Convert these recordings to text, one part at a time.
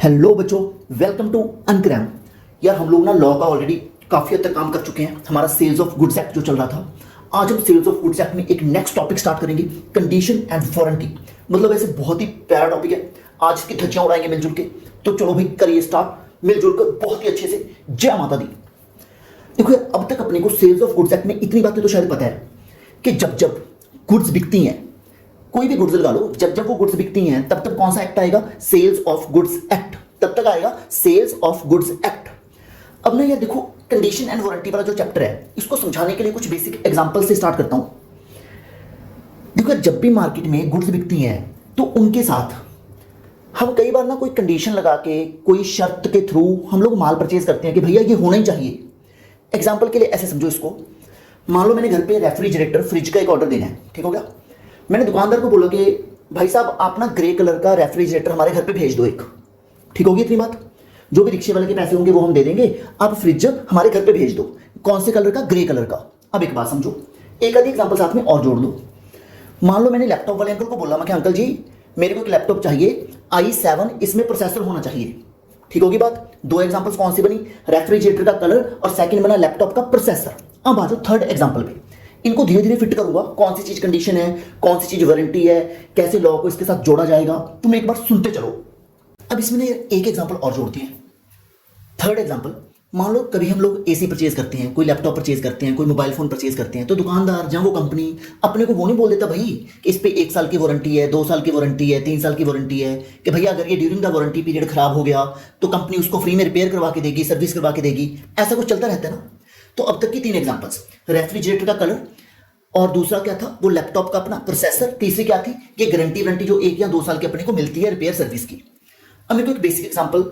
Hello बच्चों, welcome to अनक्रैम। यार हम लोग ना लॉ का ऑलरेडी काफ़ी हद तक काम कर चुके हैं। हमारा सेल्स ऑफ गुड्स एक्ट जो चल रहा था, आज हम सेल्स ऑफ गुड्स एक्ट में एक नेक्स्ट टॉपिक स्टार्ट करेंगे, कंडीशन एंड वारंटी। मतलब ऐसे बहुत ही प्यारा टॉपिक है, आज इसकी धज्जियां उड़ाएंगे मिलजुल के। तो चलो भाई करिए स्टार्ट मिलजुल कर बहुत ही अच्छे से। जय माता दी। देखो यार, अब तक अपने को सेल्स ऑफ गुड्स एक्ट में इतनी बातें तो शायद पता है कि जब जब गुड्स बिकती हैं, कोई भी गुड्स लगा लो, जब जब वो गुड्स बिकती हैं तब तक कौन सा एक्ट आएगा? Sales of goods act. तब तक आएगा सेल्स ऑफ गुड्स एक्ट। अब ना ये देखो, कंडीशन एंड वारंटी वाला जो चैप्टर है, इसको समझाने के लिए कुछ बेसिक एग्जांपल से स्टार्ट करता हूं। देखो, जब भी मार्केट में गुड्स बिकती हैं तो उनके साथ हम कई बार ना कोई कंडीशन लगा के, कोई शर्त के थ्रू हम लोग माल परचेज करते हैं कि भैया ये होना ही चाहिए। एग्जाम्पल के लिए ऐसे समझो इसको, मान लो मैंने घर पे रेफ्रिजरेटर, फ्रिज का एक ऑर्डर देना है, ठीक हो गया। मैंने दुकानदार को बोला कि भाई साहब आप ना ग्रे कलर का रेफ्रिजरेटर हमारे घर पे भेज दो एक, ठीक होगी इतनी बात। जो भी रिक्शे वाले के पैसे होंगे वो हम दे देंगे, आप फ्रिज हमारे घर पे भेज दो। कौन से कलर का? ग्रे कलर का। अब एक बात समझो, एक आधी एग्जाम्पल साथ में और जोड़ लो। मान लो मैंने लैपटॉप वाले अंकल को बोला, मैं कि अंकल जी मेरे को एक लैपटॉप चाहिए i7, इसमें प्रोसेसर होना चाहिए, ठीक होगी बात। दो एग्जांपल्स कौन सी बनी? रेफ्रिजरेटर का कलर और सेकंड बना लैपटॉप का प्रोसेसर। अब आ जाओ थर्ड एग्जांपल पे। इनको धीरे धीरे फिट करूंगा, कौन सी चीज कंडीशन है, कौन सी चीज वारंटी है, कैसे लॉ को इसके साथ जोड़ा जाएगा, तुम एक बार सुनते चलो। अब इसमें ना एक एग्जांपल और जोड़ते हैं, थर्ड एग्जांपल। मान लो कभी हम लोग एसी परचेज करते हैं, कोई लैपटॉप परचेज करते हैं, कोई मोबाइल फोन परचेज करते हैं, तो दुकानदार जहां वो कंपनी अपने को वो नहीं बोल देता भाई कि इस पे 1 साल की वारंटी है, 2 साल की वारंटी है, 3 साल की वारंटी है, कि भैया अगर ये ड्यूरिंग द वारंटी पीरियड खराब हो गया तो कंपनी उसको फ्री में रिपेयर करवा के देगी, सर्विस करवा के देगी। ऐसा कुछ चलता रहता है ना। तो अब तक की 3 एग्जाम्पल्स, रेफ्रिजरेटर का कलर, और दूसरा क्या था वो लैपटॉप का अपना प्रोसेसर, तीसरी क्या थी ये गारंटी वारंटी जो 1 या 2 साल की अपने को मिलती है रिपेयर सर्विस की। अब मेरे को एक बेसिक एग्जांपल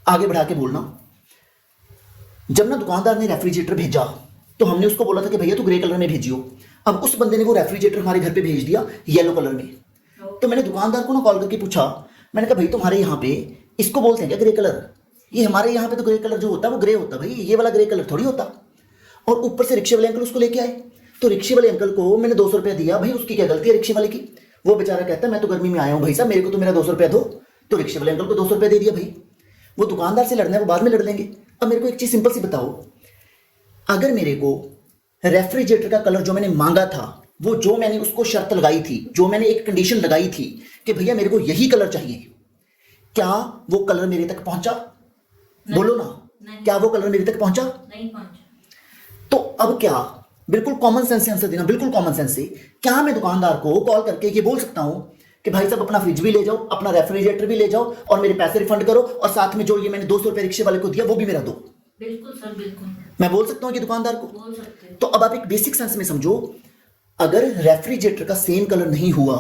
आगे बढ़ा के बोलना। जब ना दुकानदार ने रेफ्रिजरेटर भेजा तो हमने उसको बोला था कि भैया तू ग्रे कलर में भेजियो। अब उस बंदे ने वो रेफ्रिजरेटर हमारे घर पे भेज दिया येलो कलर में। तो मैंने दुकानदार को ना कॉल करके पूछा, मैंने कहा भाई तुम्हारे यहाँ पे इसको बोलते हैं क्या ग्रे कलर? ये हमारे यहाँ पे तो ग्रे कलर जो होता है वो ग्रे होता है भाई, ये वाला ग्रे कलर थोड़ी होता। और ऊपर से रिक्शे वाले अंकल उसको लेके आए, तो रिक्शे वाले अंकल को मैंने 200 रुपया दिया। भाई उसकी क्या गलती है रिक्शे वाले की? वो बेचारा कहता है मैं तो गर्मी में आया हूँ भाई साहब, मेरे को तो मेरा 200 रुपया दो। तो रिक्शे वाले अंकल को 200 रुपया दे दिया। भाई वो दुकानदार से लड़ना है, वो बाद में लड़ लेंगे। अब मेरे को एक चीज सिंपल सी बताओ, अगर मेरे को रेफ्रिजरेटर का कलर जो मैंने मांगा था, वो जो मैंने उसको शर्त लगाई थी, जो मैंने एक कंडीशन लगाई थी कि भैया मेरे को यही कलर चाहिए, क्या वो कलर मेरे तक पहुंचा? बोलो ना, क्या वो कलर मेरे तक पहुंचा? नहीं पहुंचा। तो अब क्या, बिल्कुल कॉमन सेंस से आंसर देना, बिल्कुल कॉमन सेंस से। क्या मैं दुकानदार को कॉल करके ये बोल सकता हूं कि भाई साहब अपना फ्रिज भी ले जाओ, अपना रेफ्रिजरेटर भी ले जाओ और मेरे पैसे रिफंड करो, और साथ में जो ये मैंने 200 रुपए रिक्शे वाले को दिया वो भी मेरा दो? बिल्कुल सर, बिल्कुल मैं बोल सकता हूं कि दुकानदार को? बोल सकते हैं। तो अब आप एक बेसिक सेंस में समझो, अगर रेफ्रिजरेटर का सेम कलर नहीं हुआ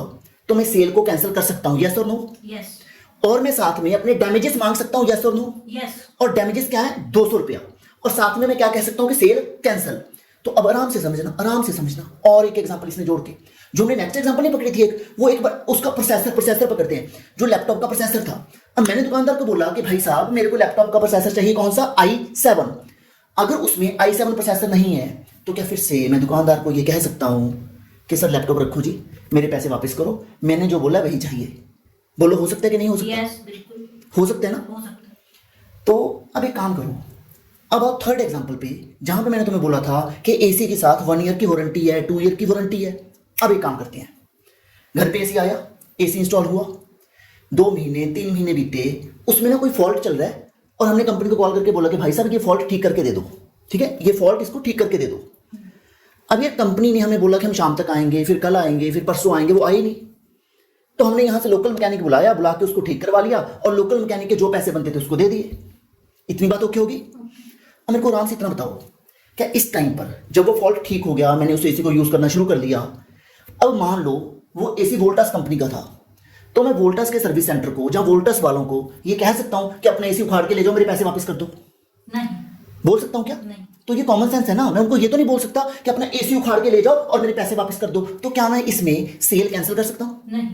तो मैं सेल को कैंसिल कर सकता हूं, यस और नो? यस और मैं साथ में अपने डैमेजेस मांग सकता हूं, यस और नो? यस। और डैमेजेस क्या है? 200 रुपया। और साथ में मैं क्या कह सकता हूं कि सेल कैंसिल। तो अब आराम से समझना, आराम से समझना। और एक एग्जांपल इसमें जोड़ के, जो हमने नेक्स्ट एग्जांपल नहीं पकड़ी थी वो एक बार उसका प्रोसेसर पकड़ते हैं, जो लैपटॉप का प्रोसेसर था। अब मैंने दुकानदार को बोला कि भाई साहब मेरे को लैपटॉप का प्रोसेसर चाहिए, कौन सा? i7। अगर उसमें i7 प्रोसेसर नहीं है तो क्या फिर से मैं दुकानदार को ये कह सकता हूं कि सर लैपटॉप रखो जी, मेरे पैसे वापस करो, मैंने जो बोला वही चाहिए? बोलो, हो सकता है कि नहीं हो सकता? यस बिल्कुल हो सकता है ना? हो सकता है। तो अब एक काम करो, अब आप थर्ड एग्जांपल पे, जहां पे मैंने तुम्हें बोला था कि एसी के साथ 1 ईयर की वारंटी है, 2 ईयर की वारंटी है। अब एक काम करते हैं, घर पे एसी आया, एसी इंस्टॉल हुआ, 2 महीने 3 महीने बीते, उसमें ना कोई फॉल्ट चल रहा है, और हमने कंपनी को कॉल करके बोला कि भाई साहब ये फॉल्ट ठीक करके दे दो, ठीक है, ये फॉल्ट इसको ठीक करके दे दो। अब ये कंपनी ने हमें बोला कि हम शाम तक आएंगे, फिर कल आएंगे, फिर परसों आएंगे, वो आए नहीं। तो हमने यहाँ से लोकल मैकेनिक बुलाया, बुला के उसको ठीक करवा लिया, और लोकल मैकेनिक के जो पैसे बनते थे उसको दे दिए। इतनी बात ओके होगी? अब मेरे को आराम से इतना बताओ, क्या इस टाइम पर जब वो फॉल्ट ठीक हो गया, मैंने उस एसी को यूज करना शुरू कर लिया, अब मान लो वो एसी वोल्टास कंपनी का था, तो मैं वोल्टास के सर्विस सेंटर को, जहां वोल्टास वालों को ये कह सकता हूं कि अपना एसी उखाड़ के ले जाओ, मेरे पैसे वापस कर दो? नहीं बोल सकता हूं क्या? नहीं। तो ये कॉमन सेंस है ना। मैं उनको ये तो नहीं बोल सकता कि अपना एसी उखाड़ के ले जाओ और मेरे पैसे वापस कर दो। तो क्या मैं इसमें सेल कैंसिल कर सकता हूं? नहीं।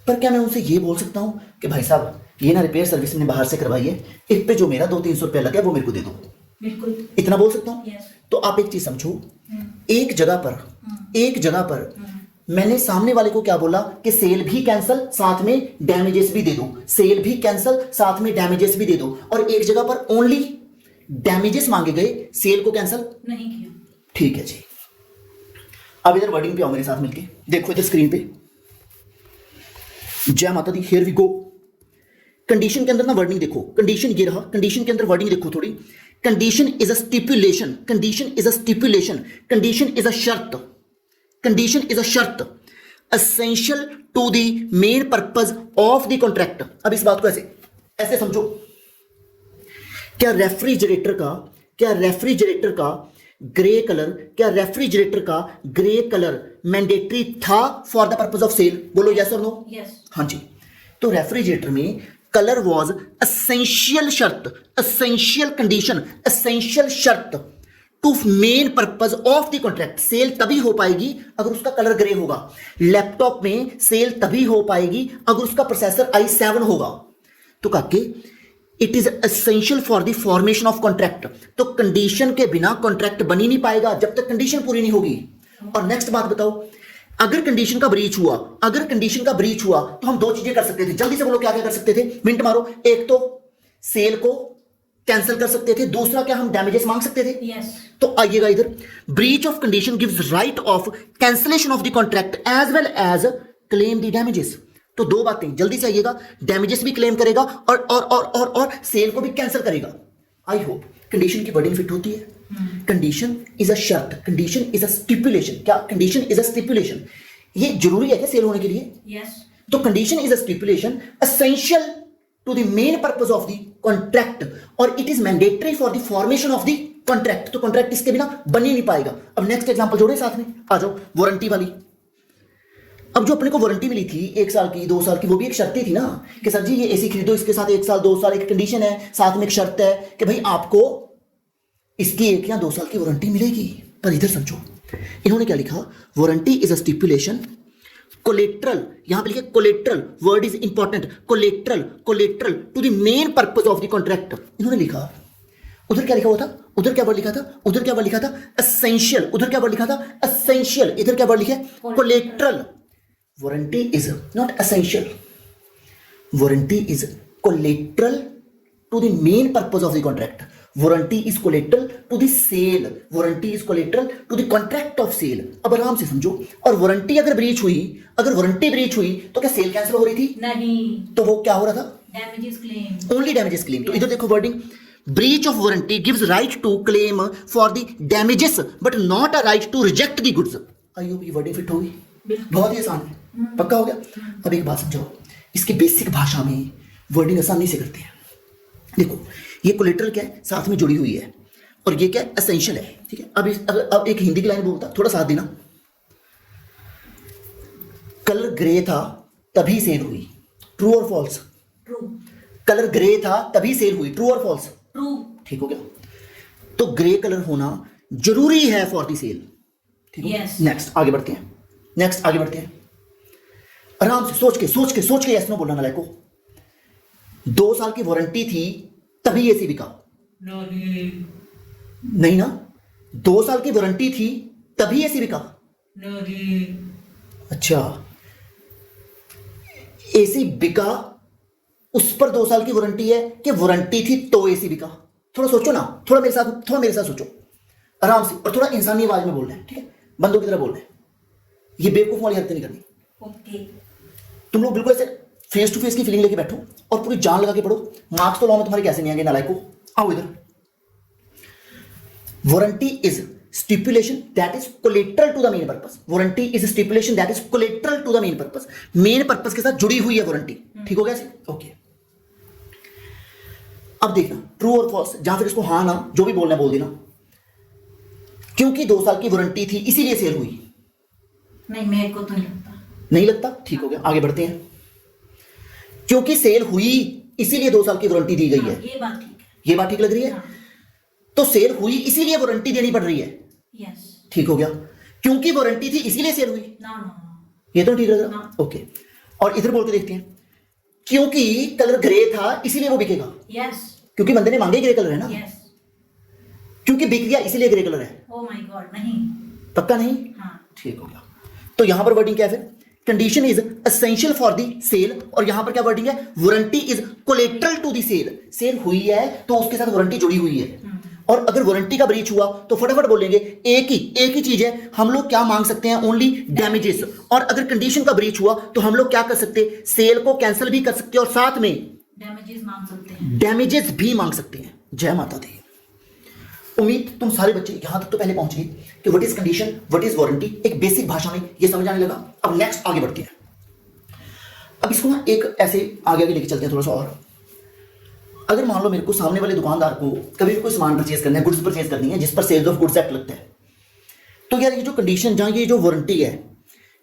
पर क्या मैं उनसे ये बोल सकता हूं कि भाई साहब ये ना रिपेयर सर्विस मैंने बाहर से करवाई है, इस पे जो मेरा 200-300 रुपया लगा वो मेरे को दे दो? बिल्कुल। इतना बोल सकता हूं? यस। तो आप एक चीज समझो, एक जगह पर मैंने सामने वाले को क्या बोला कि सेल भी कैंसिल साथ में डैमेजेस भी दे दो, सेल भी कैंसिल साथ में डैमेजेस भी दे दो, और एक जगह पर ओनली डैमेजेस मांगे गए, सेल को कैंसिल नहीं किया। ठीक है जी। अब इधर वर्डिंग पे आओ मेरे साथ मिलके, देखो इधर स्क्रीन पे, जय माता दी, हियर वी गो। कंडीशन के अंदर ना वर्डिंग देखो, कंडीशन ये रहा, कंडीशन के अंदर वर्डिंग देखो थोड़ी। Condition is a stipulation, condition is a stipulation, condition is a शर्त, कंडीशन इज अ शर्त essential to the main purpose of the contract. अब इस बात को ऐसे ऐसे समझो, क्या रेफ्रिजरेटर का ग्रे कलर, क्या रेफ्रिजरेटर का ग्रे कलर मैंडेटरी था for the purpose of sale? बोलो यस और नो। यस। हाँ जी। तो रेफ्रिजरेटर में कलर वॉज असेंशियल शर्त, असेंशियल कंडीशन, असेंशियल शर्त to main purpose of the contract. Sale तभी हो पाएगी अगर उसका कलर ग्रे होगा। लैपटॉप में सेल तभी हो पाएगी अगर उसका प्रोसेसर i7 होगा। तो काके it is essential for the formation of contract. तो कंडीशन के बिना कॉन्ट्रैक्ट बन ही नहीं पाएगा जब तक कंडीशन पूरी नहीं होगी। और नेक्स्ट बात बताओ, अगर कंडीशन का ब्रीच हुआ, अगर कंडीशन का ब्रीच हुआ तो हम दो चीजें कर सकते थे, जल्दी से बोलो क्या क्या कर सकते थे, मिनट मारो। एक तो सेल को कैंसिल कर सकते थे, दूसरा क्या हम डैमेजेस मांग सकते थे। यस। तो आइएगा इधर, breach of condition gives right of cancellation of the contract as well as claim the damages. तो दो बातें, जल्दी से आइएगा, डैमेजेस भी क्लेम करेगा और सेल को भी कैंसिल करेगा। आई होप कंडीशन की वर्डिंग फिट होती है। कंडीशन इज अ शर्त, कंडीशन इज अ स्टिपुलेशन। क्या कंडीशन इज अ स्टिपुलेशन? ये जरूरी है क्या सेल होने के लिए? यस। तो condition is a stipulation essential to the main purpose of the contract और it is mandatory for the formation of the contract. तो कॉन्ट्रैक्ट इसके बिना बन ही नहीं पाएगा। अब नेक्स्ट एग्जांपल जोड़े साथ में, आ जाओ वारंटी वाली। अब जो अपने को वारंटी मिली थी 1 साल की 2 साल की, वो भी एक शर्त थी ना कि सर जी ये एसी खरीदो, इसके साथ 1 साल 2 साल एक कंडीशन है, साथ में एक शर्त है कि भाई आपको इसकी 1 या 2 साल की वारंटी मिलेगी। पर इधर समझो, इन्होंने क्या लिखा, warranty is a stipulation collateral, यहां पे लिखे collateral, word is important, collateral, collateral to the main purpose of the contract. इन्होंने लिखा, उधर क्या लिखा हुआ था, उधर क्या वर्ड लिखा था, उधर क्या वर्ड लिखा था, एसेंशियल, उधर क्या वर्ड लिखा था, एसेंशियल, इधर क्या वर्ड लिखा है, collateral. Warranty is not essential, warranty is collateral to the main purpose of the contract. Warranty is collateral to the sale, warranty is collateral to the contract of sale. अब आराम से समझो, और warranty अगर breach हुई, अगर warranty breach हुई तो क्या सेल कैंसिल हो रही थी? नहीं। तो वो क्या हो रहा था? Damages claim. Only damages claim. तो इधर देखो wording, breach of warranty gives right to claim for the damages but not a right to reject the goods. I hope ये वर्डिंग फिट होगी, बहुत ही आसान है, पक्का हो गया। अब एक बात समझो, इसकी बेसिक भाषा में वर्डिंग आसानी से करते हैं। देखो ये कोलेट्रल क्या है, साथ में जुड़ी हुई है, और ये क्या है, एसेंशियल है। ठीक है, अब एक हिंदी की लाइन बोलता, थोड़ा साथ देना। कलर ग्रे था तभी सेल हुई, ट्रू और फॉल्स? ट्रू। कलर ग्रे था तभी सेल हुई, ट्रू और फॉल्स? ट्रू। ठीक हो गया। तो ग्रे कलर होना जरूरी है फॉर दी सेल। ठीक है। Yes. नेक्स्ट आगे बढ़ते हैं, नेक्स्ट आगे बढ़ते हैं। आराम से सोच के यस नो बोलना नालायक को। 2 साल की वारंटी थी तभी एसी बिका? नहीं ना, 2 साल की वारंटी थी तभी एसी बिका? नहीं। अच्छा, एसी बिका, उस पर 2 साल की वारंटी है कि वारंटी थी तो एसी बिका? थोड़ा सोचो ना, थोड़ा मेरे साथ सोचो आराम से, और थोड़ा इंसानी आवाज में बोल रहे हैं। ठीक है, बंदों की तरह बोल रहे हैं, ये बेवकूफ वाली हरकतें नहीं करनी। ओके। तुम लोग बिल्कुल ऐसे फेस टू फेस की फीलिंग लेके बैठो और पूरी जान लगा के पढ़ो। मार्क्स तो लॉ में तुम्हारे कैसे नहीं आएंगे नालायक को। आओ इधर, warranty is stipulation that is collateral to the main purpose. Warranty is stipulation that is collateral to the main purpose. Main purpose के साथ जुड़ी हुई है वारंटी। ठीक हो गया ऐसे? ओके। अब देखना ट्रू और फॉल्स, जहां फिर इसको हाँ ना जो भी बोलना है बोल देना। क्योंकि 2 साल की वारंटी थी इसीलिए सेल हुई? नहीं, मेरे को तो नहीं लगता। नहीं लगता? ठीक हो गया, आगे बढ़ते हैं। क्योंकि सेल हुई इसीलिए 2 साल की वारंटी दी गई है। ये बात ठीक है। ये बात ठीक लग रही है? हाँ। तो सेल हुई इसीलिए वारंटी देनी पड़ रही है। यस। ठीक हो गया। क्योंकि वारंटी थी इसीलिए सेल हुई? नो। ये तो ठीक लग रहा? हाँ। ओके। और इधर बोल के देखते हैं, क्योंकि कलर ग्रे था इसीलिए वो बिकेगा? यस। क्योंकि बंदे ने मांगे ग्रे कलर है ना? यस। क्योंकि बिक गया इसीलिए ग्रे कलर है? ओ माय गॉड, नहीं। पक्का नहीं? हाँ। ठीक हो गया। तो यहां पर वर्डिंग क्या है फिर, condition is essential for the sale, और यहां पर क्या वर्डिंग है, warranty is collateral to the sale. Sale हुई है तो उसके साथ वारंटी जुड़ी हुई है, और अगर वारंटी का ब्रीच हुआ तो फटाफट बोलेंगे एक ही चीज है, हम लोग क्या मांग सकते हैं, ओनली डैमेजेस। और अगर कंडीशन का ब्रीच हुआ तो हम लोग क्या कर सकते हैं, सेल को कैंसिल भी कर सकते हैं और साथ में डैमेजेस मांग सकते हैं, डैमेजेस भी मांग सकते हैं। जय माता दी। उम्मीद तुम सारे बच्चे यहां तक तो पहले पहुंच गए कि what is condition, what is warranty, एक बेसिक भाषा में ये समझ आने लगा। अब नेक्स्ट आगे बढ़ते हैं। अब इसको ना एक ऐसे आगे लेके चलते हैं थोड़ा सा और। अगर मान लो मेरे को सामने वाले दुकानदार को कभी भी कोई सामान परचेज करना है, गुड्स परचेज करनी है जिस पर सेल्स ऑफ गुड्स एक्ट लगता है, तो यार ये जो कंडीशन, जहां ये जो वारंटी है,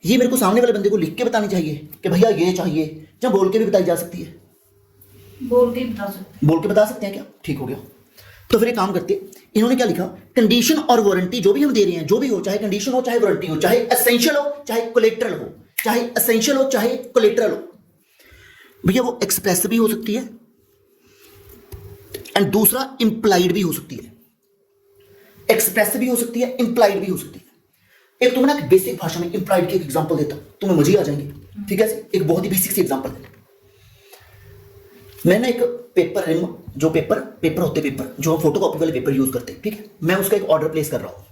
ये मेरे को सामने वाले बंदे को लिख के बतानी चाहिए कि भैया ये चाहिए, या बोल के भी बताई जा सकती है? बोल के बता सकते बोल के बता सकते हैं क्या? ठीक हो गया। तो फिर एक काम करते, इन्होंने क्या लिखा, कंडीशन और वारंटी जो भी हम दे रहे हैं, जो भी हो, चाहे कंडीशन हो चाहे वारंटी हो, चाहे एसेंशियल हो चाहे कोलेटरल हो, चाहे एसेंशियल हो चाहे कोलेटरल हो, भैया वो एक्सप्रेस भी हो सकती है एंड दूसरा इंप्लाइड भी हो सकती है। एक्सप्रेस भी हो सकती है, इंप्लाइड भी हो सकती है। एक तुम्हें ना बेसिक भाषा में इंप्लाइड की एक एग्जांपल देता हूं, तुम्हें मजे आ जाएंगे। ठीक है, एक बहुत ही बेसिक सी एग्जांपल है। मैंने एक पेपर रिम, जो पेपर होते पेपर जो हम फोटोकॉपी वाले पेपर यूज करते हैं, ठीक है, मैं उसका एक ऑर्डर प्लेस कर रहा हूं।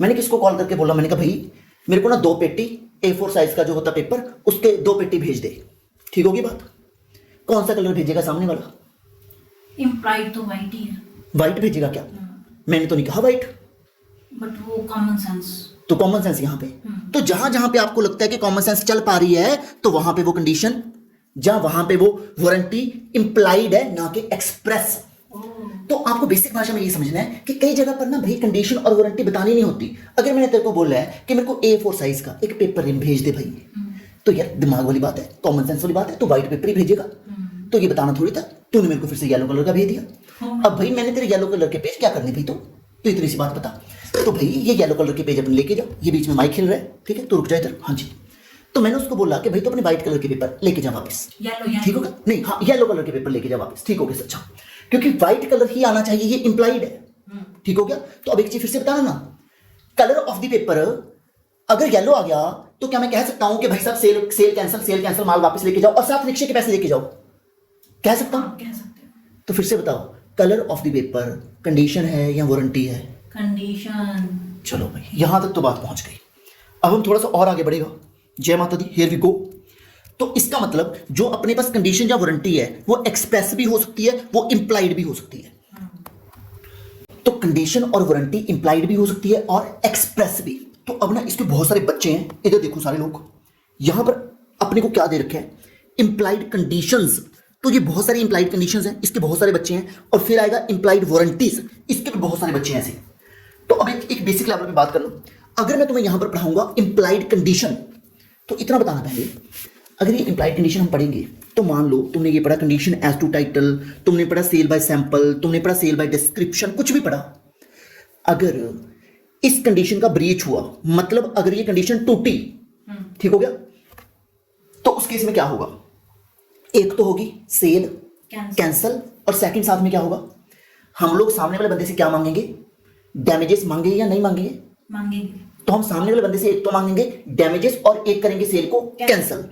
मैंने किसको कॉल करके बोला, मैंने कहा भाई मेरे को ना 2 पेटी A4 साइज का जो होता पेपर, उसके 2 पेटी भेज दे। ठीक होगी बात? कौन सा कलर भेजेगा सामने वाला? इम्प्लाइड तो वाइट ही है, व्हाइट भेजेगा क्या? मैंने तो नहीं कहा व्हाइट, बट वो कॉमन सेंस, तो कॉमन सेंस यहां पे। तो जहां जहां पे आपको लगता है कि कॉमन सेंस चल पा रही है, तो वहां पे वो कंडीशन, जहां वहां पे वो वारंटी इंप्लाइड है, ना कि एक्सप्रेस। तो आपको बेसिक भाषा में ये समझना है कि कई जगह पर ना भाई कंडीशन और वारंटी बतानी नहीं होती। अगर मैंने तेरे को बोला है कि मेरे को A4 साइज का एक पेपर रिम भेज दे भाई, तो यार दिमाग वाली बात है, कॉमन सेंस वाली बात है, तो व्हाइट पेपर ही भेजेगा। तो ये बताना थोड़ी था, तूने मेरे को फिर से येलो कलर का भेज दिया। अब भाई मैंने तेरे येलो कलर के पेज क्या करने भाई, तो इतनी सी बात बता। तो भाई ये येलो कलर के पेज अपने लेके जाओ, ये बीच में माइक हिल रहा है, ठीक है, तो रुक जाए इधर। हाँ जी। तो मैंने उसको बोला कि भाई तो अपने व्हाइट कलर के पेपर लेके जा वापस, ठीक होगा? नहीं, हाँ, येलो कलर के पेपर लेके जा वापस, ठीक हो गया? अच्छा, क्योंकि व्हाइट कलर ही आना चाहिए, ये इंप्लाइड है। ठीक हो गया? तो अब एक चीज फिर से बताना ना, कलर ऑफ द पेपर अगर येलो आ गया तो क्या मैं कह सकता हूं कि भाई साहब सेल कैंसिल, माल वापस लेके जाओ और साथ रिक्शे के पैसे लेके जाओ? कह सकता हूं? कह सकते हो। तो फिर से बताओ, colour of the paper condition है या वारंटी है? कंडीशन। चलो भाई यहां तक तो बात पहुंच गई। अब हम थोड़ा सा और आगे बढ़ेगा। जय माता दी, हियर वी गो। तो इसका मतलब जो अपने पास कंडीशन या वारंटी है वो एक्सप्रेस भी हो सकती है, वो इंप्लाइड भी हो सकती है। तो कंडीशन और वारंटी इंप्लाइड भी हो सकती है और एक्सप्रेस भी। तो अब ना इसके बहुत सारे बच्चे हैं, इधर देखो सारे लोग, यहां पर अपने को क्या दे रखे हैं, इंप्लाइड कंडीशंस। तो ये बहुत सारी इंप्लाइड कंडीशंस हैं, इसके बहुत सारे बच्चे हैं, और फिर आएगा इंप्लाइड वारंटीज, इसके भी बहुत सारे बच्चे हैं ऐसे। तो अब एक बेसिक लेवल पे बात कर लो। अगर मैं तुम्हें यहां पर पढ़ाऊंगा इंप्लाइड कंडीशन, तो इतना बताना पहले, अगर ये इंप्लाइड कंडीशन हम पढ़ेंगे तो मान लो तुमने ये पढ़ा कंडीशन एज टू टाइटल, तुमने पढ़ा सेल बाय सैंपल, तुमने पढ़ा सेल बाय डिस्क्रिप्शन, कुछ भी पढ़ा। अगर इस कंडीशन का ब्रीच हुआ, मतलब अगर ये कंडीशन टूटी, ठीक हो गया, तो उस केस में क्या होगा? एक तो होगी सेल कैंसल, और सेकंड साथ में क्या होगा, हम लोग सामने वाले बंदे से क्या मांगेंगे, डैमेजेस मांगेंगे या नहीं मांगेंगे? मांगेंगे। तो हम सामने वाले बंदे से एक तो मांगेंगे डैमेजेस और एक करेंगे सेल को कैंसल।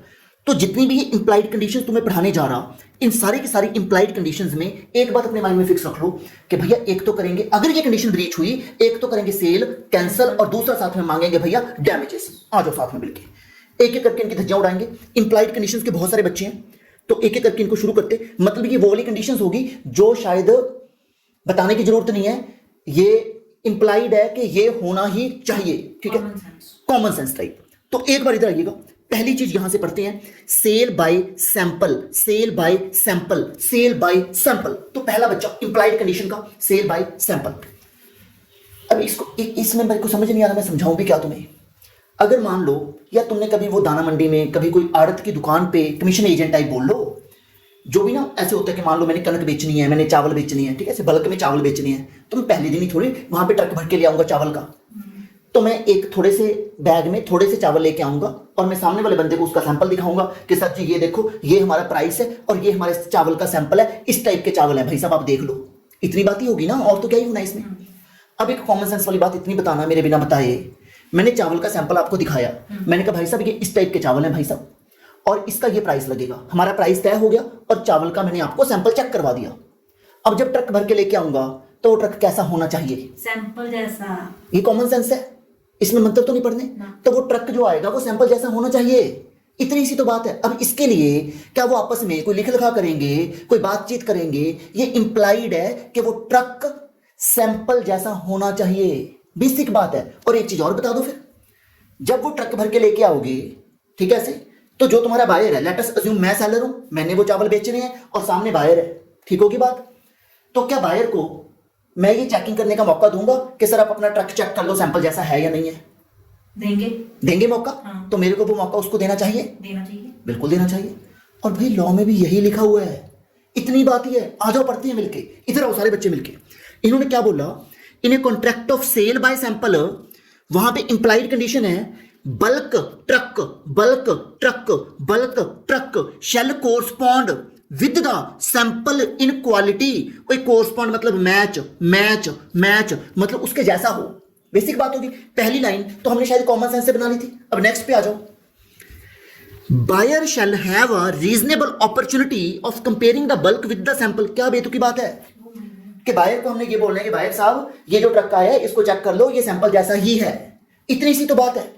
तो जितनी भी ये इंप्लाइड कंडीशंस तुम्हें पढ़ाने जा रहा, इन सारी की सारी इंप्लाइड कंडीशंस में एक बात अपने माइंड में फिक्स रख लो कि भैया एक तो करेंगे, अगर ये कंडीशन ब्रीच हुई, एक तो करेंगे सेल कैंसल और दूसरा साथ में मांगेंगे भैया डैमेजेस। आ जाओ साथ में मिलके, एक एक करके इनकी धज्जियां उड़ाएंगे। इंप्लाइड कंडीशंस के बहुत सारे बच्चे हैं, तो एक एक करके इनको शुरू करते। मतलब ये वो वाली कंडीशंस होगी जो शायद बताने की जरूरत नहीं है, ये इंप्लाइड है कि ये होना ही चाहिए, ठीक है, कॉमन सेंस टाइप। तो एक बार इधर आइएगा, पहली चीज यहां से पढ़ते हैं, sale by sample, sale by sample, sale by sample. तो पहला बच्चा इंप्लाइड कंडीशन का सेल बाय सैंपल। अब इसको इसमें मेरे को समझ नहीं आ रहा, मैं समझाऊं भी क्या तुम्हें। अगर मान लो या तुमने कभी वो दाना मंडी में, कभी कोई आड़त की दुकान पे कमीशन एजेंट टाइप बोल लो, जो भी ना ऐसे होता है कि मान लो मैंने कनक बेचनी है, मैंने चावल बेचनी है, ठीक है, ऐसे बल्क में चावल बेचनी है, तो मैं पहले दिन ही थोड़ी वहां पे ट्रक भर के ले आऊंगा चावल का। तो मैं एक थोड़े से बैग में थोड़े से चावल लेके आऊंगा और मैं सामने वाले बंदे को उसका सैंपल दिखाऊंगा कि सर जी ये देखो, ये हमारा प्राइस है और ये हमारे चावल का सैंपल है, इस टाइप के चावल है भाई साहब, आप देख लो। इतनी बात ही होगी ना, और तो क्या ही होना इसमें। अब एक कॉमन सेंस वाली बात इतनी बताना मेरे बिना बताए, मैंने चावल का सैंपल आपको दिखाया, मैंने कहा भाई साहब ये इस टाइप के चावल हैं भाई साहब, और इसका ये प्राइस लगेगा, हमारा प्राइस तय हो गया और चावल का मैंने आपको सैंपल चेक करवा दिया। अब जब ट्रक भर के लेके आऊंगा तो वो ट्रक कैसा होना चाहिए? सैंपल जैसा। ये कॉमन सेंस है, इसमें मंत्र तो नहीं पढ़ने। तो वो ट्रक जो आएगा वो सैंपल जैसा होना चाहिए, इतनी सी तो बात है। अब इसके लिए क्या वो आपस में कोई लिख लिखा करेंगे, कोई बातचीत करेंगे? ये इंप्लाइड है कि वो ट्रक सैंपल जैसा होना चाहिए, बेसिक बात है। और एक चीज और बता दो, फिर जब वो ट्रक भर के लेके आओगे, ठीक है ऐसे, तो जो तुम्हारा बायर है, लेट अस अज्यूम मैं सेलर हूं, मैंने वो चावल बेचने हैं और सामने बायर है, ठीक होगी बात? तो क्या बायर को मैं ये चेकिंग करने का मौका दूंगा कि सर आप अपना ट्रक चेक कर लो सैंपल जैसा है या नहीं है? देंगे मौका। हाँ। तो मेरे को वो मौका उसको देना चाहिए, बिल्कुल देना चाहिए। और भाई लॉ में भी यही लिखा हुआ है, इतनी बात ही है। आ जाओ पढ़ते हैं मिलके, इधर आओ सारे बच्चे मिलके। इन्होंने क्या बोला, in a contract of sale by sample, वहां पे इंप्लाइड कंडीशन है bulk truck, bulk truck, bulk truck shall correspond with the sample in quality. कोई कोरस्पॉन्ड मतलब मैच, मैच मैच मतलब उसके जैसा हो, बेसिक बात होगी। पहली लाइन तो हमने शायद कॉमन सेंस से बना ली थी। अब नेक्स्ट पे आ जाओ, buyer shall have a reasonable opportunity of comparing the bulk with the sample. क्या बेतुकी बात है कि बायर को हमने ये बोलना है कि बायर साहब ये जो ट्रक आया है इसको चेक कर लो, ये सैंपल जैसा ही है, इतनी सी तो बात है।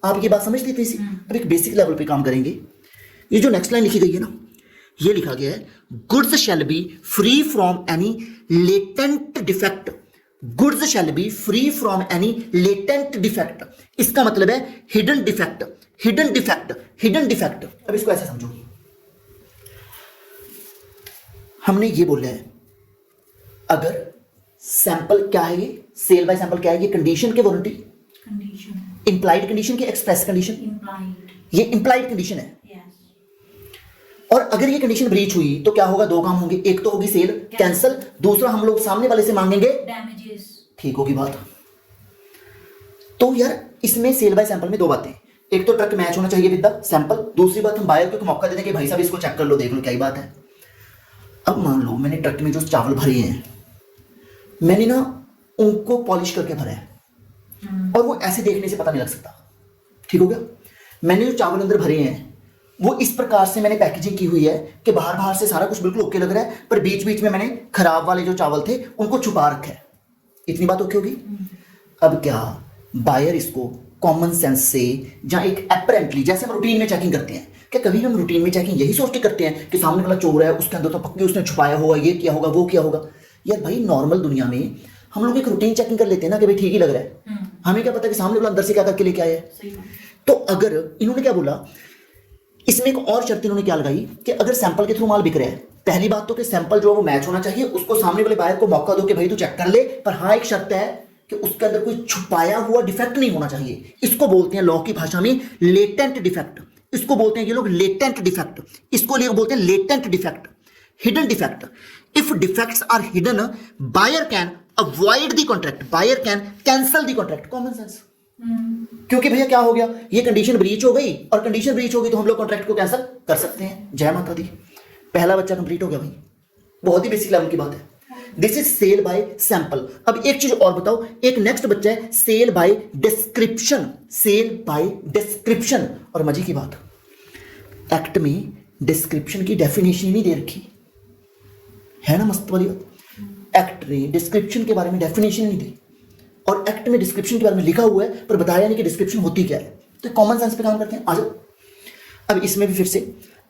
आप ये बात समझ ली? इतनी सी। अब एक बेसिक लेवल पे काम करेंगे। ये जो नेक्स्ट लाइन लिखी गई है ना, ये लिखा गया है goods shall be free from any latent defect, goods shall be free from any latent defect. इसका मतलब है hidden defect, hidden defect, hidden defect. अब इसको ऐसे समझो, हमने ये बोला है अगर सैंपल क्या है, ये सेल बाय सैंपल क्या है, ये कंडीशन के वारंटी, इंप्लाइड कंडीशन की एक्सप्रेस कंडीशन, ये इंप्लाइड कंडीशन है। और अगर ये कंडीशन ब्रीच हुई तो क्या होगा? दो काम होंगे, एक तो होगी सेल कैंसिल, दूसरा हम लोग सामने वाले से मांगेंगे डैमेजेस। ठीक होगी बात? तो यार इसमें सेल बाय सैंपल में दो बातें, एक तो ट्रक मैच होना चाहिए विद द सैंपल, दूसरी बात हम बायर को एक मौका दे दें कि भाई साहब इसको चेक कर लो, देख लो क्या ही बात है। अब मान लो मैंने ट्रक में जो चावल भरे हैं, मैंने ना उनको पॉलिश करके भरा है और वो ऐसे देखने से पता नहीं लग सकता, ठीक हो गया? मैंने जो चावल अंदर भरे हैं वो इस प्रकार से मैंने पैकेजिंग की हुई है कि बाहर से सारा कुछ बिल्कुल ओके लग रहा है, पर बीच बीच में मैंने खराब वाले जो चावल थे उनको छुपा रखा है। इतनी बात ओके होगी? अब क्या बायर इसको कॉमन सेंस से, जहां एक एपरेंटली, जैसे हम रूटीन में चेकिंग करते हैं, क्या कभी हम रूटीन में चेकिंग यही सोच के करते हैं कि सामने वाला चोर है, उसके अंदर तो पक्की उसने छुपाया होगा, ये किया होगा, वो किया होगा? यार भाई नॉर्मल दुनिया में हम लोग एक रूटीन चेकिंग कर लेते हैं ना कि भाई ठीक ही लग रहा है, हमें क्या पता कि सामने वाला अंदर से क्या करके लेके आया है। तो अगर इन्होंने क्या बोला, इसमें एक और शर्त इन्होंने क्या लगाई कि अगर सैंपल के थ्रू माल बिक रहा है, पहली बात तो कि सैंपल जो है वो मैच होना चाहिए, उसको सामने वाले बायर को मौका दो कि भाई तू चेक कर ले, पर हाँ एक शर्त है कि उसके अंदर कोई छुपाया हुआ डिफेक्ट नहीं होना चाहिए। इसको बोलते हैं लॉ की भाषा में लेटेंट डिफेक्ट, इसको बोलते हैं ये लोग लेटेंट डिफेक्ट, इसको लिए बोलते हैं latent defect, hidden defect. If defects are hidden buyer can avoid the contract, buyer can cancel the contract. Common sense. क्योंकि भैया क्या हो गया, ये कंडीशन ब्रीच हो गई, और कंडीशन ब्रीच हो गई तो हम लोग कॉन्ट्रैक्ट को कैंसिल कर सकते हैं। जय माता दी, पहला बच्चा कंप्लीट हो गया भाई, बहुत ही बेसिक लेवल की बात है। This is sale by sample. अब एक चीज और बताओ, एक नेक्स्ट बच्चा है sale by description, sale by description. और मजे की बात, एक्ट में डिस्क्रिप्शन की डेफिनेशन ही नहीं दे रखी है ना, मस्त वाली बात। एक्ट ने डिस्क्रिप्शन के बारे में डेफिनेशन नहीं दी, और एक्ट में डिस्क्रिप्शन के बारे में लिखा हुआ है पर बताया नहीं कि डिस्क्रिप्शन होती क्या है। तो कॉमन सेंस पे काम करते हैं, आ जाओ। अब इसमें भी फिर से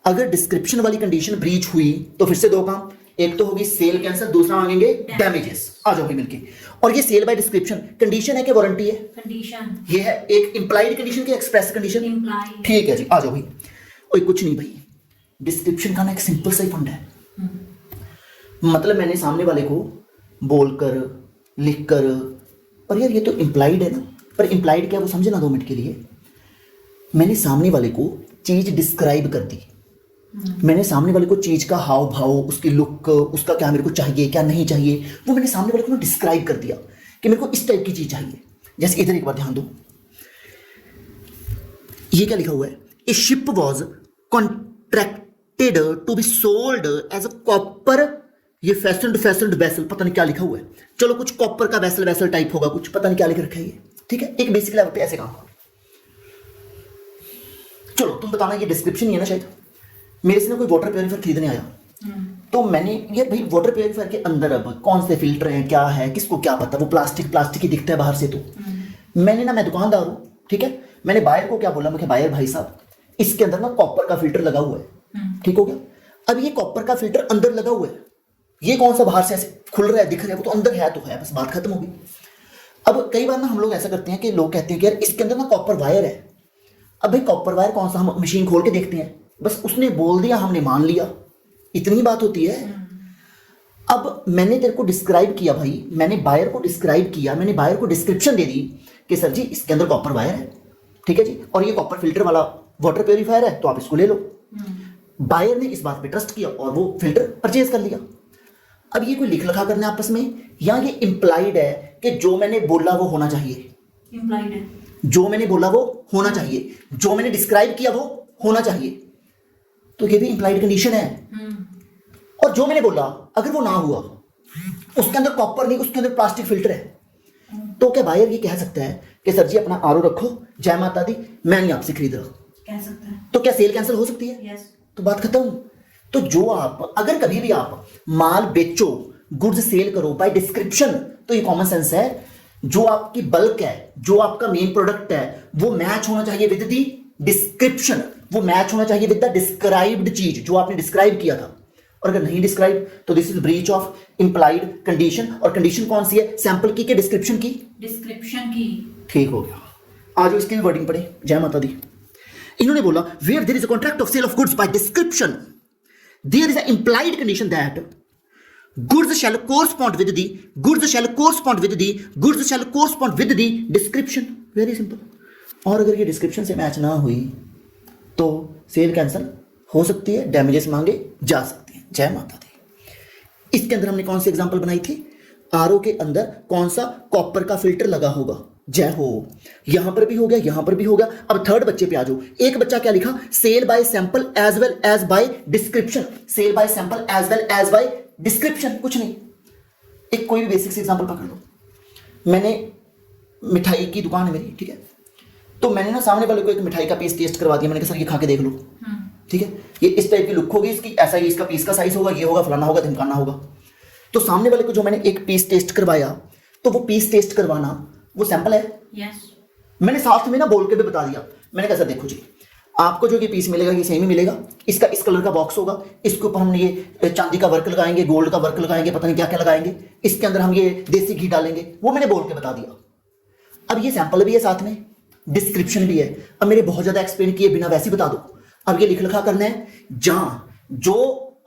अगर डिस्क्रिप्शन वाली कंडीशन ब्रीच हुई तो फिर से दो काम, एक तो होगी सेल कैंसिल, दूसरा मांगेंगे डैमेजेस। आ जाओ मिलके। और ये सेल बाय डिस्क्रिप्शन कंडीशन है कि वारंटी है? कंडीशन। ये है एक इंप्लाइड कंडीशन की एक्सप्रेस कंडीशन? इंप्लाइड। ठीक है जी, आ जाओ भाई। ओए कुछ नहीं भाई, डिस्क्रिप्शन का ना एक सिंपल सा ही फंड है। मतलब मैंने सामने वाले को बोलकर, लिखकर, और यार ये तो इंप्लाइड है ना, पर इंप्लाइड क्या वो समझे ना 2 मिनट के लिए। मैंने सामने वाले को चीज डिस्क्राइब कर दी, मैंने सामने वाले को चीज का हाव भाव, उसकी लुक, उसका क्या मेरे को चाहिए क्या नहीं चाहिए, वो मैंने सामने वाले को डिस्क्राइब कर दिया कि मेरे को इस टाइप की चीज चाहिए। जैसे इधर एक बार ध्यान दो, ये क्या लिखा हुआ है, a ship was contracted to be sold as a copper, ये फैशन्ड वेसल, पता नहीं क्या लिखा हुआ है, चलो कुछ कॉपर का वेसल टाइप होगा, कुछ पता नहीं क्या लिख रखा है ये, ठीक है, एक बेसिक लेवल पे ऐसे काम करो। चलो तुम बताना, ये डिस्क्रिप्शन ही है ना शायद। मेरे से ना कोई वाटर प्योरीफायर खरीदने आया, तो मैंने ये भाई वाटर प्योरीफायर के अंदर अब कौन से फिल्टर हैं, क्या है, किसको क्या पता, वो प्लास्टिक ही दिखता है बाहर से। तो मैं दुकानदार हूँ, ठीक है, मैंने बायर को क्या बोला, मैं बायर भाई साहब इसके अंदर ना कॉपर का फिल्टर लगा हुआ है, ठीक हो गया। अब ये कॉपर का फिल्टर अंदर लगा हुआ है, ये कौन सा बाहर से ऐसे खुल रहा है दिख रहा है, वो तो अंदर है तो है, बस बात खत्म हो गई। अब कई बार ना हम लोग ऐसा करते हैं कि लोग कहते हैं कि यार इसके अंदर ना कॉपर वायर है। अब भाई कॉपर वायर कौन सा, हम मशीन खोल के देखते हैं, बस उसने बोल दिया हमने मान लिया, इतनी ही बात होती है। अब मैंने तेरे को डिस्क्राइब किया भाई, मैंने बायर को डिस्क्राइब किया, मैंने बायर को डिस्क्रिप्शन दे दी कि सर जी इसके अंदर कॉपर वायर है, ठीक है जी, और ये कॉपर फिल्टर वाला वाटर प्योरीफायर है, तो आप इसको ले लो। बायर ने इस बात पे ट्रस्ट किया और वो फिल्टर परचेज कर लिया। अब ये कोई लिख लिखा करना है आपस में, या ये इंप्लाइड है कि जो मैंने बोला वो होना चाहिए? इम्प्लाइड है। जो मैंने बोला वो होना चाहिए, जो मैंने डिस्क्राइब किया वो होना चाहिए, तो ये भी इंप्लाइड कंडीशन है। और जो मैंने बोला अगर वो ना हुआ, उसके अंदर कॉपर नहीं, उसके अंदर प्लास्टिक फिल्टर है, तो क्या बायर ये कह सकता है कि सर जी अपना आरओ रखो, जय माता दी, मैं नहीं आपसे खरीद रहा? कह सकता है। तो क्या सेल कैंसिल हो सकती है? यस। तो बात खत्म। तो जो आप अगर कभी भी आप माल बेचो, गुड्स सेल करो बाय डिस्क्रिप्शन, तो ये कॉमन सेंस है, जो आपकी बल्क है, जो आपका मेन प्रोडक्ट है, वो मैच होना चाहिए विद दी डिस्क्रिप्शन, वो मैच होना चाहिए विद द डिस्क्राइब्ड चीज जो आपने डिस्क्राइब किया था। और अगर नहीं डिस्क्राइब तो this is breach of implied condition. और कंडीशन कौन सी है, सैंपल की के डिस्क्रिप्शन की? डिस्क्रिप्शन की। ठीक हो गया। आज इसकी भी वर्डिंग पढ़े, जय माता दी। इन्होंने बोला where there is a contract of sale of goods by description, there is an implied condition that goods shall correspond with the description। Very simple. और अगर ये डिस्क्रिप्शन से मैच ना हुई तो सेल कैंसिल हो सकती है, डैमेजेस मांगे जा सकते हैं। जय माता दी। इसके अंदर हमने कौन सी एग्जांपल बनाई थी, आरओ के अंदर कौन सा कॉपर का फिल्टर लगा होगा, जय हो। यहां पर भी हो गया, यहां पर भी हो गया। अब थर्ड बच्चे पे आ जाओ। एक बच्चा क्या लिखा, sale by sample as well as by description, sale by sample as well as by description, कुछ नहीं। एक कोई भी बेसिक से एग्जांपल पकड़ लो। मैंने मिठाई की दुकान है मेरी, ठीक है, तो मैंने ना सामने वाले को एक मिठाई का पीस टेस्ट करवा दिया। मैंने कहा सर ये खा के देख लो, ठीक है, ये इस टाइप की लुक होगी इसकी, ऐसा ही इसका पीस का साइज होगा, ये होगा, फलाना होगा, ढिमकाना होगा। तो सामने वाले को जो मैंने एक पीस टेस्ट करवाया, तो वो पीस टेस्ट करवाना वो सैंपल है। यस। मैंने साथ में ना बोल के भी बता दिया। मैंने कहा सर देखो जी, आपको जो ये पीस मिलेगा ये सेम ही मिलेगा, इसका इस कलर का बॉक्स होगा, इसके ऊपर हम ये चांदी का वर्क लगाएंगे, गोल्ड का वर्क लगाएंगे, पता नहीं क्या क्या लगाएंगे, इसके अंदर हम ये देसी घी डालेंगे, वो मैंने बोल के बता दिया। अब ये सैंपल भी है, साथ में डिस्क्रिप्शन भी है। अब मेरे बहुत ज्यादा एक्सप्लेन किए बिना वैसे ही बता दो। अब ये लिख लिखा करना है, जहां जो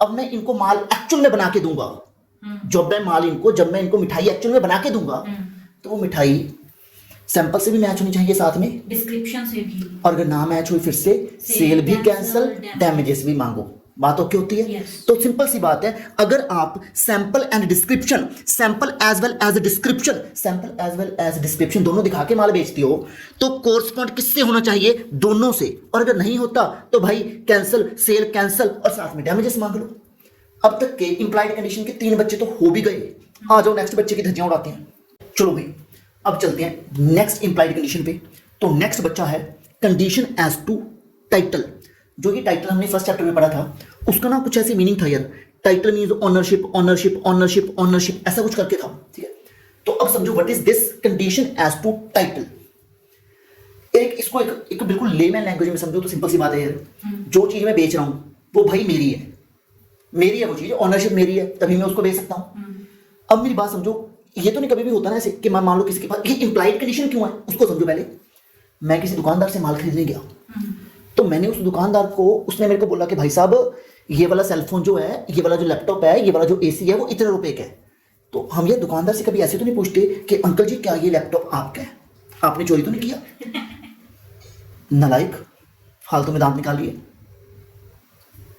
अब मैं इनको माल एक्चुअल में बना के दूंगा, जब मैं इनको मिठाई एक्चुअल में बना के दूंगा, तो वो मिठाई सैंपल से भी मैच होनी चाहिए, साथ में डिस्क्रिप्शन से भी। और अगर ना मैच हुई फिर से सेल भी कैंसिल, डैमेजेस भी मांगो। बात ओके होती है? Yes. तो सिंपल सी बात है, अगर आप sample and description, sample as well as description, sample as well as description दोनों दिखा के माल बेचते हो, तो कोरस्पॉन्ड किससे होना चाहिए, दोनों से। और अगर नहीं होता तो भाई कैंसिल, सेल कैंसिल और साथ में डैमेजेस मांग लो। अब तक के इंप्लाइड कंडीशन के 3 बच्चे तो हो भी गए। आ जाओ नेक्स्ट बच्चे की धज्जियां उड़ाते हैं। चलो भाई अब चलते हैं नेक्स्ट इंप्लाइड कंडीशन पे। तो नेक्स्ट बच्चा है कंडीशन एज टू टाइटल। जो ये टाइटल हमने फर्स्ट चैप्टर में पढ़ा था, उसका ना कुछ ऐसे मीनिंग था यार, title means ownership, ownership, ownership, ownership, ऐसा कुछ करके था, ठीक है। तो अब समझो what is this condition as to title. इसको एक बिल्कुल लेमैन लैंग्वेज में समझो तो सिंपल सी बात है यार, जो चीज मैं बेच रहा हूं वो भाई मेरी है वो चीज, ओनरशिप मेरी है, तभी मैं उसको बेच सकता हूं। अब मेरी बात समझो, ये तो नहीं कभी भी होता ना ऐसे कि मान लो किसी के पास, ये इंप्लाइड कंडीशन क्यों है उसको समझो पहले। मैं किसी दुकानदार से माल खरीदने गया, तो मैंने उस दुकानदार को, उसने मेरे को बोला कि भाई साहब ये वाला सेलफोन जो है, ये वाला जो लैपटॉप है, ये वाला जो एसी है वो इतने रुपए का है। तो हम ये दुकानदार से कभी ऐसे तो नहीं पूछते कि अंकल जी क्या ये लैपटॉप आपका है, आपने चोरी तो नहीं किया? नालायक, फालतू में दांत निकाल लिए।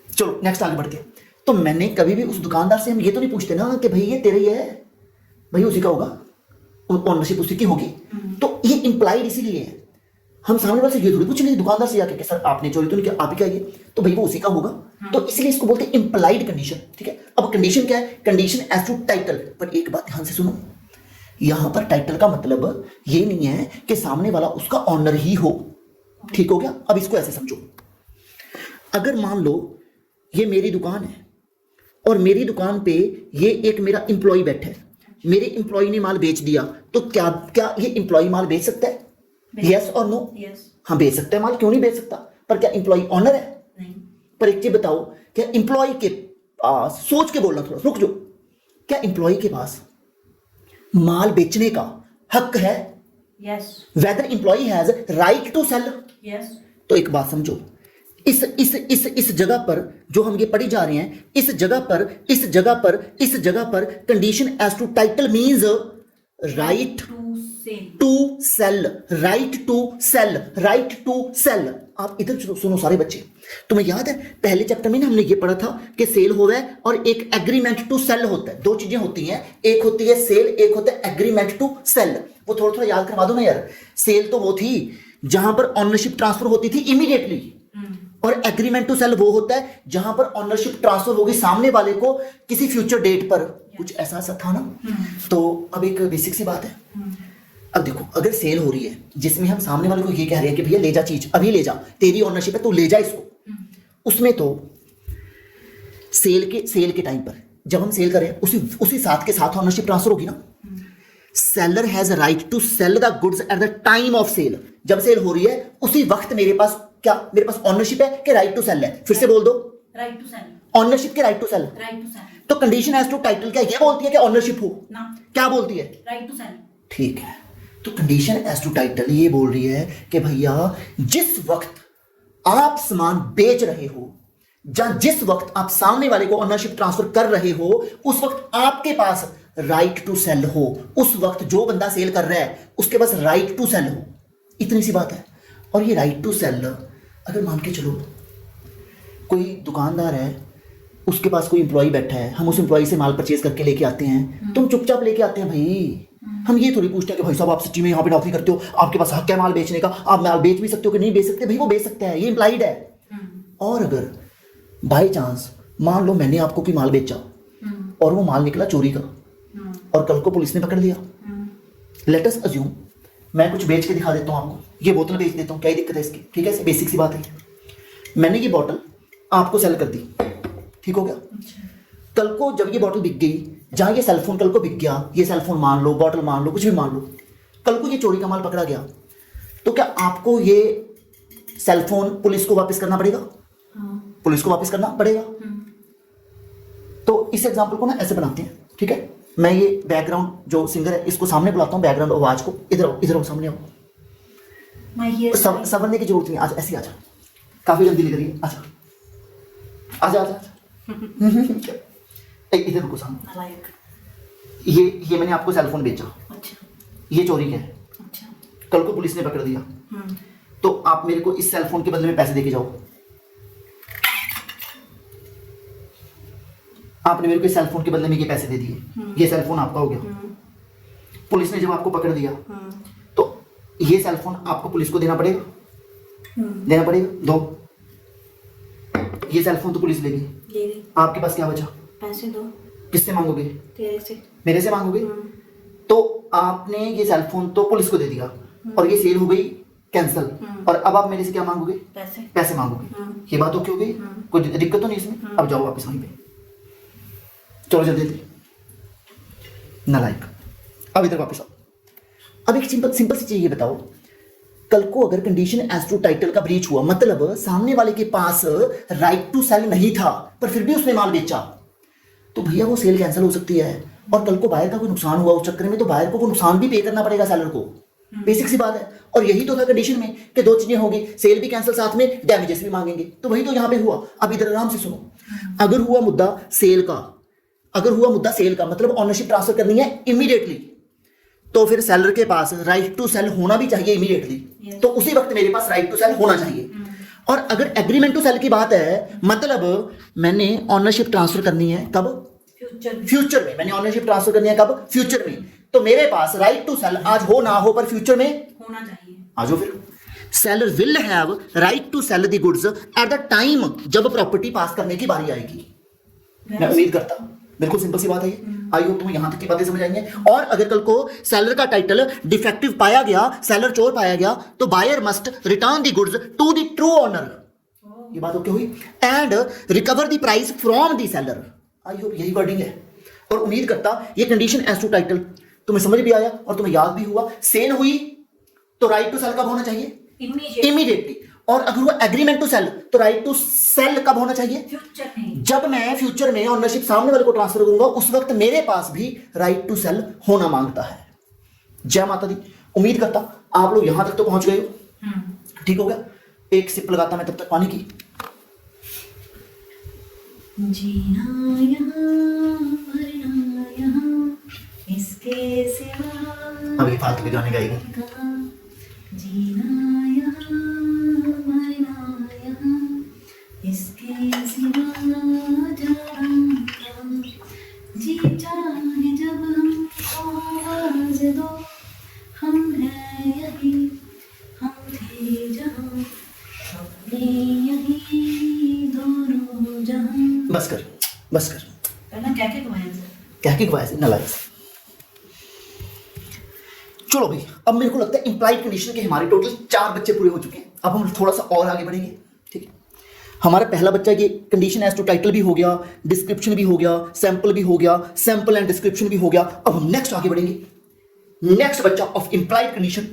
चलो नेक्स्ट आगे बढ़ते हैं। तो मैंने कभी भी उस दुकानदार से हम ये तो नहीं पूछते ना कि भाई ये तेरा ही है, भाई उसी का होगा, ओनरशिप उसी की होगी। तो ये इंप्लाइड इसीलिए है, हम सामने वाले से ये थोड़ी पूछेंगे दुकानदार से जाके कि सर आपने चोरी तो नहीं किया, आप ही क्या ये, तो भाई वो उसी का होगा। तो इसलिए इसको बोलते हैं इंप्लाइड कंडीशन, ठीक है। अब कंडीशन क्या है, कंडीशन एज टू टाइटल। पर एक बात ध्यान से सुनो, यहां पर टाइटल का मतलब ये नहीं है कि सामने वाला उसका ऑनर ही हो। ठीक हो गया? अब इसको ऐसे समझो, अगर मान लो ये मेरी दुकान है और मेरी दुकान पे ये एक मेरा इंप्लॉय बैठा है, मेरे इंप्लॉय ने माल बेच दिया, तो क्या क्या ये इंप्लॉय माल बेच सकता है? यस और नो? यस। हाँ बेच सकता है माल, क्यों नहीं बेच सकता? पर क्या इंप्लॉय ऑनर है? नहीं। पर एक चीज बताओ, क्या इंप्लॉय के पास, सोच के बोलना थोड़ा, रुक जाओ, क्या इंप्लॉय के पास माल बेचने का हक है? Yes. Whether employ has right to sell? Yes. तो एक बात समझो, इस जगह पर जो हम ये पढ़ी जा रहे हैं, इस जगह पर condition as to title means right to sell, right to sell. आप इधर सुनो सारे बच्चे, तुम्हें याद है पहले चैप्टर में ना हमने ये पढ़ा था कि सेल होता है और एक एग्रीमेंट टू सेल होता है। दो चीजें होती हैं, एक होती है सेल, एक होता है एग्रीमेंट टू सेल। वो थोड़ा थोड़ा याद करवा दो ना यार। सेल तो वो थी जहां पर ऑनरशिप ट्रांसफर होती थी इमीडिएटली, और एग्रीमेंट टू सेल वो होता है जहां पर ऑनरशिप ट्रांसफर होगी सामने वाले को किसी फ्यूचर डेट पर। कुछ ऐसा था ना। तो अब एक बेसिक सी बात है, अब देखो अगर सेल हो रही है जिसमें हम सामने वाले को ये कह रहे हैं कि भैया ले जा चीज, अभी ले जा, तेरी ऑनरशिप है, तू ले जा इसको, उसमें तो सेल के टाइम पर जब हम सेल करें उसी साथ के साथ ऑनरशिप ट्रांसफर होगी ना। Seller has right to sell the goods at the time of sale. जब सेल हो रही है उसी वक्त मेरे पास क्या, मेरे पास ऑनरशिप है कि राइट टू सेल है? फिर से बोल दो, राइट टू सेल। ऑनरशिप के right to sell. Right to sell. तो कंडीशन एज टू टाइटल क्या ये बोलती है कि ऑनरशिप हो ना, क्या बोलती है? Right to sell. ठीक है, तो कंडीशन एज टू टाइटल ये बोल रही है कि भैया जिस वक्त आप सामान बेच रहे हो, जिस वक्त आप सामने वाले को ऑनरशिप ट्रांसफर कर रहे हो, उस वक्त आपके पास राइट टू सेल हो। उस वक्त जो बंदा सेल कर रहा है उसके पास राइट टू सेल हो, इतनी सी बात है। और ये राइट टू सेल, अगर मान के चलो कोई दुकानदार है, उसके पास कोई इंप्लॉय बैठा है, हम उस इंप्लॉय से माल परचेज करके लेके आते हैं, तुम चुपचाप लेके आते हैं भाई। हम ये थोड़ी पूछते हैं कि भाई साहब आप सच्ची में यहाँ पे नौकरी करते हो, आपके पास हक है माल बेचने का, आप माल बेच भी सकते हो कि नहीं बेच सकते? भाई वो बेच सकता है, ये इंप्लाइड है। और अगर बाई चांस मान लो मैंने आपको कोई माल बेचा और वो माल निकला चोरी का, और कल को पुलिस ने पकड़ लिया, लेट अस अज्यूम मैं कुछ बेच के दिखा देता हूँ आपको, ये बोतल बेच देता हूँ, क्या ही दिक्कत है इसकी? ठीक है, बेसिक सी बात है, मैंने ये बोतल आपको सेल कर दी, ठीक हो गया। कल को जब ये बोतल बिक गई, जहां ये सेलफोन कल को बिक गया, ये सेलफोन मान लो, बोतल मान लो, कुछ भी मान लो, कल को ये चोरी का माल पकड़ा गया, तो क्या आपको ये सेलफोन पुलिस को वापस करना पड़ेगा? पुलिस को वापस करना पड़ेगा। तो इस एग्जांपल को ना ऐसे बनाते हैं, ठीक है। मैं ये बैकग्राउंड जो सिंगर है इसको सामने बुलाता हूँ, बैकग्राउंड आवाज को इधर आओ सामने आओ। संवरने की जरूरत नहीं, आज ऐसे आ जा, काफी जल्दी लग रही है, आजा इधर रुको सामने। ये मैंने आपको सेलफोन बेचा, अच्छा। ये चोरी का है, अच्छा। कल को पुलिस ने पकड़ दिया, तो आप मेरे को इस सेलफोन के बदले में पैसे देके जाओ। आपने मेरे को इस सेलफोन के बदले में ये पैसे दे दिए, ये सेलफोन आपका हो गया। पुलिस ने जब आपको पकड़ दिया तो ये सेलफोन आपको पुलिस को देना पड़ेगा, देना पड़ेगा, दो। ये सेलफोन तो पुलिस ले गई, आपके पास क्या बचा? पैसे दो। किससे मांगोगे? तेरे से। मेरे से मांगोगे। तो आपने ये सेलफोन तो पुलिस को दे दिया और ये सेल हो गई कैंसिल, और अब आप मेरे से क्या मांगोगे? पैसे मांगोगे। ये बात ओके हो गई, कोई दिक्कत तो नहीं इसमें? अब जाओ वापस वहीं पे, चलो जल्दी नालायक, अब इधर वापस आओ। अब एक सिंपल सी चीज ये बताओ, कल को अगर कंडीशन एज टू टाइटल का ब्रीच हुआ, मतलब सामने वाले के पास राइट टू सेल नहीं था पर फिर भी उसने माल बेचा, तो भैया वो सेल कैंसिल हो सकती है, और कल को बायर का कोई नुकसान हुआ उस चक्कर में, तो बायर को वो नुकसान भी पे करना पड़ेगा सेलर को। बेसिक सी बात है। और यही तो था कंडीशन में कि दो चीजें होगी, सेल भी कैंसिल, साथ में डैमेजेस भी मांगेंगे, तो वही तो यहाँ पे हुआ। अब इधर आराम से सुनो, अगर हुआ मुद्दा सेल का, मतलब ऑनरशिप ट्रांसफर करनी है इमीडिएटली, तो फिर सेलर के पास राइट टू सेल होना भी चाहिए इमीडिएटली, तो उसी वक्त मेरे पास राइट टू सेल होना चाहिए। और अगर एग्रीमेंट टू सेल की बात है, मतलब मैंने ऑनरशिप ट्रांसफर करनी है कब? फ्यूचर में। मैंने ऑनरशिप ट्रांसफर करनी है कब? फ्यूचर में। तो मेरे पास राइट टू सेल आज हो ना हो पर फ्यूचर में होना चाहिए। आ जाओ फिर। Seller will have right to sell the goods at the time जब प्रॉपर्टी पास करने की बारी आएगी। मैं उम्मीद करता हूं बिल्कुल सिंपल सी बात है ये। आई होप तुम्हें यहां तक की बातें समझ आई हैं। और अगर कल को सेलर का टाइटल डिफेक्टिव पाया गया, सेलर चोर पाया गया, तो buyer must return the goods to the true owner, ये बात ओके हुई, and recover the price from the seller. I hope यही वर्डिंग है। और उम्मीद करता ये कंडीशन एज टू टाइटल तुम्हें समझ भी आया और तुम्हें याद भी हुआ। सेल हुई तो राइट टू सेल कब होना चाहिए? इमीडिएटली। और अगर वो एग्रीमेंट टू सेल तो राइट टू सेल कब होना चाहिए? फ्यूचर में। जब मैं फ्यूचर में ओनरशिप सामने वाले को ट्रांसफर करूंगा उस वक्त मेरे पास भी राइट टू सेल होना मांगता है। जय माता दी। उम्मीद करता आप लोग यहां तक तो पहुंच गए हो। ठीक हो गया। एक सिप लगाता मैं तब तक पानी की। जीना यहाँ मरना यहाँ, इसके सिवा अभी फालतू के गाने गाएगी। जीना यहाँ मरना यहाँ, इसके सिवा जाना कहाँ। जी चाहे जब हमको आवाज दो, हम हैं यही, हम थे जहाँ, अपने यही दोनों जहाँ। बस कर, बस कर। पहला क्या क्या कमाया सर? कह के गवाया से नालायक। चलो भाई, अब मेरे को लगता है इंप्लाइड कंडीशन के हमारे टोटल 4 बच्चे पूरे हो चुके हैं। अब हम थोड़ा सा और आगे बढ़ेंगे। ठीक है, हमारा पहला बच्चा ये कंडीशन एज टू टाइटल भी हो गया, डिस्क्रिप्शन भी हो गया, सैंपल भी हो गया, सैंपल एंड डिस्क्रिप्शन भी हो गया। अब हम नेक्स्ट आगे बढ़ेंगे। नेक्स्ट बच्चा of implied condition,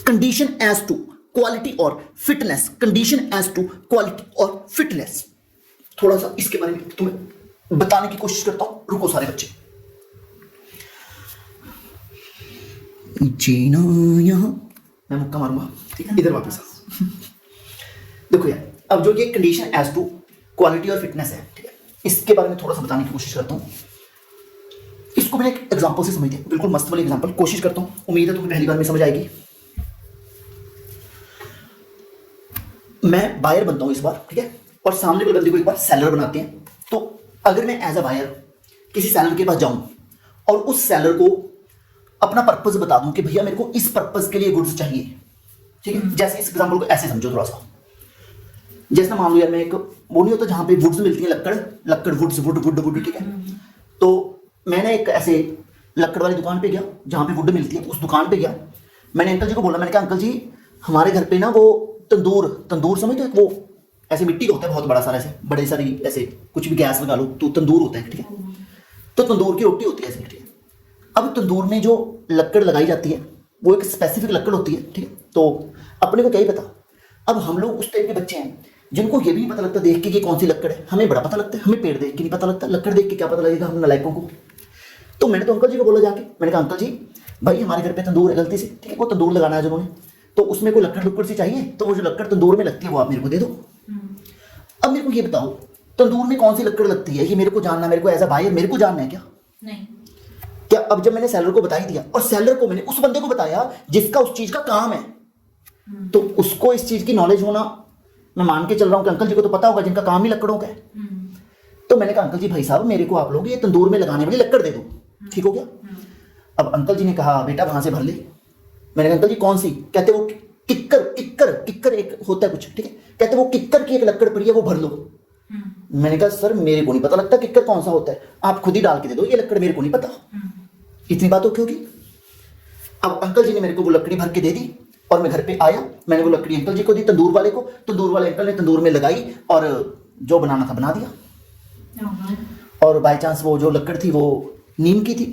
condition as to quality और fitness. Condition as to quality और फिटनेस, थोड़ा सा इसके बारे में तुम्हें बताने की कोशिश करता हूं। रुको सारे बच्चे। जीना यहां, मैं मुक्का मारूंगा। ठीक है, इधर वापस आओ। देखो यार, अब जो ये कंडीशन एज टू क्वालिटी और फिटनेस है, ठीक है, इसके बारे में थोड़ा सा बताने की कोशिश करता हूं। इसको मैंने एक एग्जांपल से समझ लिया, बिल्कुल मस्त वाली एग्जांपल। कोशिश करता हूं, उम्मीद है तुम्हें पहली बार में समझ आएगी। मैं बायर बनता हूं इस बार, ठीक है, और सामने वाले बंदे को एक बार सेलर बनाते हैं। तो अगर मैं एज अ बायर किसी सेलर के पास जाऊं और उस सेलर को अपना पर्पस बता दूं कि भैया मेरे को इस पर्पस के लिए गुड्स चाहिए, ठीक है, जैसे इस एग्जांपल को ऐसे समझो थोड़ा सा। जैसे मान लो यार, मैं एक वो नहीं होता जहां पे वुड्स मिलती है, लक्कड़ वुड्स, वुड, ठीक है। तो मैंने एक ऐसे लक्कड़ वाली दुकान पे गया जहां पे वुड मिलती है, उस दुकान पे गया। मैंने अंकल जी को बोला, मैंने कहा अंकल जी हमारे घर पे ना वो तंदूर समझते हो, वो ऐसे मिट्टी का होता है बहुत बड़ा सारा, ऐसे बड़े सारी ऐसे कुछ भी गैस लगा लो तो तंदूर होता है, ठीक है। तो तंदूर की रोटी होती है ऐसे, ठीक है। अब तंदूर में जो लक्कड़ लगाई जाती है वो एक स्पेसिफिक लक्कड़ होती है, ठीक है। तो अपने को क्या ही पता। अब हम लोग उस टाइप के बच्चे हैं जिनको ये भी नहीं पता लगता देख के कि कौन सी लक्कड़ है। हमें बड़ा पता लगता है, हमें पेड़ देख के नहीं पता लगता, लक्कड़ देख के क्या पता लगेगा हम नालायकों को। तो मैंने तो अंकल जी को बोला जाके, मैंने कहा अंकल जी भाई हमारे घर पे तंदूर है गलती से, ठीक है, वो तंदूर लगाना है जिन्होंने, तो उसमें कोई लक्कड़ सी चाहिए, तो वो जो लक्कड़ तंदूर में लगती है वो आप मेरे को दे दो। अब मेरे को ये बताओ तंदूर में कौन सी लक्कड़ लगती है, ये मेरे को जानना, मेरे को एज अ बायर मेरे को जानना है क्या? नहीं। क्या अब जब मैंने सेलर को बता ही दिया और सेलर को मैंने उस बंदे को बताया जिसका उस चीज का काम है, तो उसको इस चीज की नॉलेज होना, मैं मान के चल रहा हूं कि अंकल जी को तो पता होगा जिनका काम ही लकड़ों का है। तो मैंने कहा अंकल जी भाई साहब मेरे को आप लोग ये तंदूर में लगाने वाली लकड़ दे दो, ठीक हो गया। अब अंकल जी ने कहा बेटा वहां से भर ले। मैंने कहा अंकल जी कौन सी? कहते वो किक्कर एक होता है कुछ, ठीक है, कहते वो किक्कर की एक लकड़ पड़ी है वो भर लो। मैंने कहा सर मेरे को नहीं पता लगता किक्कर कौन सा होता है, आप खुद ही डाल के दे दो, ये लकड़ मेरे को नहीं पता। इतनी बात ओके होगी। अब अंकल जी ने मेरे को वो लकड़ी भर के दे दी और मैं घर पे आया, मैंने वो लकड़ी अंकल जी को दी, तंदूर वाले को, तंदूर वाले अंकल ने तंदूर में लगाई और जो बनाना था बना दिया। और बाय चांस वो जो लकड़ थी वो नीम की थी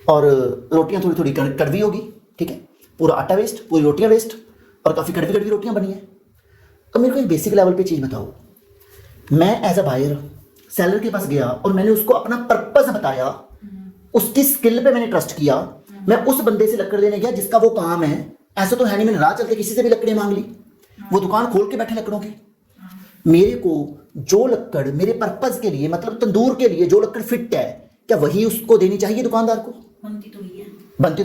और रोटियां थोड़ी थोड़ी कड़वी होगी, ठीक है, पूरा आटा वेस्ट, पूरी रोटियां वेस्ट और काफ़ी कड़वी रोटियां बनी है। अब मेरे को एक बेसिक लेवल पे चीज़ बताओ, मैं एज अ बायर सेलर के पास गया और मैंने उसको अपना पर्पस बताया, उसकी स्किल पे मैंने ट्रस्ट किया, मैं उस बंदे से लकड़ लेने गया जिसका वो काम है। ऐसा तो है नहीं मैंने राह चलते किसी से भी लकड़ियां मांग ली, वो दुकान खोल के बैठे लकड़ों की। मेरे को जो लकड़ मेरे पर्पस के लिए, मतलब तंदूर के लिए जो लकड़ फिट है, क्या वही उसको देनी चाहिए दुकानदार को? बनती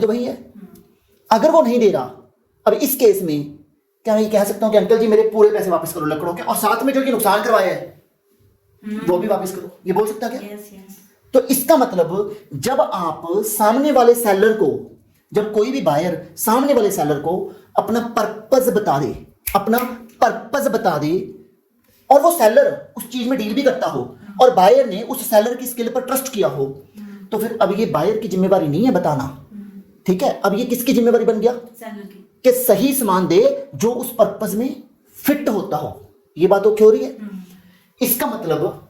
तो वही है। अगर वो नहीं दे रहा, अब इस केस में क्या मैं ये कह सकता हूं कि अंकल जी मेरे पूरे पैसे वापस करो लकड़ों के और साथ में जो ये नुकसान करवाया है वो भी वापस करो, ये बोल सकता क्या? yes. तो इसका मतलब जब आप सामने वाले सेलर को, जब कोई भी बायर सामने वाले सेलर को अपना पर्पस बता दे और वो सेलर उस चीज में डील भी करता हो, और बायर ने उस सेलर की स्किल पर ट्रस्ट किया हो, तो फिर अब ये बायर की जिम्मेवारी नहीं है बताना, ठीक है। अब ये किसकी जिम्मेवारी बन गया सेलर की। कि सही सामान दे जो उस पर्पस में फिट होता हो। ये बात ओके हो रही है? इसका मतलब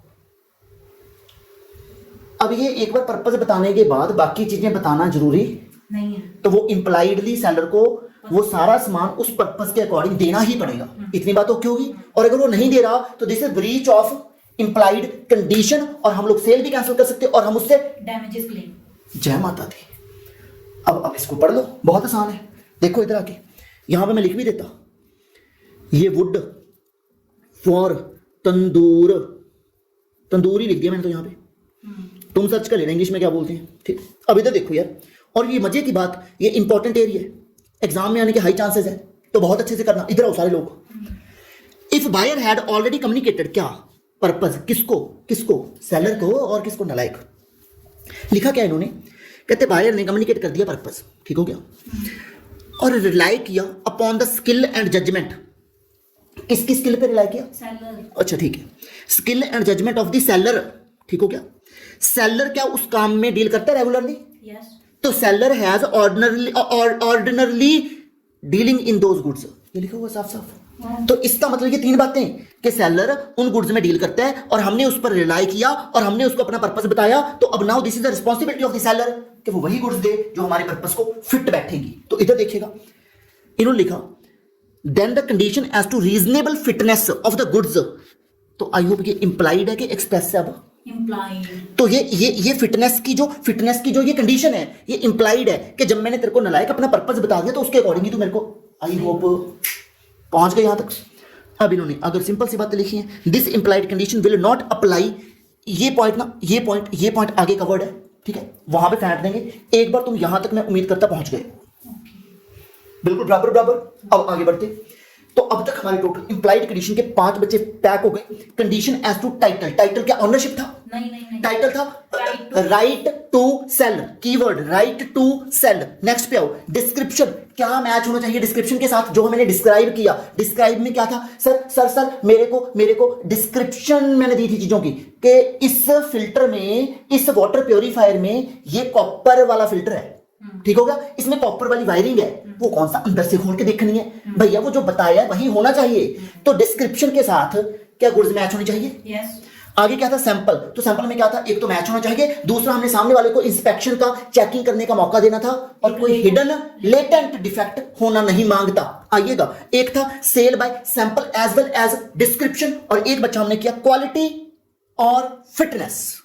अब ये एक बार पर्पस बताने के बाद बाकी चीजें बताना जरूरी नहीं है। तो वो इंप्लाइडली सेलर को वो सारा सामान उस पर्पस के अकॉर्डिंग देना ही पड़ेगा। इतनी बात ओके होगी? और अगर वो नहीं दे रहा तो this is breach of implied condition, और हम लोग सेल भी कैंसिल कर सकते हैं और हम उससे डैमेजेस क्लेम। जय माता दी। अब इसको पढ़ लो, बहुत आसान है। देखो इधर आके, यहां पे मैं लिख भी देता, ये वुड फॉर तंदूर, तंदूर ही लिख दिया मैंने तो यहां पे, तुम सर्च कर लेना इंग्लिश में क्या बोलते हैं, ठीक। अब इधर देखो यार, और ये मजे की बात, ये इंपॉर्टेंट एरिया है, एग्जाम में आने के हाई चांसेस है, तो बहुत अच्छे से करना। इधर आओ सारे लोग। If buyer had already communicated, क्या पर्पस, किसको किसको, सेलर को, और किसको, नालायक। लिखा क्या इन्होंने, कहते बायर ने कम्युनिकेट कर दिया पर्पस, ठीक हो गया, और रिलाई किया upon the skill and judgment. किसकी स्किल पे रिलाई किया? सेलर। अच्छा ठीक है, skill and judgment of the seller, ठीक हो गया। सेलर क्या उस काम में डील करता है रेगुलरली? यस। तो seller has ordinarily dealing in those goods, ये लिखा हुआ साफ साफ। तो इसका मतलब ये तीन बातें कि सेलर उन गुड्स में डील करता है और हमने उस पर रिलाई किया और हमने उसको अपना पर्पस बताया, तो अब now this is the responsibility of the seller कि वो वही गुड्स दे जो हमारे पर्पस को फिट बैठेगी। तो इधर देखिएगा, इन्होंने लिखा then the condition as to reasonable fitness of the goods. तो आई होप ये इंप्लाइड है कि एक्सप्रेस है? अब इंप्लाइड। तो ये फिटनेस की जो ये कंडीशन है, ये इंप्लाइड है कि जब मैंने तेरे को नलायक अपना पर्पस बता दिया तो उसके अकॉर्डिंग ही तू मेरे को, आई होप पहुंच गए यहां तक। अब इन्होंने अगर सिंपल सी बातें लिखी हैं, this implied condition will not apply, ये पॉइंट आगे का वर्ड है, ठीक है, वहां पे फेंक देंगे। एक बार तुम यहां तक मैं उम्मीद करता पहुंच गए, बिल्कुल बराबर। अब आगे बढ़ते, तो अब तक हमारे टोटल इंप्लाइड कंडीशन के 5 बच्चे पैक हो गए। Condition as to title, title क्या ऑनरशिप था? नहीं। टाइटल था right to sell, keyword right to sell. Next पे आओ, डिस्क्रिप्शन, क्या मैच होना चाहिए डिस्क्रिप्शन के साथ? जो मैंने डिस्क्राइब किया, डिस्क्राइब में क्या था? सर मेरे को डिस्क्रिप्शन मैंने दी थी चीजों की कि इस फिल्टर में, इस वाटर प्योरीफायर में ये कॉपर वाला फिल्टर है, ठीक होगा, इसमें कॉपर वाली वायरिंग है, वो कौन सा अंदर से खोल के देखनी है भैया, वो जो बताया वही होना चाहिए। तो डिस्क्रिप्शन के साथ क्या गुड्स मैच होनी चाहिए? यस। आगे क्या था? सैंपल। तो सैंपल में क्या था? एक तो मैच होना चाहिए, दूसरा हमने सामने वाले को इंस्पेक्शन का, चेकिंग करने का मौका देना था, और कोई हिडन लेटेंट डिफेक्ट होना नहीं मांगता। आइएगा, एक था sale by sample as well as description, और एक बच्चा हमने किया क्वालिटी और फिटनेस।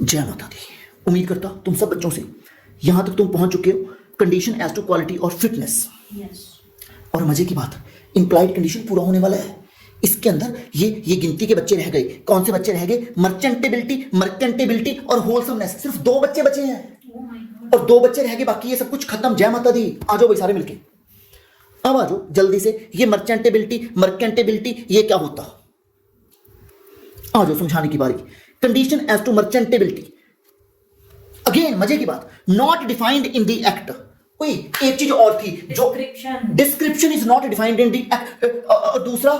जय माता दी। उम्मीद करता तुम सब बच्चों से यहां तक तुम पहुंच चुके हो, कंडीशन एज टू क्वालिटी और फिटनेस। यस। और मजे की बात, इंप्लाइड कंडीशन पूरा होने वाला है। इसके अंदर ये गिनती के बच्चे रह गए। कौन से बच्चे रह गए? मर्चेंटेबिलिटी और होलसमनेस। सिर्फ 2 बच्चे बचे हैं, और 2 बच्चे रह गए, बाकी ये सब कुछ खत्म। जय माता दी। आ जाओ भाई सारे मिलके, अब आ जाओ जल्दी से। ये मर्चेंटेबिलिटी ये क्या होता? आ जाओ समझाने की बारी। कंडीशन एज टू मर्चेंटेबिलिटी, अगेन मजे की बात, not defined in the act. कोई एक चीज और थी जो description is not defined in the act, और दूसरा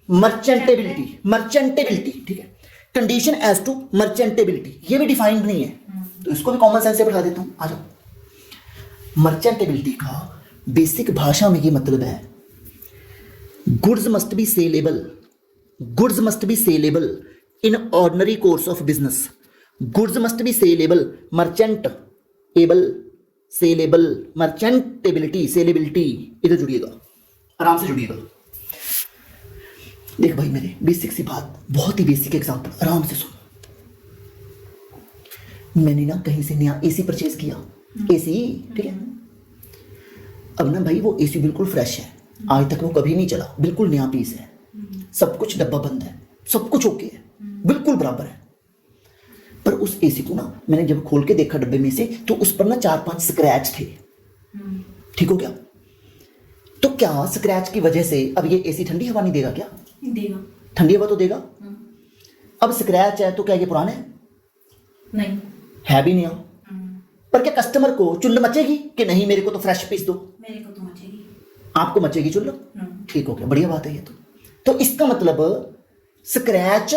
मर्चेंटेबिलिटी, ठीक है। कंडीशन एज टू मर्चेंटेबिलिटी ये भी डिफाइंड नहीं है, तो इसको भी कॉमन सेंस से बढ़ा देता हूं। आ जाओ, मर्चेंटेबिलिटी का बेसिक भाषा में ये मतलब है, goods must be saleable in ordinary course of business. Goods must be saleable, merchantability, इधर जुड़िएगा, आराम से जुड़िएगा। देख भाई मेरे बेसिक सी बात, बहुत ही बेसिक एग्जांपल, आराम से सुन। मैंने ना कहीं से नया एसी परचेज किया, एसी, ठीक है। अब ना भाई वो एसी बिल्कुल फ्रेश है, आज तक वो कभी नहीं चला, बिल्कुल नया पीस है, सब कुछ डब्बा बंद है, सब कुछ ओके है, बिल्कुल बराबर है। पर उस एसी को ना मैंने जब खोल के देखा डब्बे में से, तो उस पर ना 4-5 स्क्रैच थे, ठीक हो गया। तो क्या स्क्रैच की वजह से अब ये एसी ठंडी हवा नहीं देगा? क्या देगा? ठंडी हवा तो देगा। अब स्क्रैच है तो क्या ये पुराना है? नहीं है भी नहीं। पर क्या कस्टमर को चुल्ल मचेगी कि नहीं मेरे को तो फ्रेश पीस दो? मेरे को तो मचेगी। आपको मचेगी चुल्ल, ठीक हो गया, बढ़िया बात है ये तो इसका मतलब स्क्रैच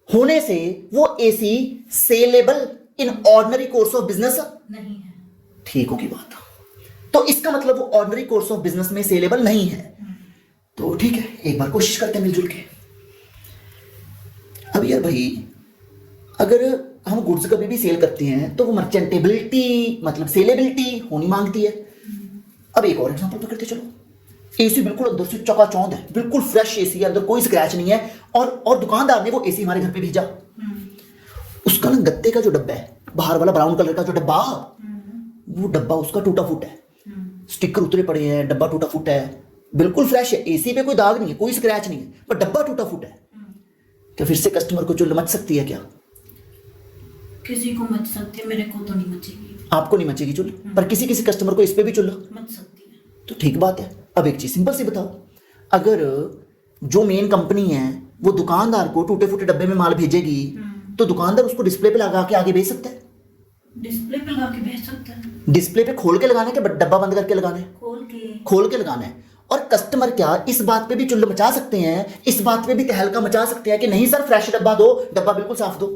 होने से वो AC saleable in ordinary course of business नहीं है। ठीक होगी बात। तो इसका मतलब वो ऑर्डिनरी कोर्स ऑफ बिजनेस में सेलेबल नहीं है। तो ठीक है, एक बार कोशिश करते हैं मिलजुल के। अब यार भाई, अगर हम गुड्स कभी भी सेल करते हैं तो वो मर्चेंटेबिलिटी मतलब सेलेबिलिटी होनी मांगती है। अब एक और एग्जांपल पकड़ते चलो। एसी बिल्कुल अंदर से चकाचौंध है, बिल्कुल फ्रेश एसी है, अंदर कोई स्क्रैच नहीं है, और दुकानदार ने वो एसी हमारे घर पे भेजा। उसका ना गत्ते का जो डब्बा है, बाहर वाला ब्राउन कलर का जो डब्बा, वो डब्बा उसका टूटा फूटा है, स्टिकर उतरे पड़े हैं, डब्बा टूटा फूटा है, बिल्कुल फ्रेश है, एसी पे कोई दाग नहीं है, कोई स्क्रैच नहीं है, पर डब्बा टूटा फूटा है। क्या फिर से कस्टमर को चुल मच सकती है क्या? किसी को मच सकती है, मेरे को तो नहीं मचेगी। आपको नहीं मचेगी चुल, पर किसी किसी कस्टमर को इस पे भी चुल मच सकती है। तो ठीक बात है। अब एक चीज सिंपल सी बताओ, अगर जो मेन कंपनी है वो दुकानदार को टूटे फूटे डब्बे में माल भेजेगी तो दुकानदार उसको डिस्प्ले पे लगा के आगे भेज सकता है? डिस्प्ले पे लगा के भेज सकता है। डिस्प्ले पे खोल के लगाना है कि डब्बा बंद करके लगाना है? खोल के लगाना है। और कस्टमर क्या इस बात पे भी चुल्ल मचा सकते हैं, इस बात पे भी तहलका मचा सकते हैं कि नहीं सर फ्रेश डब्बा दो, डब्बा बिल्कुल साफ दो?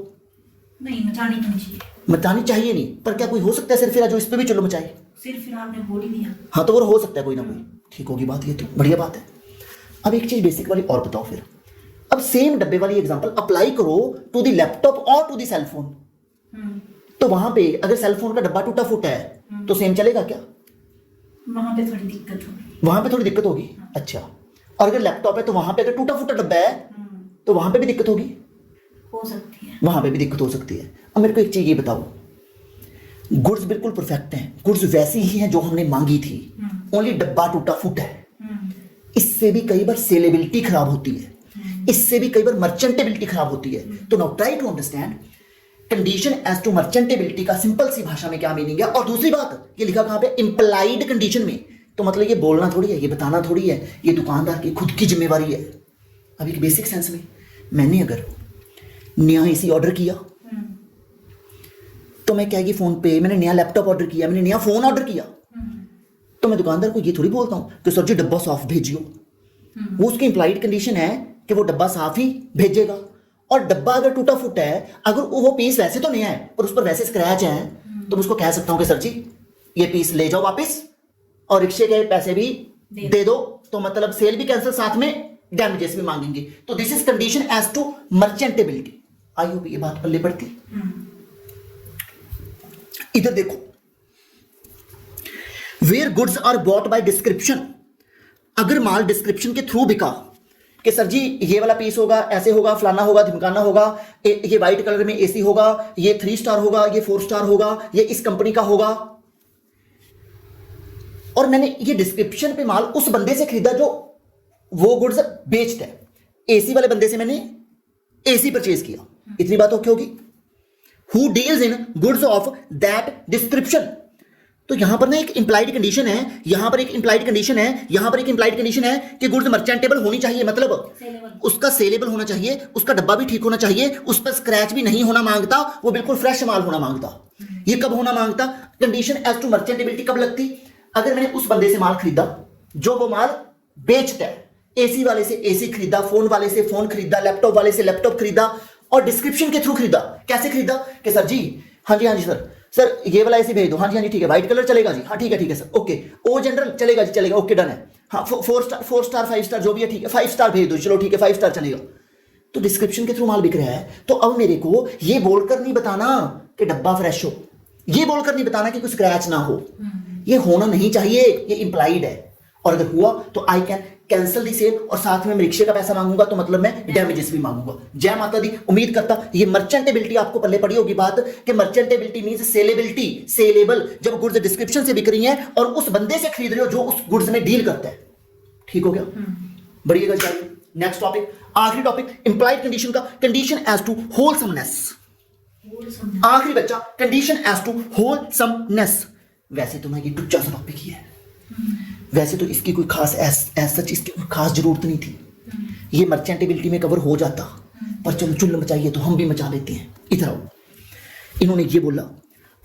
नहीं, मचानी तो नहीं चाहिए। मचानी चाहिए नहीं, पर क्या कोई हो सकता है सिर्फ जो इस पे भी चुल्ल मचाए? सिर्फ फिर आपने बोल ही दिया। हाँ, तो वो हो सकता है कोई ना कोई। ठीक होगी बात, ये तो बढ़िया बात है। अब एक चीज बेसिक वाली और बताओ फिर। अब सेम डब्बे वाली एग्जांपल अप्लाई करो टू द लैपटॉप और टू द सेल फोन। तो वहां पे अगर सेल फोन का डब्बा टूटा फूटा है तो सेम चलेगा क्या? वहां पे थोड़ी दिक्कत होगी। वहां पे थोड़ी दिक्कत होगी। अच्छा, और अगर लैपटॉप है तो वहां पे अगर टूटा फूटा डब्बा है तो वहां पे भी दिक्कत होगी? हो सकती है। वहां पे भी दिक्कत हो सकती है। अब मेरे को एक चीज ये बताओ, गुड्स बिल्कुल परफेक्ट हैं, गुड्स वैसी ही हैं जो हमने मांगी थी, ओनली डब्बा टूटा फूटा है। इससे भी कई बार सेलेबिलिटी खराब होती है, इससे भी कई बार मर्चेंटेबिलिटी खराब होती है। तो now try to understand condition as to merchantability का सिंपल सी भाषा में क्या मीनिंग है। और दूसरी बात, ये लिखा कहां पे? इंप्लाइड कंडीशन में। तो मतलब ये बोलना थोड़ी है, ये बताना थोड़ी है, ये दुकानदार की खुद की जिम्मेवारी है। अब एक बेसिक सेंस में, मैंने अगर नया एसी ऑर्डर किया तो मैं कहेगी फोन पे मैंने नया लैपटॉप ऑर्डर किया, मैंने नया फोन ऑर्डर किया, तो मैं दुकानदार को ये थोड़ी बोलता हूं कि सर जी डब्बा साफ भेजियो। वो उसकी इंप्लाइड कंडीशन है कि वो डब्बा साफ ही भेजेगा। और डब्बा अगर टूटा फूटा है, अगर वो पीस वैसे तो नया है पर उस पर वैसे स्क्रैच है, तो मैं उसको कह सकता हूं कि सर जी ये पीस ले जाओ वापस और रिक्शे के पैसे भी दे दो। तो मतलब सेल भी कैंसिल, साथ में डैमेजेस भी मांगेंगे। तो this is condition as to merchantability. I hope ये बात पल्ले पड़ती। इधर देखो, where goods are bought by description. अगर माल डिस्क्रिप्शन के थ्रू बिका कि सर जी ये वाला पीस होगा, ऐसे होगा, फलाना होगा, ढिमकाना होगा, ये व्हाइट कलर में एसी होगा, ये 3 स्टार होगा, ये 4 स्टार होगा, ये इस कंपनी का होगा, और मैंने ये डिस्क्रिप्शन पे माल उस बंदे से खरीदा जो वो गुड्स बेचता है, एसी वाले बंदे से मैंने एसी परचेज किया, इतनी बात ओके होगी? Who deals in goods of that description. तो यहां पर ना एक इंप्लाइड कंडीशन है, यहां पर एक इंप्लाइड कंडीशन है, यहां पर एक इंप्लाइड कंडीशन है कि गुड्स मर्चेंटेबल होनी चाहिए, मतलब उसका सेलेबल होना चाहिए, उसका डब्बा भी ठीक होना चाहिए, उस पर स्क्रैच भी नहीं होना मांगता, वो बिल्कुल फ्रेश माल होना मांगता। ये कब होना मांगता? कंडीशन एज टू मर्चेंटेबिलिटी कब लगती? अगर मैंने उस बंदे से माल खरीदा जो वो माल बेचता है, एसी वाले से एसी खरीदा, फोन वाले से फोन खरीदा, लैपटॉप वाले से लैपटॉप खरीदा, और डिस्क्रिप्शन के थ्रू खरीदा। कैसे खरीदा? कि सर जी हाँ जी सर ये वाला एसी भेज दो, हाँ जी ठीक है, व्हाइट कलर चलेगा जी, हाँ ठीक है सर, ओके, ओ जनरल चलेगा जी, चलेगा, ओके डन है, हाँ 4 स्टार 5 स्टार जो भी है ठीक है, 5 स्टार भेज दो, चलो ठीक है 5 स्टार चलेगा। तो डिस्क्रिप्शन के थ्रू माल बिक रहा है, तो अब मेरे को ये बोलकर नहीं बताना कि डब्बा फ्रेश हो, ये बोलकर नहीं बताना कि कुछ स्क्रैच ना हो, ये होना नहीं चाहिए, ये इंप्लाइड है। और अगर हुआ तो I can cancel the sale, और साथ में मैं रिक्शे का पैसा मांगूंगा, तो मतलब मैं डैमेजेस भी मांगूंगा। जय माता दी। उम्मीद करता ये मर्चेंटेबिलिटी आपको पल्ले पड़ी होगी बात, कि मर्चेंटेबिलिटी मींस सेलेबिलिटी, सेलेबल, जब गुड्स डिस्क्रिप्शन से बिक रही हैं और उस बंदे से खरीद रहे हो जो उस गुड्स में डील करता है। ठीक हो गया? बढ़िया जाइए। नेक्स्ट टॉपिक, आखिरी टॉपिक इंप्लाइड कंडीशन का, कंडीशन एज टू होलसमनेस। आखिरी बच्चा, कंडीशन एज टू होलसमनेस। वैसे तो मैं ये टुच्चा सा टॉपिक ही है, वैसे तो इसकी कोई खास सच इसकी कोई खास जरूरत नहीं थी, ये मर्चेंटेबिलिटी में कवर हो जाता, पर चलो चुल्ल मचाइए तो हम भी मचा लेते हैं। इधर आओ, इन्होंने ये बोला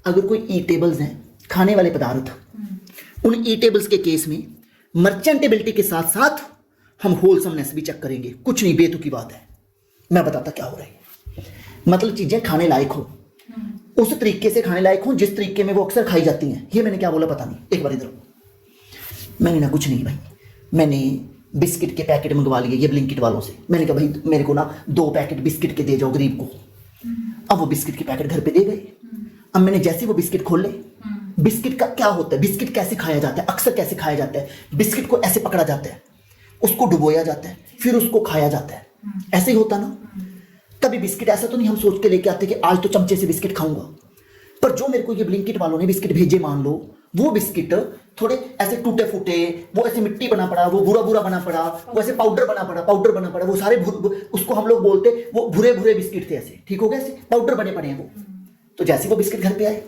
अगर कोई ई टेबल्स हैं, खाने वाले पदार्थ, उन ई टेबल्स के केस में मर्चेंटेबिलिटी के साथ साथ हम होलसमनेस भी चेक करेंगे। कुछ नहीं, बेतुकी बात है, मैं बताता क्या हो रहा है। मतलब चीजें खाने लायक हो, उस तरीके से खाने लायक हो जिस तरीके में वो अक्सर खाई जाती हैं। ये मैंने क्या बोला पता नहीं, एक बार इधर मैंने ना कुछ नहीं भाई, मैंने बिस्किट के पैकेट मंगवा लिए ये ब्लिंकिट वालों से। मैंने कहा भाई मेरे को ना 2 पैकेट बिस्किट के दे जाओ गरीब को। अब वो बिस्किट के पैकेट घर पे दे गए। अब मैंने जैसे वो बिस्किट खोल ले, बिस्किट का क्या होता है, बिस्किट कैसे खाया जाता है, अक्सर कैसे खाया जाता है, बिस्किट को ऐसे पकड़ा जाता है, उसको डुबोया जाता है, फिर उसको खाया जाता है, ऐसे ही होता ना। कभी बिस्किट ऐसा तो नहीं हम सोच के लेके आते कि आज तो चमचे से बिस्किट खाऊंगा। पर जो मेरे को ये ब्लिंकिट वालों ने बिस्किट भेजे, मान लो वो बिस्किट थोड़े ऐसे टूटे फूटे, वो ऐसे मिट्टी बना पड़ा, वो बुरा बुरा बना पड़ा, वो ऐसे पाउडर बना पड़ा, वो सारे उसको हम लोग बोलते वो भूरे भूरे बिस्किट थे ऐसे, ठीक हो गया, ऐसे पाउडर बने पड़े हैं वो। तो जैसे वो बिस्किट घर पे आए,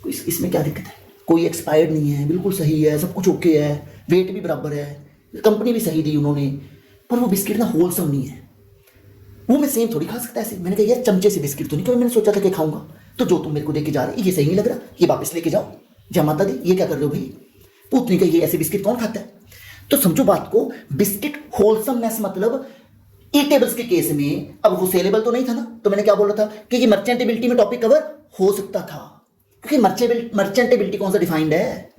इसमें क्या दिक्कत है, कोई एक्सपायर्ड नहीं है, बिल्कुल सही है, सब कुछ ओके है, वेट भी बराबर है, कंपनी भी सही दी उन्होंने, पर वो बिस्किट ना होलसम नहीं है। वो मैं सेम थोड़ी खा सकता ऐसे। मैंने कहा यार चमचे से बिस्किट तो नहीं, कभी मैंने सोचा था कि खाऊंगा। तो जो तुम मेरे को देके जा रहे ये सही नहीं लग रहा, ये वापस लेके जाओ, जय माता दी, ये क्या कर रहे हो भाई, पूतनी का ये ऐसे बिस्किट कौन खाता है। तो समझो बात को, बिस्किट होलसमनेस मतलब ईटेबल्स के केस में, अब वो सेलेबल तो नहीं था ना, तो मैंने क्या बोला था कि ये मर्चेंटेबिलिटी में टॉपिक कवर हो सकता था, क्योंकि मर्चेंटेबिलिटी कौन सा डिफाइंड है,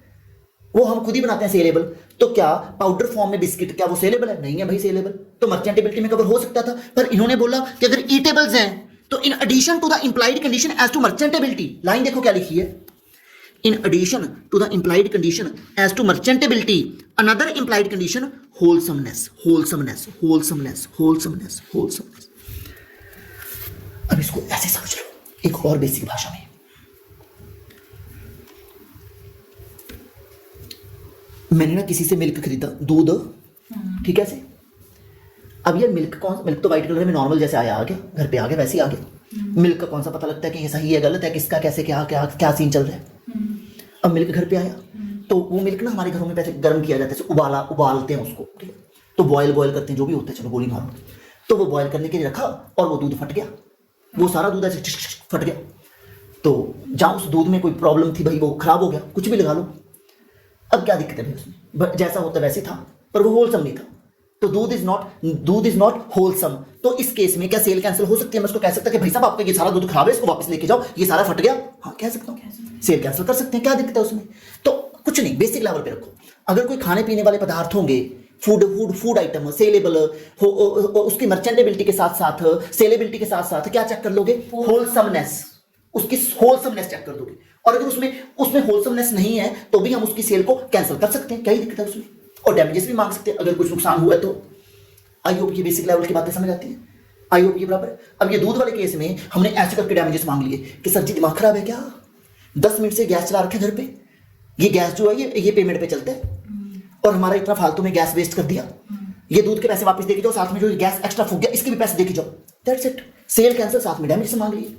वो हम खुद ही बनाते हैं सेलेबल। तो क्या पाउडर फॉर्म में बिस्किट क्या वो सेलेबल है, नहीं है भाई सेलेबल, तो मर्चेंटेबिलिटी में कवर हो सकता था। पर इन्होंने बोला कि अगर ईटेबल्स हैं तो in addition to the implied condition as to merchantability, line देखो क्या लिखी है, in addition to the implied condition as to merchantability another implied condition wholesomeness। अब इसको ऐसे समझ लो एक और बेसिक भाषा में, मैंने ना किसी से मिल्क खरीदा, दूध, ठीक है से। अब ये मिल्क तो व्हाइट कलर में नॉर्मल जैसे आया, आ गया घर पे, आ गया वैसे ही आ गया। मिल्क का कौन सा पता लगता है कि ये सही है गलत है, किसका कैसे क्या क्या क्या सीन चल रहा है। अब मिल्क घर पे आया, तो वो मिल्क ना हमारे घरों में वैसे गर्म किया जाता है, उबालते हैं उसको, ठीक है, तो बॉयल करते हैं, जो भी होता है, चलो गोली मारो। तो वो बॉयल करने के लिए रखा और वो दूध फट गया, वो सारा दूध ऐसे फट गया। तो जहाँ उस दूध में कोई प्रॉब्लम थी भाई वो खराब हो गया, कुछ भी लगा लो। अब क्या दिक्कत है भाई उसमें, जैसा होता वैसे था, पर वो होलसम नहीं था, तो दूध इज नॉट होलसम। तो इस केस में क्या सेल कैंसिल हो सकती है, मैं उसको कह सकता कि भाई साहब आपका ये सारा दूध खराब है, इसको वापस लेके जाओ, ये सारा फट गया, हाँ कह सकता हूँ, सेल कैंसिल कर सकते हैं, क्या दिक्कत है उसमें। तो कुछ नहीं, बेसिक लेवल पे रखो। अगर कोई खाने पीने वाले पदार्थ होंगे, फूड आइटम सेलेबल हो, उसकी मर्चेंटेबिलिटी के साथ साथ, सेलेबिलिटी के साथ साथ क्या चेक कर लोगे, होलसमनेस, उसकी होलसमनेस चेक कर दोगे। और अगर उसमें होलसमनेस नहीं है तो भी हम उसकी सेल को कैंसिल कर सकते हैं, क्या ही दिक्कत है उसमें, और डैमेजेस भी मांग सकते हैं अगर कुछ नुकसान हुआ है तो। आई होप ये बेसिक लेवल की बातें समझ आती हैं, आई होप ये बराबर है। अब ये दूध वाले केस में हमने ऐसे करके डैमेजेस मांग लिए कि सर जी दिमाग खराब है क्या, 10 मिनट से गैस चला रखे घर पे, ये गैस जो है ये पेमेंट पे चलता है, और हमारा इतना फालतू में गैस वेस्ट कर दिया, ये दूध के पैसे वापस देके जाओ, साथ में जो गैस एक्स्ट्रा फूक गया इसके भी पैसे देके जाओ, दैट्स इट, सेल कैंसिल, साथ में डैमेज से मांग लिए।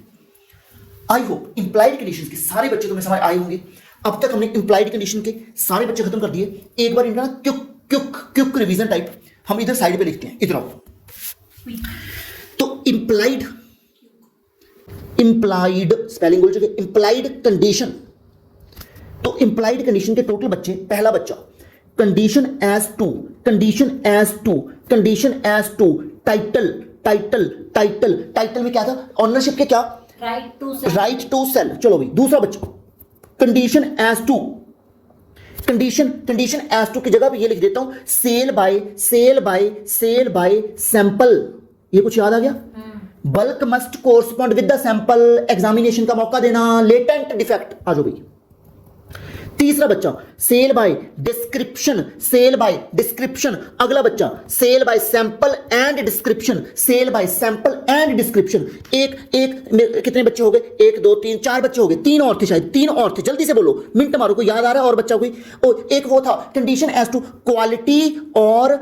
आई होप इंप्लाइड कंडीशंस के सारे बच्चे तुम्हें समझ आए होंगे। अब तक हमने इंप्लाइड कंडीशन के सारे बच्चे खत्म कर दिए। एक बार इनका क्विक रिवीजन टाइप हम इधर साइड पे लिखते हैं, इधर आओ। तो इंप्लाइड स्पेलिंग बोल चुके, इंप्लाइड कंडीशन। तो इंप्लाइड कंडीशन के टोटल बच्चे, पहला बच्चा कंडीशन एज टू टाइटल में क्या था, ऑनरशिप के क्या, राइट टू सेल। चलो भाई दूसरा बच्चा कंडीशन एज टू की जगह पे ये लिख देता हूं सेल बाय सैंपल। ये कुछ याद आ गया, bulk must correspond with the sample, examination का मौका देना, लेटेंट डिफेक्ट। आ जाओ भाई तीसरा बच्चा सेल बाय डिस्क्रिप्शन। अगला बच्चा sale by sample and description. एक कितने बच्चे हो गए, 1 2 3 4 बच्चे हो गए, 3 और थे शायद, 3 और थे, जल्दी से बोलो, मिनट मारो, कोई याद आ रहा है और बच्चा कोई, एक वो था कंडीशन एज टू क्वालिटी और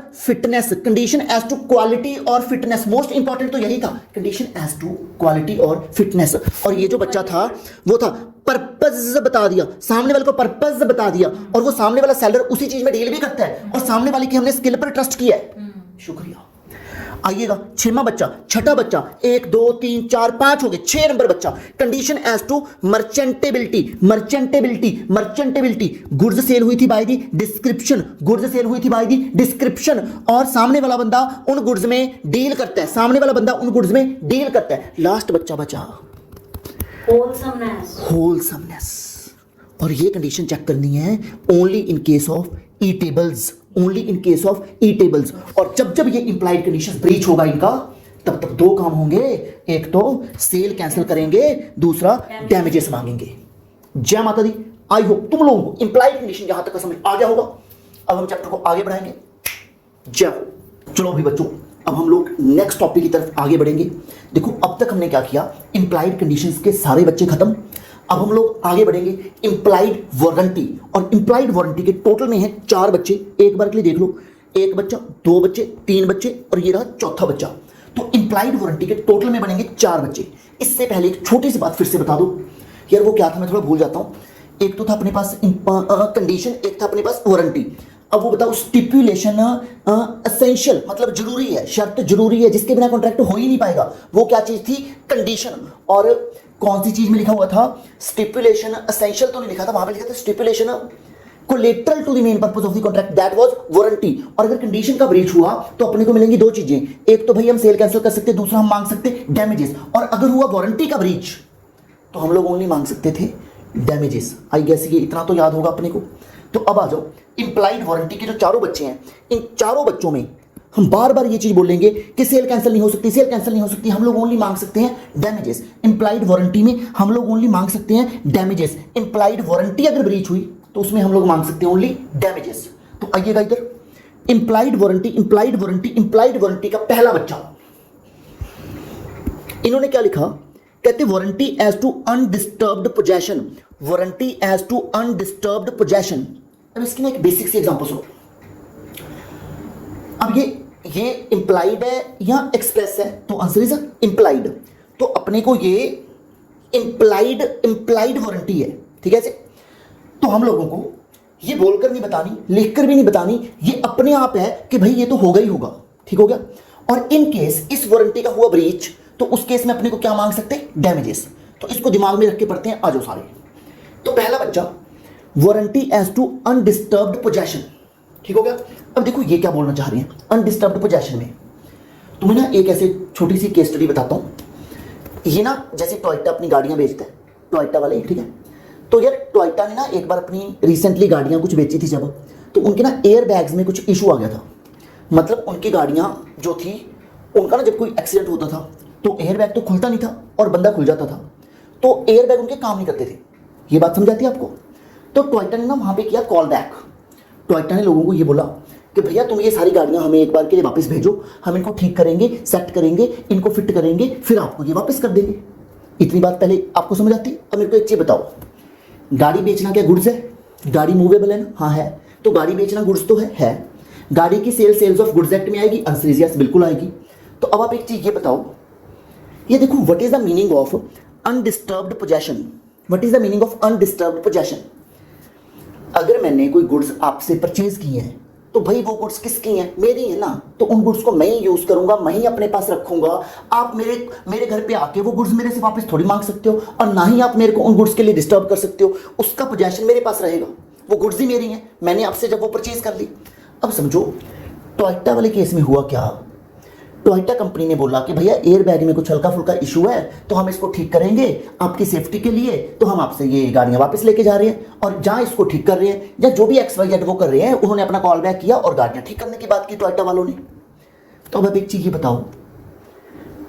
फिटनेस। मोस्ट इंपॉर्टेंट तो यही था, कंडीशन एज टू क्वालिटी और फिटनेस। और ये जो बच्चा था वो था पर्पस बता दिया, सामने वाले को पर्पस बता दिया, और वो सामने वाला सेलर उसी चीज में डील भी करता है, और सामने वाले की हमने स्किल पर ट्रस्ट किया है, शुक्रिया। आइएगा, 6वां बच्चा, छठा बच्चा, 1 2 3 4 5 हो गए, 6 नंबर बच्चा। Condition as to merchantability, merchantability, merchantability, goods sale हुई थी by the description, goods sale हुई थी बाय दी डिस्क्रिप्शन, और सामने वाला बंदा उन गुड्स में डील करता है, सामने वाला बंदा उन गुड्स में डील करता है। लास्ट बच्चा बचा होलसमनेस, होलसमनेस, और ये कंडीशन चेक करनी है only in case of eatables, only in case of eatables. और जब जब ये इंप्लाइड कंडीशन ब्रीच होगा इनका, तब तक 2 काम होंगे, एक तो सेल कैंसिल करेंगे, दूसरा डैमेजेस मांगेंगे। जय माता दी। आई होप तुम लोगों को इंप्लाइड कंडीशन यहां तक का समझ आ गया होगा। अब हम चैप्टर को आगे बढ़ाएंगे। जय हो। चलो अभी बच्चों, अब हम लोग नेक्स्ट टॉपिक की तरफ आगे बढ़ेंगे। देखो अब तक हमने क्या किया, इंप्लाइड कंडीशंस के सारे बच्चे खत्म। अब हम लोग आगे बढ़ेंगे इंप्लाइड वारंटी, और इंप्लाइड वारंटी के टोटल में है 4 बच्चे। एक बार के लिए देख लो, 1 बच्चा, 2 बच्चे, 3 बच्चे, और ये रहा चौथा बच्चा। तो इंप्लाइड वारंटी के टोटल में बनेंगे 4 बच्चे। इससे पहले एक छोटी सी बात फिर से बता दो यार, वो क्या था मैं थोड़ा भूल जाता हूँ। एक तो था अपने पास कंडीशन, एक था अपने पास वारंटी। अब वो बताओ स्टिपुलेशन एसेंशियल मतलब जरूरी है, शर्त जरूरी है, जिसके बिना कॉन्ट्रैक्ट हो ही नहीं पाएगा। वो क्या चीज थी, कंडीशन। और कौन सी चीज में लिखा हुआ था, स्टिपुलेशन एसेंशियल तो नहीं लिखा था, वहां पे लिखा था stipulation collateral to the main purpose of the contract, that was warranty. और अगर कंडीशन का ब्रीच हुआ तो अपने को मिलेंगी 2 चीजें, एक तो भाई हम सेल कैंसिल कर सकते हैं, दूसरा हम मांग सकते हैं डैमेजेस। और अगर हुआ वारंटी का ब्रीच तो हम लोग ओनली मांग सकते थे डैमेजेस। आई गेस ये इतना तो याद होगा अपने को। तो अब आ जाओ, इंप्लाइड वारंटी के जो चारों बच्चे हैं, इन चारों बच्चों में हम बार बार ये चीज बोलेंगे कि सेल कैंसिल नहीं हो सकती, सेल कैंसिल नहीं हो सकती, हम लोग ओनली मांग सकते हैं डैमेजेस। इंप्लाइड वारंटी में हम लोग ओनली मांग सकते हैं डैमेजेस। इंप्लाइड वारंटी अगर ब्रीच हुई तो उसमें हम लोग मांग सकते हैं ओनली डैमेजेस। तो आइएगा इधर, implied warranty, implied warranty, implied warranty का पहला बच्चा, इन्होंने क्या लिखा, कहते warranty as to undisturbed possession, warranty as to undisturbed possession. अब इसकी ना एक बेसिक सी एग्जांपल सुनो। अब ये इंप्लाइड है या एक्सप्रेस है, तो आंसर इज इंप्लाइड। तो अपने को ये इंप्लाइड वारंटी है, ठीक है से? तो हम लोगों को ये बोलकर नहीं बतानी, लिखकर भी नहीं बतानी, ये अपने आप है कि भाई ये तो होगा ही होगा, ठीक हो गया। और इन केस इस वारंटी का हुआ ब्रीच, तो उस केस में अपने को क्या मांग सकते हैं, डैमेजेस। तो इसको दिमाग में रख के पढ़ते हैं, आ जाओ सारे। तो पहला बच्चा, warranty as to undisturbed possession, ठीक हो गया। अब देखो ये क्या बोलना चाह रहे हैं, अनडिस्टर्ब्ड पोजेशन में तुम्हें ना एक ऐसे छोटी सी केस स्टडी बताता हूं। ये ना जैसे टोयोटा अपनी गाड़ियां बेचते हैं, टोयोटा वाले, ठीक है। तो यार टोयोटा ने ना एक बार अपनी रिसेंटली गाड़ियां कुछ बेची थी जब, तो उनके ना एयर बैग्स में कुछ इशू आ गया था। मतलब उनकी गाड़ियां जो थी, उनका ना जब कोई एक्सीडेंट होता था तो एयर बैग तो खुलता नहीं था और बंदा खुल जाता था, तो एयर बैग उनके काम नहीं करते थे। ये बात समझाती है आपको। तो टोयोटा ने ना वहाँ पे किया कॉल बैक। टोयोटा ने लोगों को ये बोला कि भैया तुम ये सारी गाड़ियाँ हमें एक बार के लिए वापस भेजो, हम इनको ठीक करेंगे, सेट करेंगे, इनको फिट करेंगे, फिर आपको ये वापस कर देंगे। इतनी बात पहले आपको समझ आती। अब मेरे को एक चीज़ बताओ, गाड़ी बेचना क्या गुड्स है? गाड़ी मूवेबल है ना? हाँ है। तो गाड़ी बेचना गुड्स तो है। गाड़ी की सेल्स ऑफ गुड्स एक्ट में आएगी, आंसर इज यस, बिल्कुल आएगी। तो अब आप एक चीज़ ये बताओ, ये देखो what is the meaning of undisturbed possession, what is the meaning of undisturbed possession. अगर मैंने कोई गुड्स आपसे परचेज की है तो भाई वो गुड्स किसकी हैं, मेरी है ना। तो उन गुड्स को मैं ही यूज करूंगा, मैं ही अपने पास रखूंगा। आप मेरे घर पे आके वो गुड्स मेरे से वापस थोड़ी मांग सकते हो, और ना ही आप मेरे को उन गुड्स के लिए डिस्टर्ब कर सकते हो। उसका पोजेशन मेरे पास रहेगा, वो गुड्स ही मेरी हैं, मैंने आपसे जब वो परचेज कर ली। अब समझो टोयोटा वाले केस में हुआ क्या, टोयोटा कंपनी ने बोला कि भैया एयर बैग में कुछ हल्का फुल्का इशू है, तो हम इसको ठीक करेंगे आपकी सेफ्टी के लिए, तो हम आपसे ये गाड़ियां वापस लेके जा रहे हैं। और जहां इसको ठीक कर रहे हैं या जो भी XYZ वो कर रहे हैं, उन्होंने अपना कॉल बैक किया और गाड़ियां ठीक करने की बात की टोयोटा वालों ने। तो अब एक चीज ये बताओ,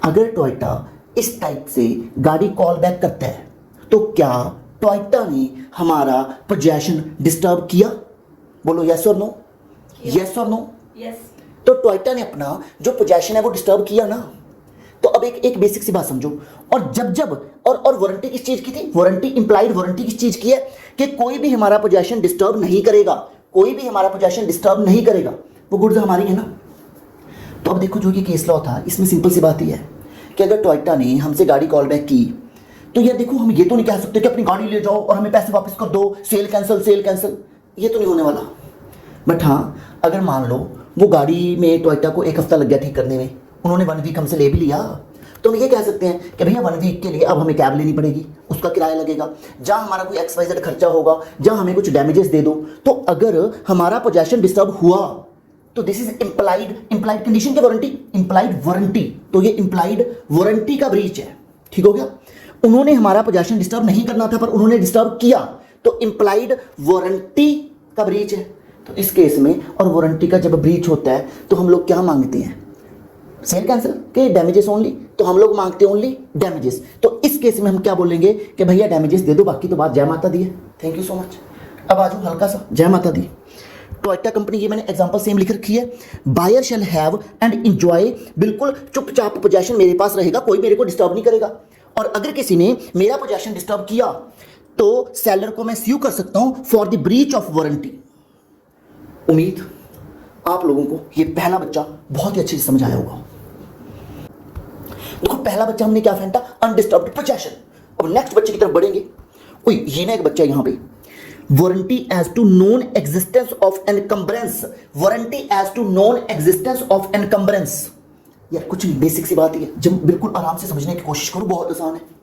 अगर टोयोटा इस टाइप से गाड़ी कॉल बैक करता है तो क्या टोयोटा ने हमारा पोजेशन डिस्टर्ब किया? बोलो यस और नो, यस और नो। यस। तो टोयोटा ने अपना जो पोजेशन है वो डिस्टर्ब किया ना। तो अब एक बेसिक सी बात समझो। और जब और वारंटी किस चीज की थी, वारंटी इंप्लाइड वारंटी किस चीज की है कि कोई भी हमारा पोजेशन डिस्टर्ब नहीं करेगा, कोई भी हमारा पोजेशन डिस्टर्ब नहीं करेगा, वो गुड्स हमारी है ना। तो अब देखो जो ये केस लॉ था, इसमें सिंपल सी बात ही है कि अगर टोयोटा ने हमसे गाड़ी कॉल बैक की, तो यार देखो हम ये तो नहीं कह सकते कि अपनी गाड़ी ले जाओ और हमें पैसे वापस कर दो, सेल कैंसिल, सेल कैंसिल, ये तो नहीं होने वाला। बट हाँ, अगर मान लो वो गाड़ी में टोयोटा को 1 हफ्ता लग गया ठीक करने में, उन्होंने 1 वीक हमसे ले भी लिया, तो हम ये कह सकते हैं कि भैया 1 वीक के लिए अब हमें कैब लेनी पड़ेगी, उसका किराया लगेगा, जहाँ हमारा कोई XYZ खर्चा होगा, जहाँ हमें कुछ डैमेजेस दे दो। तो अगर हमारा पोजेशन डिस्टर्ब हुआ तो दिस इज इंप्लाइड कंडीशन की वारंटी, इंप्लाइड वारंटी। तो ये इंप्लाइड वारंटी का ब्रीच है, ठीक हो गया। उन्होंने हमारा पोजेशन डिस्टर्ब नहीं करना था पर उन्होंने डिस्टर्ब किया, तो इंप्लाइड वारंटी का ब्रीच है। तो इस केस में और वारंटी का जब ब्रीच होता है तो हम लोग क्या मांगते हैं, सेल कैंसिल के डैमेजेस ओनली, तो हम लोग मांगते हैं ओनली डैमेजेस। तो इस केस में हम क्या बोलेंगे कि भैया डैमेजेस दे दो, बाकी तो बात जय माता दी है। Thank you so much. अब आ जाओ हल्का सा जय माता दी। टोयोटा कंपनी, ये मैंने एग्जांपल सेम लिख रखी है, buyer shall have and enjoy, बिल्कुल चुपचाप पोजेशन मेरे पास रहेगा, कोई मेरे को डिस्टर्ब नहीं करेगा। और अगर किसी ने मेरा पोजेशन डिस्टर्ब किया तो सेलर को मैं स्यू कर सकता हूं for the breach of warranty. उम्मीद आप लोगों को ये पहला बच्चा बहुत ही अच्छे से समझ आया होगा। देखो पहला बच्चा हमने क्या फेंटा, अनडिस्टर्ब्ड पोजेशन। अब नेक्स्ट बच्चे की तरफ बढ़ेंगे। ओए ये ना एक बच्चा यहां पे, warranty as to non existence of encumbrance, warranty as to non existence of encumbrance. यार कुछ बेसिक सी बात है, जब बिल्कुल आराम से समझने की कोशिश करो, बहुत आसान है।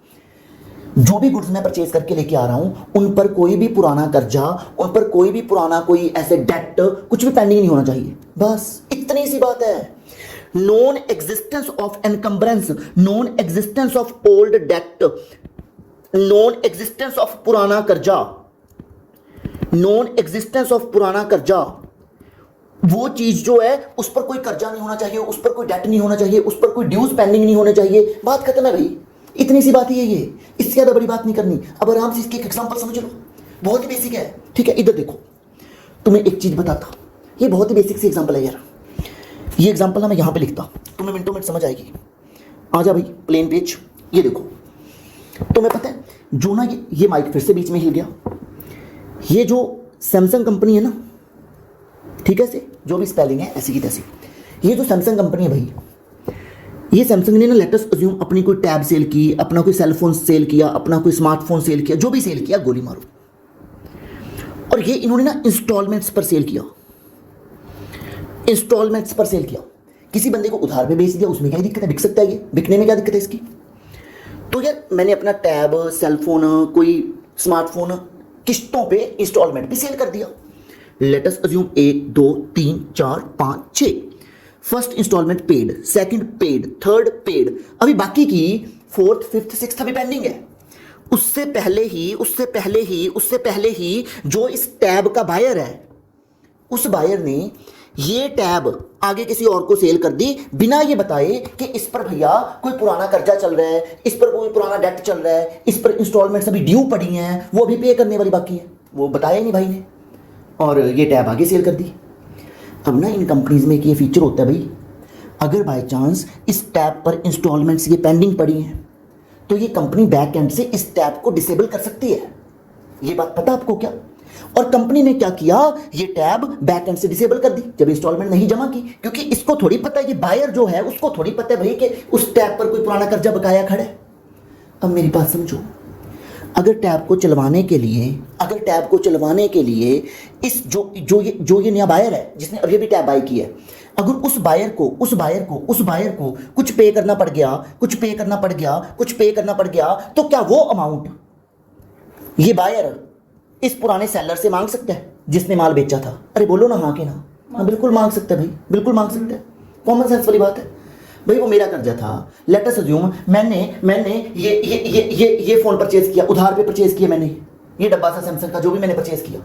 जो भी गुड्स मैं परचेज करके लेके आ रहा हूं उन पर कोई भी पुराना कर्जा, उन पर कोई भी पुराना कोई ऐसे डेट कुछ भी पेंडिंग नहीं होना चाहिए, बस इतनी सी बात है। Non existence of encumbrance, non existence of old debt, non existence of पुराना कर्जा, नॉन एग्जिस्टेंस ऑफ पुराना कर्जा, वो चीज जो है उस पर कोई कर्जा नहीं होना चाहिए, उस पर कोई डेट नहीं होना चाहिए, उस पर कोई ड्यूज पेंडिंग नहीं होने चाहिए, बात खत्म है भाई। इतनी सी बात ही है ये, इससे ज्यादा बड़ी बात नहीं करनी। अब आराम से इसके एक एग्जांपल समझ लो, बहुत ही बेसिक है, ठीक है। इधर देखो, तुम्हें एक चीज बताता, ये बहुत ही बेसिक सी एग्जांपल है यार। ये एग्जांपल ना मैं यहां पे लिखता, तुम्हें मिनटों मिनट समझ आएगी। आ जा भाई प्लेन पेज, ये देखो। तुम्हें पता है जो ना ये माइक फिर से बीच में हिल गया, ये जो सैमसंग कंपनी है ना, ठीक है, से जो भी स्पेलिंग है ऐसी की तैसी, ये जो सैमसंग कंपनी है भाई, ये सैमसंग ने ना लेटेस्ट अज्यूम अपनी कोई टैब सेल की, अपना कोई सेलफोन सेल किया, अपना कोई स्मार्टफोन सेल किया, जो भी सेल किया गोली मारो। और ये इन्होंने ना इंस्टॉलमेंट्स पर सेल किया, इंस्टॉलमेंट्स पर सेल किया। किसी बंदे को उधार पे बेच दिया, उसमें क्या दिक्कत है, बिक सकता है, ये बिकने में क्या दिक्कत है इसकी। तो यार मैंने अपना टैब, सेलफोन, कोई स्मार्टफोन किस्तों पे इंस्टॉलमेंट पे सेल कर दिया। Latest assume 1 2 3 4 5 6, first instalment paid, second paid, third paid, अभी बाकी की फोर्थ फिफ्थ सिक्स्थ अभी पेंडिंग है। उससे पहले ही जो इस टैब का बायर है, उस बायर ने ये टैब आगे किसी और को सेल कर दी, बिना ये बताए कि इस पर भैया कोई पुराना कर्जा चल रहा है, इस पर कोई पुराना डेट चल रहा है, इस पर इंस्टॉलमेंट्स अभी ड्यू पड़ी हैं, वो अभी पे करने वाली बाकी है, वो बताया ही नहीं भाई ने, और ये टैब आगे सेल कर दी। अब ना इन कंपनीज में एक ये फीचर होता है भाई, अगर बाय चांस इस टैब पर इंस्टॉलमेंट्स ये पेंडिंग पड़ी हैं तो ये कंपनी बैक एंड से इस टैब को डिसेबल कर सकती है। ये बात पता आपको क्या? और कंपनी ने क्या किया, ये टैब बैक एंड से डिसेबल कर दी जब इंस्टॉलमेंट नहीं जमा की, क्योंकि इसको थोड़ी पता है, ये बायर जो है उसको थोड़ी पता है भाई कि उस टैब पर कोई पुराना कर्जा बकाया खड़ा है। अब मेरी बात समझो, अगर टैब को चलवाने के लिए इस जो ये नया बायर है जिसने अभी भी टैब बाय की है, अगर उस बायर को कुछ पे करना पड़ गया तो क्या वो अमाउंट ये बायर इस पुराने सेलर से मांग सकता है जिसने माल बेचा था? अरे बोलो ना, हाँ कि ना? हाँ बिल्कुल मांग सकता है भाई, बिल्कुल मांग सकता है। कॉमन सेंस वाली बात है भाई। वो मेरा कर्जा था, लेट अस अज्यूम मैंने ये फोन परचेज किया, उधार पे परचेज किया मैंने, ये डब्बा था सैमसंग का जो भी मैंने परचेज किया।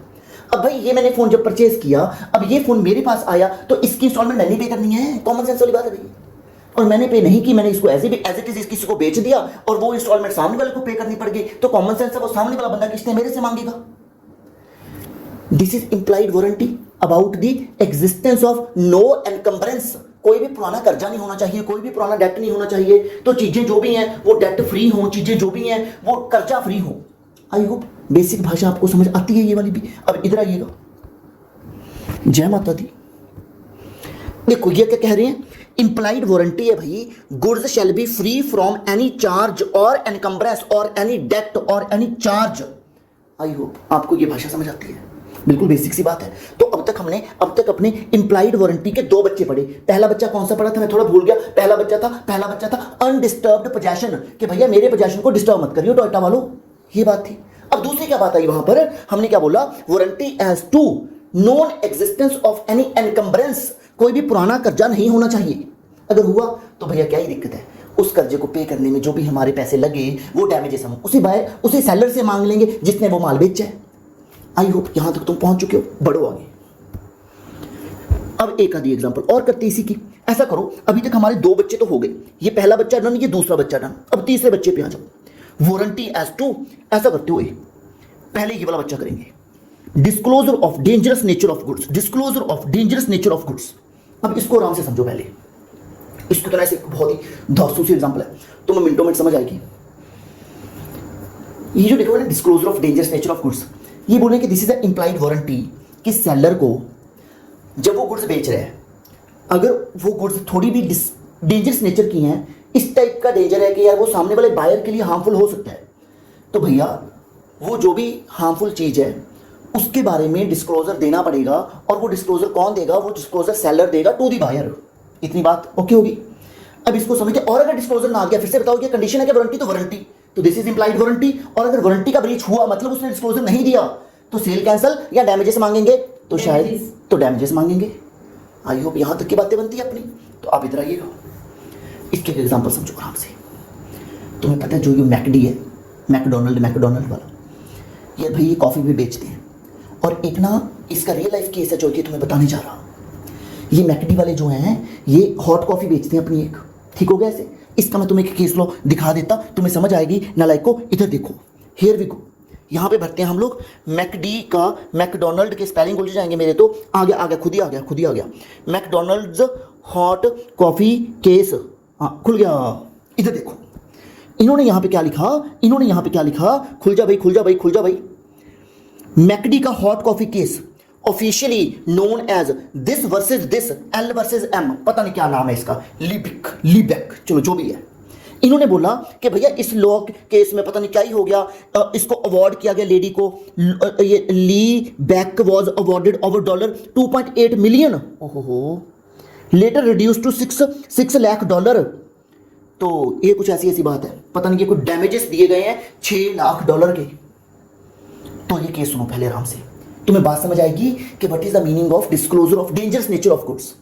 अब भाई ये मैंने फोन जब परचेज किया, अब ये फोन मेरे पास आया तो इसकी इंस्टॉलमेंट मैंने पे करनी है। कॉमन सेंस वाली बात है भाई। और मैंने पे नहीं की, मैंने इसको एज इट इज किसी को बेच दिया और वो इंस्टॉलमेंट सामने वाले को पे करनी पड़ गई, तो कॉमन सेंस है वो सामने वाला बंदा किसने मेरे से मांगेगा। This is implied warranty about the existence of no encumbrance. कोई भी पुराना कर्जा नहीं होना चाहिए, कोई भी पुराना डेट नहीं होना चाहिए, तो चीजें जो भी हैं वो डेट फ्री हो, चीजें जो भी हैं वो कर्जा फ्री हो। आई होप बेसिक भाषा आपको समझ आती है ये वाली भी। अब इधर आइएगा, जय माता दी। देखो ये क्या कह रहे हैं, इंप्लाइड वारंटी है भाई, goods shall be free from any charge और एनकम्बरेंस और एनी डेट और एनी चार्ज। आई होप आपको ये भाषा समझ आती है। बिल्कुल बेसिक सी बात है। तो अब तक अपने इंप्लाइड वारंटी के 2 बच्चे पढ़े। पहला बच्चा कौन सा पढ़ा था, मैं थोड़ा भूल गया। पहला बच्चा था अनडिस्टर्ब्ड पोजेशन, कि भैया मेरे पोजेशन को डिस्टर्ब मत करियो टोयोटा वालों, ये बात थी। अब दूसरी क्या बात आई वहां पर, हमने क्या बोला, warranty as to non existence of any encumbrance, कोई भी पुराना कर्जा नहीं होना चाहिए। अगर हुआ तो भैया क्या ही दिक्कत है, उस कर्जे को पे करने में जो भी हमारे पैसे लगे वो डैमेजेस हम उसी सेलर से मांग लेंगे जिसने वो माल बेचा है। आई होप यहां तक तुम पहुंच चुके हो, बढ़ो आगे। अब एक आधी एग्जांपल और करते इसी की। ऐसा करो, अभी तक हमारे 2 बच्चे तो हो गए, ये पहला बच्चा डन, ये दूसरा बच्चा डन। अब तीसरे बच्चे पे आ जाओ। वारंटी एज टू, ऐसा करते हुए पहले ये वाला बच्चा करेंगे, disclosure of dangerous nature of goods. Disclosure of dangerous nature of goods, अब इसको आराम से समझो। पहले इसको तो ऐसे बहुत ही धांसू सी एग्जांपल है, तुम्हें मिनटों में समझ आएगी। ये जो देखो ना, disclosure of dangerous nature of goods, ये बोले कि this is an implied warranty, कि सेलर को जब वो गुड्स बेच रहे हैं, अगर वो गुड्स थोड़ी भी डेंजरस नेचर की हैं, इस टाइप का डेंजर है कि यार वो सामने वाले बायर के लिए हार्मफुल हो सकता है, तो भैया वो जो भी हार्मफुल चीज़ है उसके बारे में डिस्क्लोजर देना पड़ेगा। और वो डिस्क्लोजर कौन देगा, वो डिस्क्लोजर सेलर देगा टू दी बायर। इतनी बात ओके होगी। अब इसको समझते, और अगर डिस्क्लोजर ना आ गया, फिर से बताओ क्या कंडीशन है, क्या वारंटी तो वारंटी, तो दिस इज इंप्लाइड वारंटी। और अगर वारंटी का ब्रीच हुआ, मतलब उसने डिस्क्लोजर नहीं दिया, तो सेल कैंसल या डैमेजेस मांगेंगे, तो शायद तो डैमेजेस मांगेंगे। आई होप यहां तक की बातें बनती है अपनी। तो आप इधर आइएगा, इसके एग्जांपल समझो आराम से। तुम्हें पता है जो ये मैकडी है, मैकडोनल्ड वाला, ये भाई ये कॉफ़ी भी बेचते हैं। और एक ना इसका रियल लाइफ केस है जो कि तुम्हें बताने जा रहा हूँ। ये मैकडी वाले जो हैं, ये हॉट कॉफ़ी बेचते हैं अपनी एक, ठीक हो गया ऐसे। इसका मैं तुम्हें एक केस लॉ दिखा देता, तुम्हें समझ आएगी। नालायक को इधर देखो, हियर वी गो। यहाँ पे भरते हैं हम लोग मैकडी का, मैकडोनल्ड के स्पेलिंग उलझ जाएंगे मेरे, तो आ गया खुद ही आ गया मैकडोनल्ड्स हॉट कॉफ़ी केस, हाँ खुल गया। इधर देखो, इन्होंने यहाँ पे क्या लिखा, खुल जा भाई। मैकडी का hot coffee case, officially known as this versus this, L versus M, पता नहीं क्या नाम है इसका, लीबेक, चलो जो भी है। इन्होंने बोला कि भैया इस लॉ केस में पता नहीं क्या ही हो गया, इसको अवार्ड किया गया लेडी को, ये Liebeck was awarded over $2.8 million, ओहो, later reduce to 6 lakh dollar. तो ये कुछ ऐसी बात है, पता नहीं ये कुछ डैमेजेस दिए गए हैं $6 लाख के। तो ये केस सुनो पहले आराम से, तुम्हें बात समझ आएगी कि what is the meaning of disclosure of dangerous nature of goods.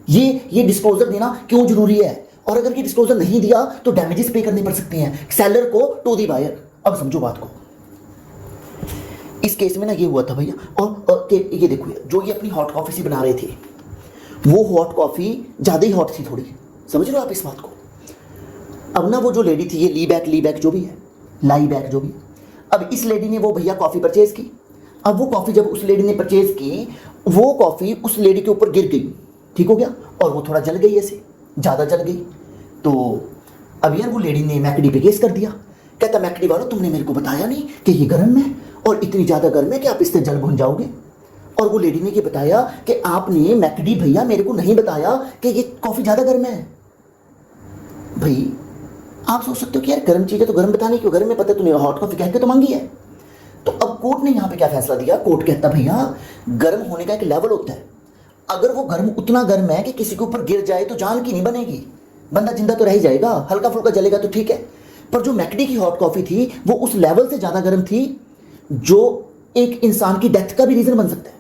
ये डिस्क्लोजर देना क्यों जरूरी है, और अगर ये डिस्क्लोजर नहीं दिया तो डैमेजेस पे करने पड़ सकते हैं सेलर को टू दी बायर। अब समझो बात को। इस केस में ना ये हुआ था भैया, और ये देखो, जो ये अपनी हॉट कॉफी सी बना रहे थे, वो हॉट कॉफी ज्यादा ही हॉट थी थोड़ी, समझ लो आप इस बात को। अब ना वो जो लेडी थी, ये ली बैक जो भी है, लाई बैक जो भी, अब इस लेडी ने वो भैया कॉफ़ी परचेज़ की। अब वो कॉफ़ी जब उस लेडी ने परचेज़ की, वो कॉफ़ी उस लेडी के ऊपर गिर गई, ठीक हो गया, और वो थोड़ा जल गई, ऐसे ज़्यादा जल गई। तो अब यार वो लेडी ने मैकडी पे केस कर दिया, कहता मैकडी वालों तुमने मेरे को बताया नहीं कि ये गर्म है, और इतनी ज़्यादा गर्म है कि आप इससे जल भुन जाओगे। और वो लेडी ने ये बताया कि आपने मैकडी भैया मेरे को नहीं बताया कि ये कॉफ़ी ज़्यादा गर्म है। भाई आप सोच सकते हो कि यार गर्म चीज़ है तो गर्म बताने क्यों, गर्म में पता तूने हॉट कॉफ़ी कह के तो मांगी है। तो अब कोर्ट ने यहाँ पे क्या फैसला दिया, कोर्ट कहता भैया गर्म होने का एक लेवल होता है, अगर वो गर्म उतना गर्म है कि किसी के ऊपर गिर जाए तो जान की नहीं बनेगी, बंदा जिंदा तो रह ही जाएगा, हल्का फुल्का जलेगा तो ठीक है। पर जो मैकडी की हॉट कॉफ़ी थी वो उस लेवल से ज़्यादा गर्म थी जो एक इंसान की डेथ का भी रीज़न बन सकता है।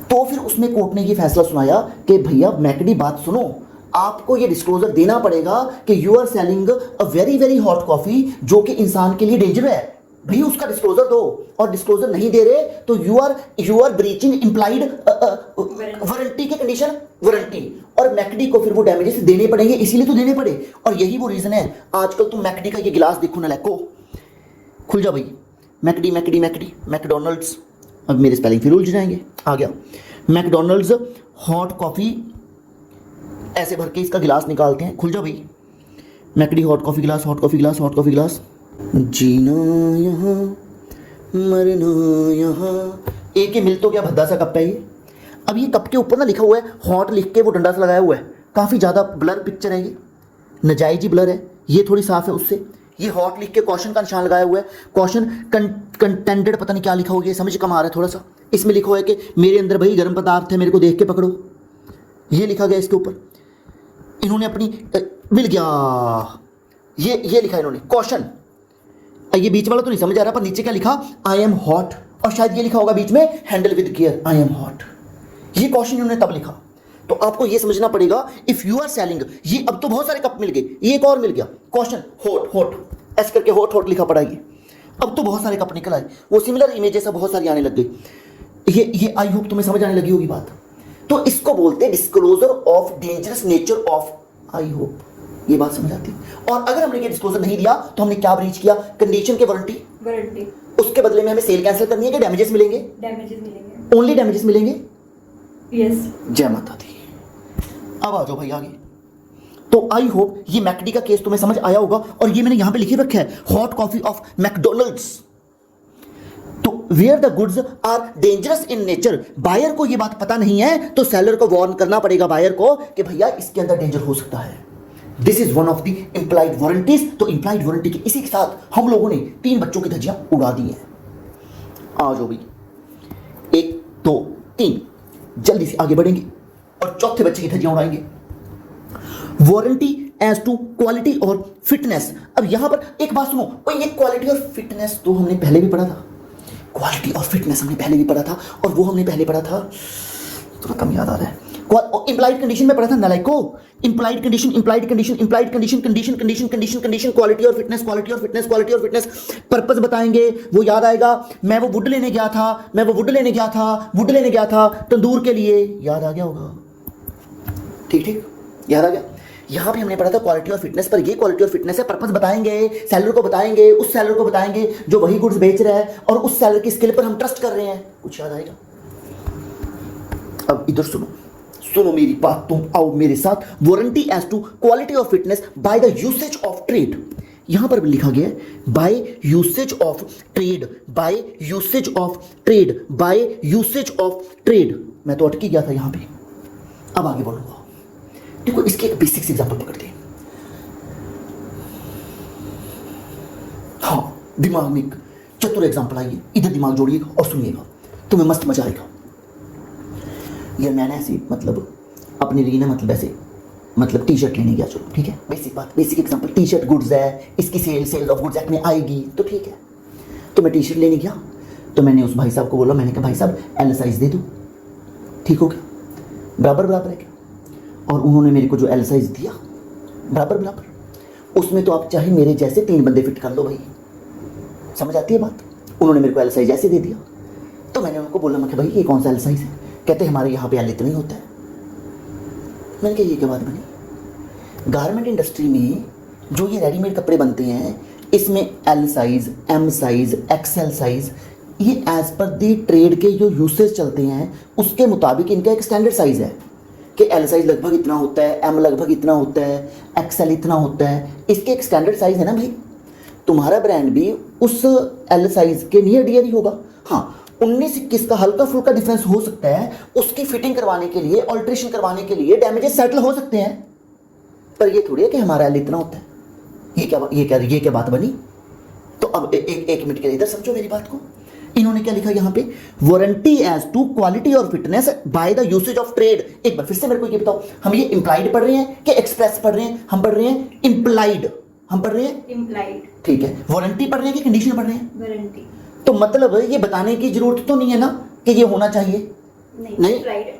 तो फिर उसमें कोर्ट ने ये फैसला सुनाया कि भैया मैकडी बात सुनो, आपको ये डिस्क्लोजर देना पड़ेगा कि you are selling a very very hot coffee जो कि इंसान के लिए डेंजर है, भैया उसका डिस्क्लोजर दो। और डिस्क्लोजर नहीं दे रहे तो you are breaching implied warranty के कंडीशन, वारंटी। और मैकडी को फिर वो डैमेजेस देने पड़ेंगे, इसीलिए तो देने पड़े। और यही वो रीजन है, आजकल तुम मैकडी का ये गिलास देखो ना, लैको खुल जा भाई, मैकडी मैकडोनल्ड्स, अब मेरे स्पेलिंग फिर उलझ जाएंगे, आ गया मैकडोनल्ड्स हॉट कॉफी, ऐसे भर के इसका गिलास निकालते हैं, खुल जा भाई, मैकडी हॉट कॉफ़ी गिलास, जीना यहाँ मरना यहाँ, एक ही मिल तो क्या भद्दा सा कप है ये। अब ये कप के ऊपर ना लिखा हुआ है हॉट लिख के, वो डंडा सा लगाया हुआ है, काफ़ी ज़्यादा ब्लर पिक्चर है, ये नजायज़ी ब्लर है, ये थोड़ी साफ है उससे। ये हॉट लिख के कॉशन का निशान लगाया हुआ है, कॉशन कंटेंडेड, पता नहीं क्या लिखा हुआ है, समझ कम आ रहा है थोड़ा सा, इसमें लिखा हुआ है कि मेरे अंदर भाई गर्म पदार्थ है, मेरे को देख के पकड़ो, ये लिखा गया इसके ऊपर। इन्होंने अपनी मिल गया, ये लिखा इन्होंने क्वेश्चन। ये बीच वाला तो नहीं समझ आ रहा, पर नीचे क्या लिखा, आई एम हॉट, और शायद ये लिखा होगा बीच में handle with care, I am hot. ये क्वेश्चन इन्होंने तब लिखा। तो आपको ये समझना पड़ेगा, इफ यू आर सेलिंग, ये अब तो बहुत सारे कप मिल गए, ये एक और मिल गया क्वेश्चन, हॉट हॉट ऐसे करके हॉट लिखा पड़ा, ये अब तो बहुत सारे कप निकल आए, वो सिमिलर इमेजेस बहुत सारी आने लग गई। ये आई होप तुम्हें समझ आने लगी होगी बात। तो इसको बोलते हैं disclosure of dangerous nature of, I hope ये बात समझ आती है। और अगर हमने ये डिस्क्लोजर नहीं दिया तो हमने क्या ब्रीच किया, कंडीशन के वारंटी, उसके बदले में हमें सेल कैंसिल करनी है कि डैमेजेस मिलेंगे, ओनली डैमेजेस मिलेंगे। यस, जय माता दी। अब आ जाओ भाई आगे। तो आई होप ये मैकडी का केस तुम्हें समझ आया होगा, और ये मैंने यहां पे लिखे रखा है, हॉट कॉफी ऑफ मैकडोनल्ड्स। तो where the goods are dangerous in nature, buyer को ये बात पता नहीं है तो सेलर को वार्न करना पड़ेगा बायर को कि भैया इसके अंदर डेंजर हो सकता है। This is one of the implied warranties. तो इंप्लाइड वारंटी के इसी के साथ हम लोगों ने 3 बच्चों की धज्जियां उड़ा दी हैं। आ जाओ भाई, 1 2 3, जल्दी से आगे बढ़ेंगे और चौथे बच्चे की धज्जियां उड़ाएंगे। वारंटी एज टू क्वालिटी और फिटनेस। अब यहां पर एक बात सुनो, और ये क्वालिटी और फिटनेस तो हमने पहले भी पढ़ा था, क्वालिटी और फिटनेस हमने पहले भी पढ़ा था, और वो हमने पहले पढ़ा था, थोड़ा कम याद आ रहा है, इंप्लाइड कंडीशन में पढ़ा था नालायको, implied condition, implied condition, implied condition, condition condition condition condition, quality और फिटनेस, क्वालिटी और फिटनेस, क्वालिटी और फिटनेस, पर्पस बताएंगे, वो याद आएगा। मैं वो वुड लेने गया था, तंदूर के लिए, याद आ गया होगा, ठीक याद आ गया। यहां पे हमने पढ़ा था क्वालिटी और फिटनेस, पर ये क्वालिटी और फिटनेस है, पर्पस बताएंगे, सेलर को बताएंगे, उस सेलर को बताएंगे जो वही गुड्स बेच रहा है, और उस सेलर की स्किल पर हम ट्रस्ट कर रहे हैं, कुछ याद आएगा। अब इधर सुनो मेरी बात, तुम आओ मेरे साथ। Warranty as to quality of fitness by the usage of trade, यहां पर भी लिखा गया है by usage of trade, by usage of trade, by usage of trade. मैं तो अटकी गया था यहां पे, अब आगे बढ़ूंगा। देखो इसके एक बेसिक एग्जांपल पकड़ते हैं। हाँ, दिमाग में एक चतुर एग्जांपल आइए, इधर दिमाग जोड़िएगा और सुनिएगा, तुम्हें मस्त मजा आएगा। यार मैंने ऐसी मतलब अपने लिए ना मतलब टी शर्ट लेने गया, चलो ठीक है, बेसिक बात, basic example, T shirt goods है, इसकी सेल ऑफ गुड्स एक्ट में आएगी तो ठीक है। तो मैं टी शर्ट लेने गया, तो मैंने उस भाई साहब को बोला, मैंने कहा भाई साहब एल साइज दे दो, ठीक हो गया, बराबर है क्या? और उन्होंने मेरे को जो एल साइज दिया बराबर, उसमें तो आप चाहे मेरे जैसे 3 बंदे फिट कर लो भाई, समझ आती है बात। उन्होंने मेरे को एल साइज ऐसे दे दिया, तो मैंने उनको बोला, मैं भाई ये कौन सा एल साइज है? कहते हमारे यहाँ पे एल इतना ही होता है। मैंने कहा ये क्या बात बनी? गारमेंट इंडस्ट्री में जो ये रेडीमेड कपड़े बनते हैं, इसमें L size, M size, XL size, ये एज पर दी ट्रेड के जो यूसेज चलते हैं उसके मुताबिक इनका एक स्टैंडर्ड साइज है कि एल साइज लगभग इतना होता है, एम लगभग इतना होता है, एक्सएल इतना होता है, इसके एक स्टैंडर्ड साइज है ना भाई। तुम्हारा ब्रांड भी उस एल साइज के नियर डियर ही होगा। हाँ, 19-21 का हल्का फुल्का डिफरेंस हो सकता है, उसकी फिटिंग करवाने के लिए, ऑल्ट्रेशन करवाने के लिए डैमेजेस सेटल हो सकते हैं, पर ये थोड़ी है कि हमारा एल इतना होता है। ये क्या बात बनी? तो अब एक मिनट के लिए इधर समझो मेरी बात को। इन्होंने क्या लिखा यहाँ पे, वारंटी एज टू क्वालिटी और fitness by the usage of trade. एक बार फिर से मेरे को ये बताओ, हम ये इंप्लाइड पढ़ रहे हैं कि एक्सप्रेस पढ़ रहे हैं? हम पढ़ रहे हैं इंप्लाइड, हम पढ़ रहे हैं इम्प्लाइड, ठीक है। वारंटी पढ़ रहे हैं कि कंडीशन पढ़ रहे हैं? वारंटी। तो मतलब ये बताने की जरूरत तो नहीं है ना कि ये होना चाहिए, नहीं,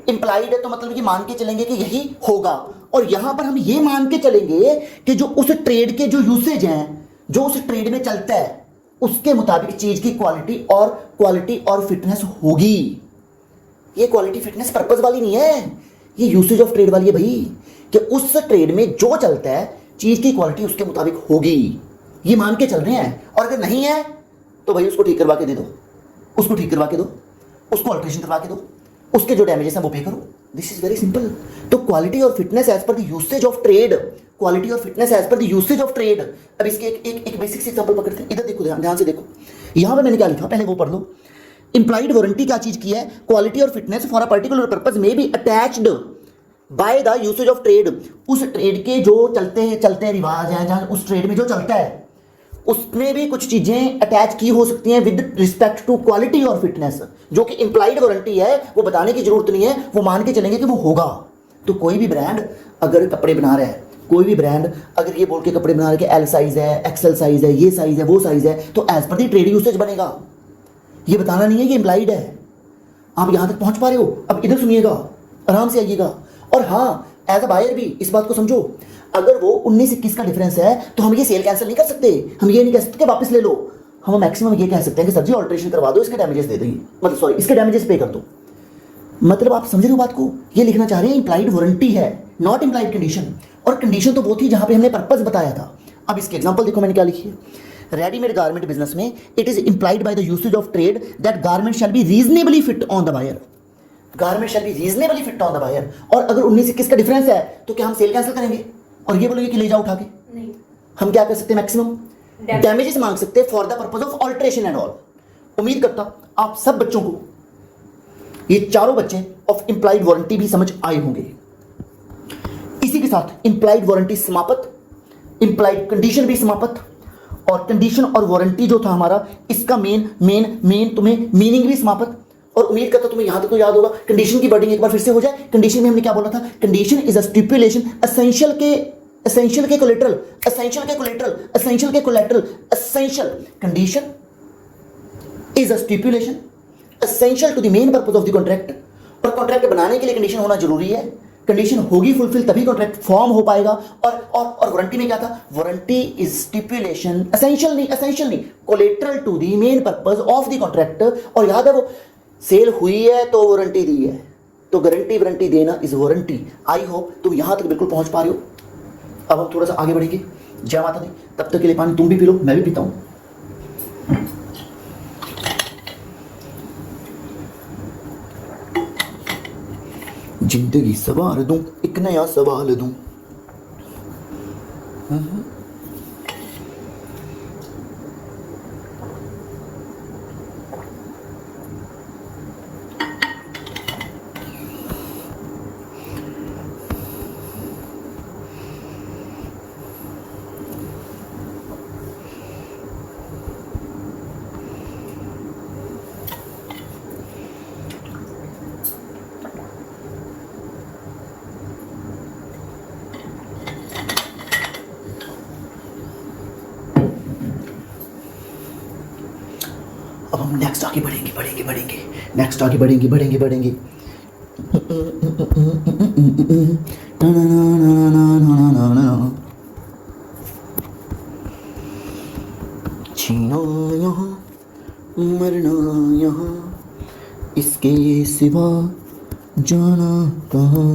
इंप्लाइड है, तो मतलब ये मान के चलेंगे कि यही होगा। और यहां पर हम ये मान के चलेंगे कि जो उस ट्रेड के जो यूसेज हैं, जो उस ट्रेड में चलता है, उसके मुताबिक चीज की क्वालिटी और फिटनेस होगी। ये क्वालिटी फिटनेस पर्पस वाली नहीं है, ये यूसेज ऑफ ट्रेड वाली है भाई, कि उस ट्रेड में जो चलता है चीज की क्वालिटी उसके मुताबिक होगी, ये मान के चल रहे हैं। और अगर नहीं है तो भाई उसको ठीक करवा के दे दो, उसको ठीक करवा के दो, उसको अल्ट्रेशन करवा के दो, उसके जो डैमेजेस हैं वो पे करो। This is very simple. तो क्वालिटी और fitness as per the usage of trade, quality और fitness as per the usage of trade. अब इसके एक बेसिक एग्जांपल पकड़ते हैं, इधर देखो, ध्यान से देखो, यहां पे मैंने क्या लिखा, पहले वो पढ़ लो। इंप्लाइड वारंटी क्या चीज की है? क्वालिटी और fitness for a particular purpose में be attached by the usage of trade. उस ट्रेड के जो चलते हैं रिवाज हैं, जहां उस ट्रेड में जो चलता है उसमें भी कुछ चीजें अटैच की हो सकती हैं विद रिस्पेक्ट टू क्वालिटी और फिटनेस, जो कि इंप्लाइड वारंटी है, वो बताने की जरूरत नहीं है, वो मान के चलेंगे कि वो होगा। तो कोई भी ब्रांड अगर कपड़े बना रहा है, कोई भी ब्रांड अगर ये बोल के कपड़े बना रहा है कि एल साइज है, एक्सएल साइज है, ये साइज है, वो साइज है, तो as per the trade usage बनेगा। ये बताना नहीं है कि इंप्लाइड है। आप यहां तक पहुंच पा रहे हो? अब इधर सुनिएगा, आराम से आइएगा। और हाँ, एज अ बायर भी इस बात को समझो, अगर वो 19-21 का डिफरेंस है तो हम ये सेल कैंसिल नहीं कर सकते। हम ये नहीं कह सकते कि वापस ले लो। हम मैक्सिमम ये कह सकते हैं कि सर जी ऑल्ट्रेशन करवा दो, इसके डैमेजेस दे देंगे, मतलब सॉरी इसके डैमेजेस पे कर दो। मतलब आप समझ रहे हो बात को? ये लिखना चाह रहे हैं इंप्लाइड वारंटी है, नॉट इंप्लाइड कंडीशन। और कंडीशन तो वो थी जहां पे हमने पर्पस बताया था। अब इसके एग्जांपल देखो मैंने क्या लिखी है। रेडीमेड गारमेंट बिजनेस में it is implied by the usage of trade that garment shall be reasonably fit on the buyer. Garment shall be reasonably fit on the buyer. और अगर 19-21 का डिफरेंस है तो क्या हम सेल कैंसिल करेंगे और ये बोलेंगे कि ले जाओ उठा के? नहीं। हम क्या कर सकते हैं? मैक्सिमम डैमेजेस मांग सकते हैं for the purpose of alteration and all. उम्मीद करता आप सब बच्चों को ये चारों बच्चे ऑफ इंप्लाइड वारंटी भी समझ आए होंगे। इसी के साथ इंप्लाइड वारंटी समाप्त, इंप्लाइड कंडीशन भी समाप्त, और कंडीशन और वारंटी जो था हमारा, इसका मेन तुम्हें मीनिंग भी समाप्त। और उम्मीद करता तुम्हें यहां तक तो याद होगा। कंडीशन की वर्डिंग एक बार फिर से हो जाए। कंडीशन में हमने क्या बोला था? Condition is a stipulation essential के collateral, condition is a stipulation essential to the main purpose of the contract. और कॉन्ट्रैक्ट बनाने के लिए कंडीशन होना जरूरी है। कंडीशन होगी फुलफिल तभी कॉन्ट्रैक्ट फॉर्म हो पाएगा। और वारंटी में क्या था? वारंटी इज स्टिपुलेशन एसेंशियल नहीं, collateral to the main purpose of the contract. और याद है वो सेल हुई है तो वारंटी दी है, तो गारंटी देना इज वारंटी। आई होप तुम यहां तक बिल्कुल पहुंच पा रहे हो। अब हम थोड़ा सा आगे बढ़ेंगे। जय माता दी। तब तक के लिए पानी तुम भी पी लो, मैं भी पीता हूं। जिंदगी सवार दूं, एक नया सवाल दूं। अब हम नेक्स्ट आगे बढ़ेंगे, नेक्स्ट आगे बढ़ेंगे। जीना यहाँ, मरना यहाँ, इसके सिवा जाना कहाँ।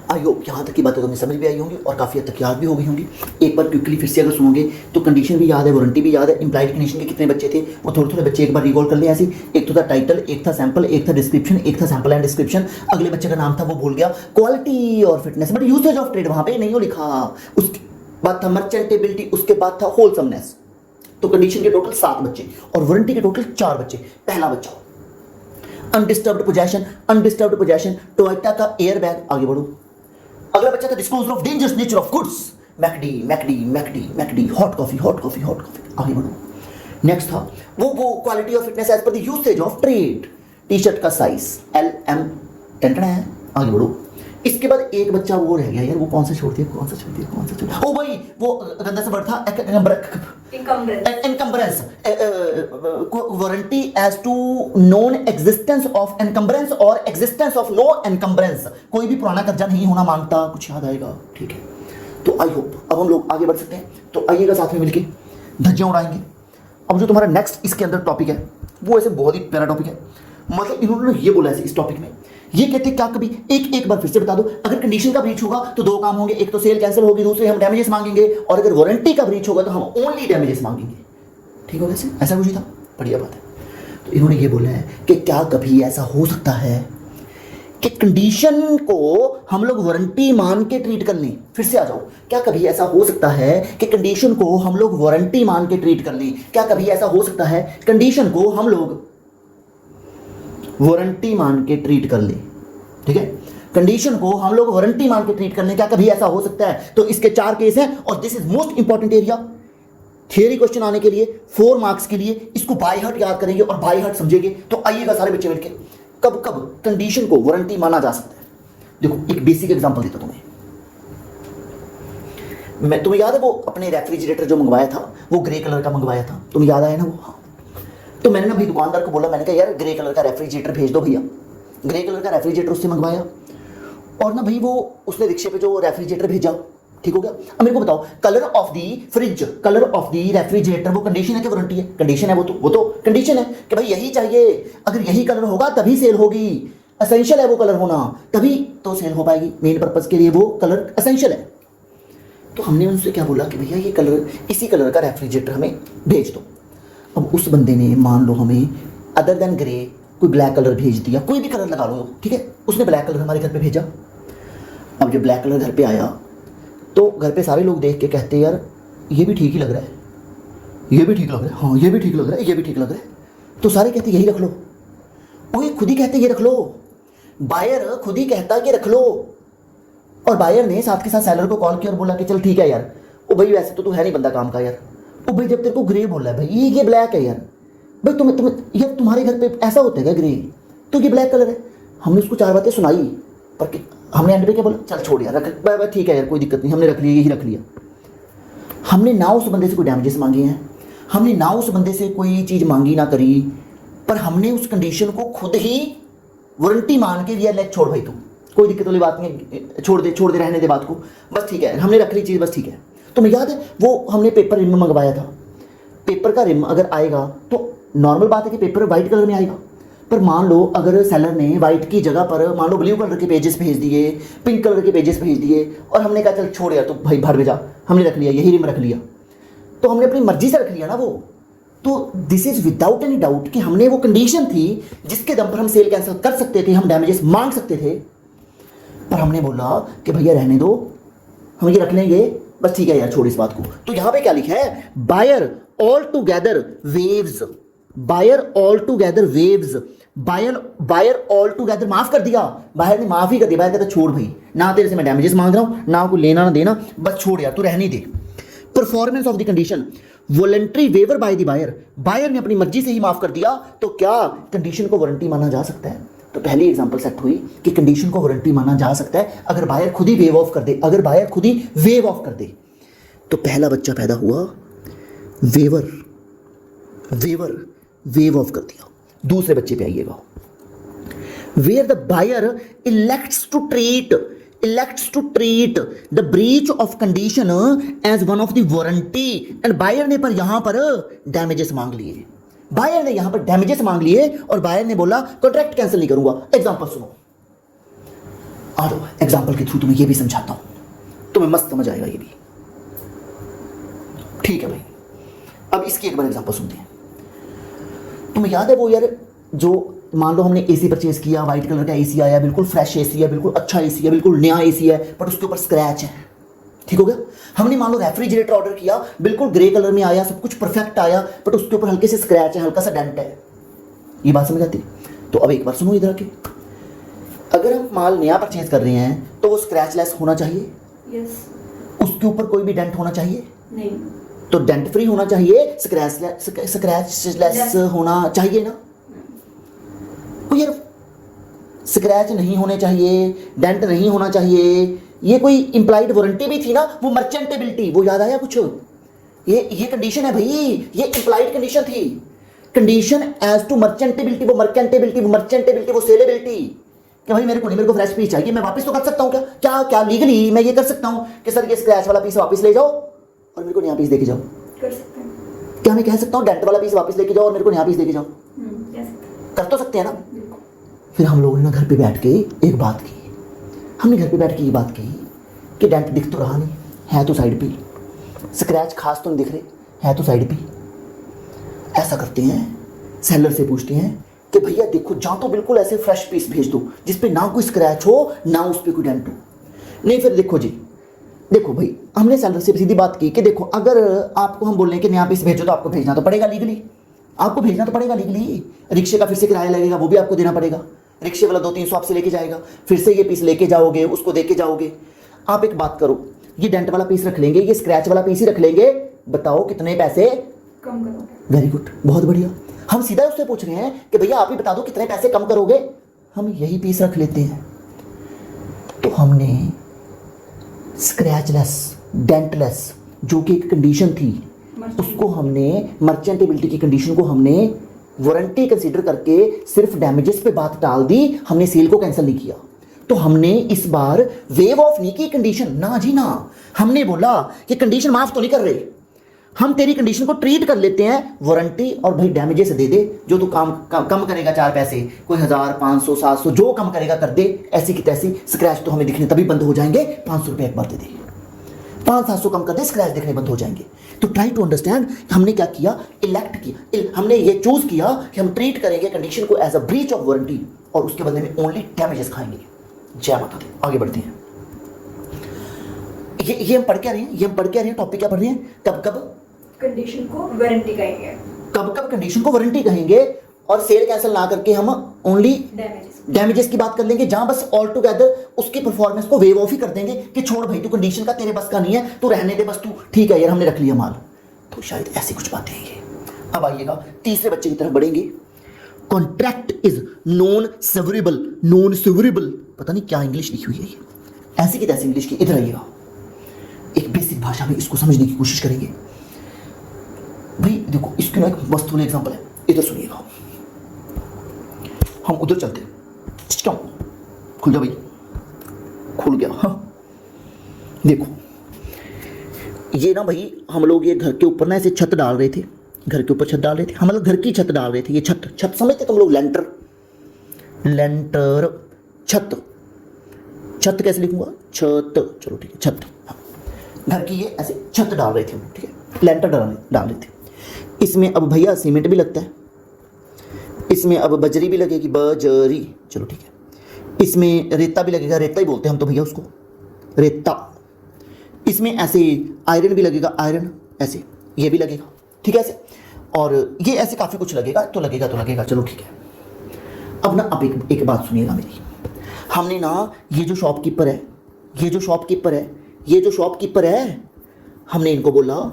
आई होप यहाँ तक की बातें तुम्हें समझ भी आई होंगी और काफ़ी हद तक याद भी हो गई होंगी। एक बार क्विकली फिर से अगर सुनोगे तो कंडीशन भी याद है, वारंटी भी याद है। इंप्लाइड कंडीशन के कितने बच्चे थे वो थोड़े बच्चे एक बार रिकॉल कर लें ऐसे। एक तो था टाइटल, एक था सैंपल, एक था डिस्क्रिप्शन, एक था सैंपल एंड डिस्क्रिप्शन। अगले बच्चे का नाम था वो भूल गया, क्वालिटी और fitness, but usage of trade वहाँ पे नहीं हो लिखा। उसके बाद था मर्चेंटेबिलिटी, उसके बाद था होलसमनेस। तो कंडीशन के टोटल 7 बच्चे और वारंटी के टोटल 4 बच्चे। पहला बच्चा अनडिस्टर्ब्ड पोजेशन, टोयोटा का एयर बैग। आगे बढ़ो। अगला बच्चा था disclosure of dangerous nature of goods, McD, hot coffee. आगे बढ़ो। नेक्स्ट था वो क्वालिटी और fitness as per the usage of trade, T shirt का साइज LM, टेंटना है। आगे बढ़ो। इसके बाद एक बच्चा वो रह गया यार, वो कौन सा छोड़ दिया? ओ भाई वो गंदा सा वर्ड था, encumbrance. Warranty as to non existence of encumbrance और एग्जिस्टेंस ऑफ नो एनकम्बरेंस। कोई भी पुराना कर्जा नहीं होना मांगता, कुछ याद आएगा? ठीक है, तो आई होप अब हम लोग आगे बढ़ सकते हैं। तो आइएगा साथ में मिलके धज्जियां उड़ाएंगे। अब जो तुम्हारा नेक्स्ट इसके अंदर टॉपिक है वो ऐसे बहुत ही प्यारा टॉपिक है। मतलब इन्होंने ये बोला है इस टॉपिक में, ये कहते क्या कभी एक बार फिर से बता दो, अगर कंडीशन का ब्रीच होगा तो 2 काम होंगे, एक तो सेल कैंसिल होगी, दूसरे हम डैमेजेस मांगेंगे, और अगर वारंटी का ब्रीच होगा तो हम ओनली डैमेजेस मांगेंगे। ठीक हो वैसे? ऐसा कुछ ही था, बढ़िया बात है। तो इन्होंने ये बोला है कि क्या कभी ऐसा हो सकता है कि कंडीशन को हम लोग वारंटी मान के ट्रीट कर लें। फिर से आ जाओ, क्या कभी ऐसा हो सकता है कि कंडीशन को हम लोग वारंटी मान के ट्रीट कर लें? क्या कभी ऐसा हो सकता है कंडीशन को हम लोग वारंटी मान के ट्रीट कर लें? ठीक है, कंडीशन को हम लोग वारंटी मान के ट्रीट कर लें, क्या कभी ऐसा हो सकता है? तो इसके 4 केस हैं और this is most important area theory question आने के लिए, 4 मार्क्स के लिए। इसको बाय हार्ट याद करेंगे और बाय हार्ट समझेंगे। तो आइएगा सारे बच्चे मिलके, कब कब कंडीशन को वारंटी माना जा सकता है? देखो एक बेसिक एग्जांपल देता तुम्हें। तुम्हें याद है वो अपने रेफ्रिजरेटर जो मंगवाया था, वो ग्रे कलर का मंगवाया था, तुम्हें याद आया ना वो? हाँ। तो मैंने ना भाई दुकानदार को बोला, मैंने कहा यार ग्रे कलर का रेफ्रिजरेटर भेज दो भैया। ग्रे कलर का रेफ्रिजरेटर उससे मंगवाया और ना भाई वो उसने रिक्शे पे जो रेफ्रिजरेटर भेजा, ठीक हो गया। अब मेरे को बताओ, colour of the fridge, colour of the refrigerator, वो कंडीशन है कि वारंटी है? कंडीशन है, वो तो कंडीशन है कि भाई यही चाहिए, अगर यही कलर होगा तभी सेल होगी, एसेंशियल है वो कलर होना, तभी तो सेल हो पाएगी, मेन पर्पस के लिए वो कलर एसेंशियल है। तो हमने उनसे क्या बोला कि भैया ये कलर, इसी कलर का रेफ्रिजरेटर हमें भेज दो। अब उस बंदे ने मान लो हमें अदर देन ग्रे कोई ब्लैक कलर भेज दिया, कोई भी कलर लगा लो, ठीक है, उसने ब्लैक कलर हमारे घर पे भेजा। अब जब ब्लैक कलर घर पे आया तो घर पे सारे लोग देख के कहते यार ये भी ठीक ही लग रहा है, ये भी ठीक लग रहा है, हाँ ये भी ठीक लग रहा है, ये भी ठीक लग रहा है। तो सारे कहते यही रख लो, वो खुद ही कहते ये रख लो, बायर खुद ही कहता कि रख लो। और बायर ने साथ के साथ सेलर को कॉल किया और बोला कि चल ठीक है यार, ओ भाई वैसे तो तू है नहीं बंदा काम का यार, ओ भाई जब तेरे को ग्रे बोला है भाई ये ब्लैक है यार, भाई तुम्हें यार तुम्हारे घर पे ऐसा होता है क्या ग्रे, तो ये ब्लैक कलर है। हमने उसको 4 बातें सुनाई पर हमने एंड पे क्या बोला, चल छोड़ यार रख, ठीक है यार कोई दिक्कत नहीं, हमने रख लिया, यही रख लिया। हमने ना उस बंदे से कोई डैमेजेस मांगे हैं, हमने ना उस बंदे से कोई चीज़ मांगी ना करी, पर हमने उस कंडीशन को खुद ही वारंटी मान के दिया, लेट छोड़ भाई तू, कोई दिक्कत वाली बात नहीं, छोड़ दे रहने दे बात को, बस ठीक है, हमने रख ली चीज़, बस ठीक है। तो मैं याद है वो हमने पेपर रिम मंगवाया था, पेपर का रिम अगर आएगा तो नॉर्मल बात है कि पेपर वाइट कलर में आएगा, पर मान लो अगर सेलर ने वाइट की जगह पर मान लो ब्लू कलर के पेजेस भेज दिए, पिंक कलर के पेजेस भेज दिए, और हमने कहा चल छोड़ यार तो भाई भर भेजा, हमने रख लिया, यही रिम रख लिया, तो हमने अपनी मर्जी से रख लिया ना वो। तो this is without any doubt कि हमने वो कंडीशन थी जिसके दम पर हम सेल कैंसिल कर सकते थे, हम डैमेजेस मांग सकते थे, पर हमने बोला कि भैया रहने दो, हम ये रख लेंगे, बस ठीक है यार छोड़ इस बात को। तो यहां पे क्या लिखा है, buyer all together waves, buyer all together waves, buyer all together माफ कर दिया, बायर ने माफ ही कर दिया, बायर कहता छोड़ भाई, ना तेरे से मैं डैमेजेस मांग रहा हूं, ना कोई लेना ना देना, बस छोड़ यार तू रहने दे। Performance of the condition, voluntary waiver by the buyer, buyer ने अपनी मर्जी से ही माफ कर दिया, तो क्या कंडीशन को वारंटी माना जा सकता है? तो पहली एग्जांपल सेट हुई कि कंडीशन को वारंटी माना जा सकता है अगर बायर खुद ही वेव ऑफ कर दे, अगर बायर खुद ही वेव ऑफ कर दे। तो पहला बच्चा पैदा हुआ, वेवर वेव ऑफ कर दिया। दूसरे बच्चे पे आइएगा, where the buyer elects to treat the breach of condition as one of the warranty, and buyer ने पर यहां पर डैमेजेस मांग लिए, बायर ने यहां पर डैमेजेस मांग लिए और बायर ने बोला कॉन्ट्रैक्ट कैंसिल नहीं करूंगा। एग्जांपल सुनो, आ जाओ एग्जांपल के थ्रू तुम्हें ये भी समझाता हूं, तुम्हें मस्त समझ आएगा ये भी, ठीक है भाई। अब इसकी एक बार एग्जांपल सुनते हैं। तुम्हें याद है वो यार जो मान लो हमने एसी परचेज किया, व्हाइट कलर का एसी आया, बिल्कुल फ्रेश एसी है, बिल्कुल अच्छा एसी है, बिल्कुल नया एसी है, बट उसके ऊपर स्क्रैच है, ठीक हो गया। हमने मान लो रेफ्रिजरेटर ऑर्डर किया, बिल्कुल ग्रे कलर में आया, सब कुछ परफेक्ट आया, बट उसके ऊपर हल्के से स्क्रैच है, हल्का सा डेंट है। ये बात समझ आती? तो अब एक बार सुनो इधर आके, अगर हम माल नया परचेज कर रहे हैं तो वो स्क्रैचलेस होना चाहिए, यस, उसके ऊपर कोई भी डेंट होना चाहिए नहीं, तो डेंट फ्री होना चाहिए, स्क्रैचलेस होना चाहिए ना। कोई यार स्क्रैच नहीं होने चाहिए, डेंट नहीं होना चाहिए, ये कोई इंप्लाइड वारंटी भी थी ना, वो मर्चेंटेबिलिटी, वो याद आया कुछ? ये कंडीशन है भाई, ये इंप्लाइड कंडीशन थी, कंडीशन एज टू मर्चेंटेबिलिटी, वो सेलेबिलिटी, कि भाई मेरे को फ्रेश पीस चाहिए, मैं वापस तो कर सकता हूँ क्या लीगली मैं ये कर सकता हूँ कि सर ये स्क्रैच वाला पीस वापस ले जाओ और मेरे को नया पीस देके जाओ, कर सकते हैं। क्या मैं कह सकता हूँ डेंट वाला पीस वापस लेके जाओ और मेरे को नया पीस देके जाओ? कह सकते हैं। कर तो सकते हैं ना। फिर हम लोगों ने ना घर पे बैठ के एक बात की, हमने घर पे बैठ के ये बात की कि डेंट दिख तो रहा नहीं है, तो साइड पे, स्क्रैच खास तो नहीं दिख रहे है, तो साइड पे। ऐसा करते हैं, सेलर से पूछते हैं कि भैया देखो जहाँ तो बिल्कुल ऐसे फ्रेश पीस भेज दो जिसपे ना कोई स्क्रैच हो ना उस पर कोई डेंट हो। नहीं फिर देखो जी, देखो भाई हमने सेलर से सीधी बात की कि देखो अगर आपको हम बोल रहे हैं कि नया पीस भेजो तो आपको भेजना तो पड़ेगा लीगली, आपको भेजना तो पड़ेगा लीगली। रिक्शे का फिर से किराया लगेगा, वो भी आपको देना पड़ेगा। रिक्शे वाला 200-300 आपसे लेके जाएगा, फिर से ये पीस लेके जाओगे, उसको दे के जाओगे। आप एक बात करो, ये डेंट वाला पीस रख लेंगे, ये स्क्रैच वाला पीस ही रख लेंगे, बताओ कितने पैसे कम करोगे? वेरी गुड, बहुत बढ़िया। हम सीधा उससे पूछ रहे हैं कि भैया आप ही बता दो कितने पैसे कम करोगे। हम यही पीस रख लेते हैं। तो हमने स्क्रैचलेस, डेंटलेस जो कि एक कंडीशन थी, उसको हमने मर्चेंटेबिलिटी की कंडीशन को हमने वारंटी कंसीडर करके सिर्फ डैमेजेस पे बात टाल दी, हमने सेल को कैंसिल नहीं किया। तो हमने इस बार वेव ऑफ नहीं की कंडीशन, ना जी ना। हमने बोला कि कंडीशन माफ तो नहीं कर रहे, हम तेरी कंडीशन को ट्रीट कर लेते हैं वारंटी और भाई डैमेजेस दे दे, जो तू कम करेगा 4 पैसे, कोई 1000, 500, 700 जो कम करेगा कर दे, ऐसी की तैसी। स्क्रैच तो हमें दिखने तभी बंद हो जाएंगे, 500 रुपये एक बार दे दे, 500-700 कम कर दे, स्क्रैच दिखने बंद हो जाएंगे। तो ट्राई टू अंडरस्टैंड, हमने क्या किया, इलेक्ट किया, हमने ये चूज किया कि हम ट्रीट करेंगे कंडीशन को as a breach of warranty और उसके बदले में ओनली डैमेजेस खाएंगे। जय माता दी। आगे बढ़ते हैं। ये हम पढ़ क्या रहे हैं, ये हम पढ़ क्या रहे हैं, टॉपिक क्या पढ़ रहे हैं, कब कब कंडीशन को वारंटी कहेंगे, कब कब कंडीशन को वारंटी कहेंगे, और सेल कैंसिल ना करके हम ओनली डैमेजेस की बात कर लेंगे, जहां बस ऑल टुगेदर उसकी परफॉर्मेंस को वेव ऑफ ही कर देंगे कि छोड़ भाई तू कंडीशन का तेरे बस का नहीं है, तू रहने दे बस, तू ठीक है यार हमने रख लिया माल। तो शायद ऐसी कुछ बातें हैं ये। अब आइएगा तीसरे बच्चे की तरफ बढ़ेंगे। कॉन्ट्रैक्ट इज नॉन सेवरेबल, नॉन सेवरेबल, पता नहीं क्या इंग्लिश लिखी हुई है ये, ऐसी की तैसी इंग्लिश की। इधर आइएगा, एक बेसिक भाषा में इसको समझने की कोशिश करेंगे। भाई देखो इसके ना एक मस्त वाला एग्जांपल है, इधर सुनिएगा। हम उधर चलते हैं, क्यों खुल जा भाई, खुल गया। हाँ देखो ये ना भाई हम लोग ये घर के ऊपर ना ऐसे छत डाल रहे थे, घर के ऊपर छत डाल रहे थे, हम लोग घर की छत डाल रहे थे। ये छत समझते तुम लोग, लेंटर छत कैसे लिखूंगा, छत, चलो ठीक है छत। हाँ। घर की ये ऐसे छत डाल रहे थे हम, ठीक है, लेंटर डाल रहे थे। इसमें अब भैया सीमेंट भी लगता है, इसमें अब बजरी भी लगेगी, बजरी, चलो ठीक है। इसमें रेता भी लगेगा, रेता ही बोलते हैं हम तो भैया उसको, रेता। इसमें ऐसे आयरन भी लगेगा, आयरन ऐसे, ये भी लगेगा, ठीक है ऐसे, और ये ऐसे काफ़ी कुछ लगेगा, तो लगेगा, चलो ठीक है। अब ना अब एक बात सुनिएगा मेरी। हमने ना ये जो शॉपकीपर है, हमने इनको बोला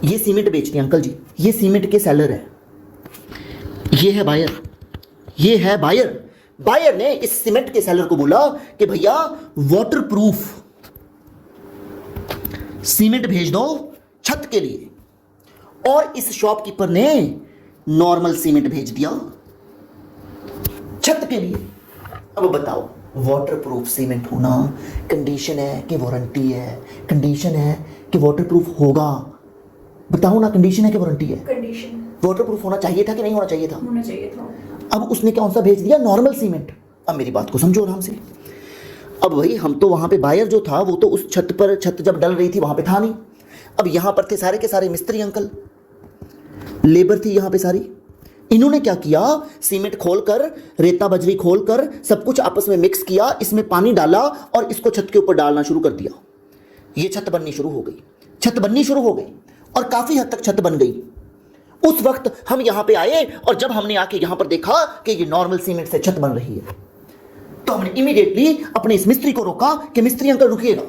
ये सीमेंट बेचते हैं अंकल जी, ये सीमेंट के सेलर है, ये है बायर। बायर ने इस सीमेंट के सेलर को बोला कि भैया वाटरप्रूफ सीमेंट भेज दो छत के लिए, और इस शॉपकीपर ने नॉर्मल सीमेंट भेज दिया छत के लिए। अब बताओ वाटरप्रूफ सीमेंट होना कंडीशन है कि वारंटी है? कंडीशन है कि वाटरप्रूफ होगा, बताओ ना, कंडीशन है कि वारंटी है? कंडीशन। वाटरप्रूफ होना चाहिए था कि नहीं होना चाहिए था? होना चाहिए था। अब उसने कौन सा भेज दिया, नॉर्मल सीमेंट। अब मेरी बात को समझो आराम से। अब भाई हम तो वहां पे बायर जो था वो तो उस छत पर, छत जब डल रही थी वहां पे था नहीं। अब यहां पर थे सारे के सारे मिस्त्री अंकल, लेबर थी यहां पे सारी। इन्होंने क्या किया, सीमेंट खोलकर, रेता बजरी खोलकर सब कुछ आपस में मिक्स किया, इसमें पानी डाला और इसको छत के ऊपर डालना शुरू कर दिया। ये छत बननी शुरू हो गई और काफी हद तक छत बन गई। उस वक्त हम यहां पे आए और जब हमने आके यहां पर देखा कि ये नॉर्मल सीमेंट से छत बन रही है, तो हमने इमीडिएटली अपने इस मिस्त्री को रोका कि मिस्त्री अंकल रुकिएगा।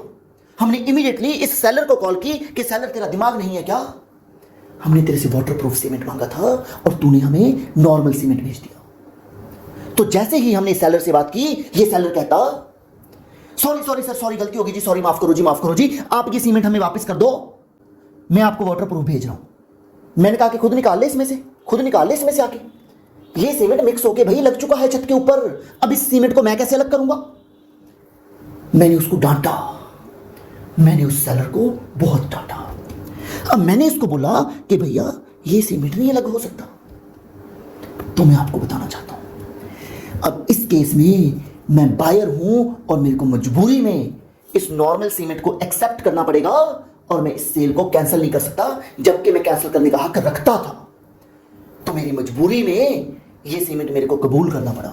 हमने इमीडिएटली इस सेलर को कॉल की कि सेलर तेरा दिमाग नहीं है क्या, हमने तेरे से वाटरप्रूफ सीमेंट मांगा था और तूने हमें नॉर्मल सीमेंट भेज दिया। तो जैसे ही हमने सेलर से बात की, ये सेलर कहता सॉरी सर, सॉरी गलती होगी जी, सॉरी माफ करो जी, आप ये सीमेंट हमें वापस कर दो, मैं आपको वाटरप्रूफ भेज रहा हूं। मैंने कहा कि खुद निकाल ले इसमें से आके, ये सीमेंट मिक्स होके भाई लग चुका है छत के ऊपर, अब इस सीमेंट को मैं कैसे अलग करूंगा? मैंने उसको डांटा, मैंने उस सेलर को बहुत डांटा। अब मैंने इसको बोला कि भैया ये सीमेंट नहीं अलग हो सकता। तो मैं आपको बताना चाहता हूं, अब इस केस में मैं बायर हूं और मेरे को मजबूरी में इस नॉर्मल सीमेंट को एक्सेप्ट करना पड़ेगा और मैं इस सेल को कैंसिल नहीं कर सकता, जबकि मैं कैंसिल करने का हक रखता था। तो मेरी मजबूरी में ये सीमेंट मेरे को कबूल करना पड़ा।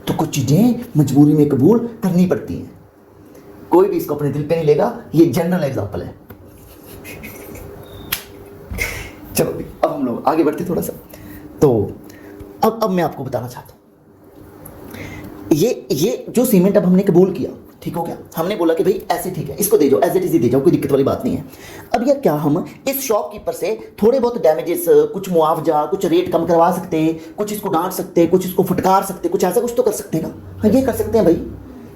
तो कुछ चीज़ें मजबूरी में कबूल करनी पड़ती हैं, कोई भी इसको अपने दिल पे नहीं लेगा, ये जनरल एग्जांपल है। चलो अब हम लोग आगे बढ़ते थोड़ा सा। तो अब मैं आपको बताना चाहता हूँ, ये जो सीमेंट अब हमने कबूल किया, ठीक हो गया, हमने बोला कि भाई ऐसे ठीक है, इसको दे जाओ, एज इट इज दे जाओ, कोई दिक्कत वाली बात नहीं है। अब यार क्या हम इस शॉपकीपर से थोड़े बहुत डैमेजेस, कुछ मुआवजा, कुछ रेट कम करवा सकते, कुछ इसको डांट सकते, कुछ इसको फटकार सकते, कुछ ऐसा कुछ तो कर सकते हैं ना। हाँ ये कर सकते हैं भाई,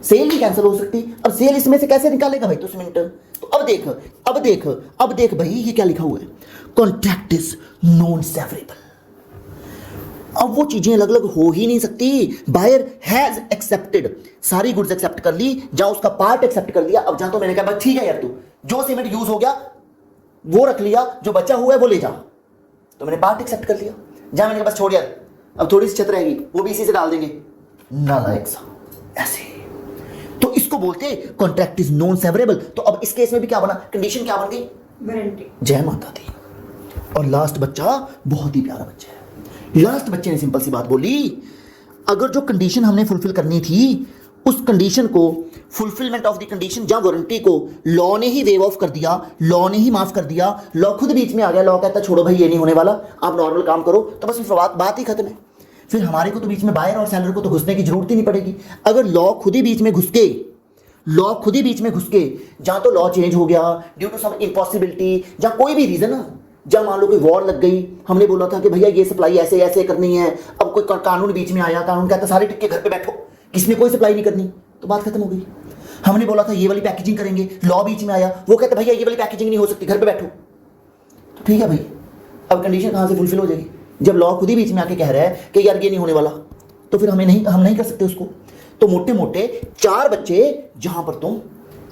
सेल भी कैंसिल हो सकती। अब सेल इसमें से कैसे निकालेगा भाई तो सीमेंट? तो अब देख भाई, ये क्या लिखा हुआ है, कॉन्ट्रैक्ट इज नॉन सेवरेबल। अब वो चीजें अलग अलग हो ही नहीं सकती। बायर हैज एक्सेप्टेड, सारी गुड्स एक्सेप्ट कर ली, जहां उसका पार्ट एक्सेप्ट कर लिया। अब जहां तो मैंने कहा बस ठीक है यार, तू जो सीमेंट यूज हो गया वो रख लिया, जो बचा हुआ है वो ले जा, तो मैंने पार्ट एक्सेप्ट कर लिया। जहां मैंने कहा बस छोड़ यार, अब थोड़ी सी छत रहेगी, वो भी इसी से डाल देंगे, नालायक सा, ऐसे। तो इसको बोलते कॉन्ट्रैक्ट इज नॉन सेवरेबल। तो अब इस केस में भी क्या बना, कंडीशन क्या बन गई, वारंटी। जय माता दी। और लास्ट बच्चा बहुत ही प्यारा बच्चा है। लास्ट बच्चे ने सिंपल सी बात बोली, अगर जो कंडीशन हमने फुलफिल करनी थी उस कंडीशन को, फुलफिलमेंट ऑफ द कंडीशन, जहां वारंटी को लॉ ने ही वेव ऑफ कर दिया, लॉ ने ही माफ कर दिया, लॉ खुद बीच में आ गया, लॉ कहता छोड़ो भाई ये नहीं होने वाला, आप नॉर्मल काम करो, तो बस बात ही खत्म है। फिर हमारे को तो बीच में बायर और सेलर को तो घुसने की जरूरत ही नहीं पड़ेगी। अगर लॉ खुद ही बीच में घुस के, जहां तो लॉ चेंज हो गया ड्यू टू सम इम्पॉसिबिलिटी, जहां कोई भी रीजन, जब मान लो कोई वॉर लग गई, हमने बोला था कि भैया ये सप्लाई ऐसे ऐसे करनी है, अब कोई कानून बीच में आया, कानून कहता सारे टिक्के घर पे बैठो, किसने कोई सप्लाई नहीं करनी, तो बात खत्म हो गई। हमने बोला था ये वाली पैकेजिंग करेंगे, लॉ बीच में आया, वो कहता भैया ये वाली पैकेजिंग नहीं हो सकती, घर पे बैठो, तो ठीक है भाई, अब कंडीशन कहां से फुलफिल हो जाएगी, जब लॉ खुद ही बीच में आके कह रहा है कि यार ये नहीं होने वाला, तो फिर हम नहीं कर सकते उसको। तो मोटे मोटे 4 बच्चे, जहां पर तुम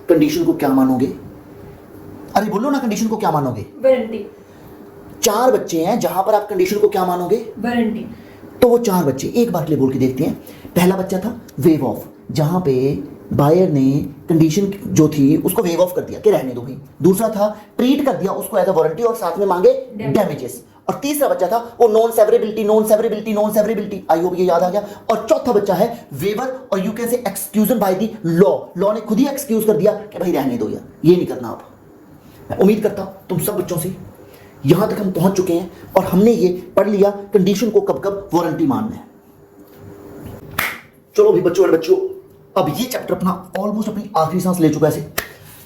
कंडीशन को क्या मानोगे, अरे बोलो ना, कंडीशन को क्या मानोगे, वारंटी। 4 बच्चे हैं जहां पर आप कंडीशन को क्या मानोगे, वारंटी। तो वो 4 बच्चे एक बार के लिए बोल के देखते हैं। पहला बच्चा था वेव ऑफ, जहां पे बायर ने कंडीशन जो थी उसको वेव ऑफ कर दिया कि रहने दो भाई। दूसरा था ट्रीट कर दिया उसको एज अ वारंटी और साथ में मांगे डैमेजेस। और तीसरा बच्चा था वो नॉन सेवरेबिलिटी, आई होप ये याद आ गया। और चौथा बच्चा है वेवर, और you can say एक्सक्यूजन by the law ने खुद ही एक्सक्यूज कर दिया कि भाई रहने दो यार, ये नहीं करना। आप मैं उम्मीद करता हूं तुम सब बच्चों से यहां तक हम पहुंच चुके हैं और हमने ये पढ़ लिया कंडीशन को कब कब वारंटी मानना है। चलो भी बच्चों और बच्चों, अब ये चैप्टर अपना ऑलमोस्ट अपनी आखिरी सांस ले चुका है।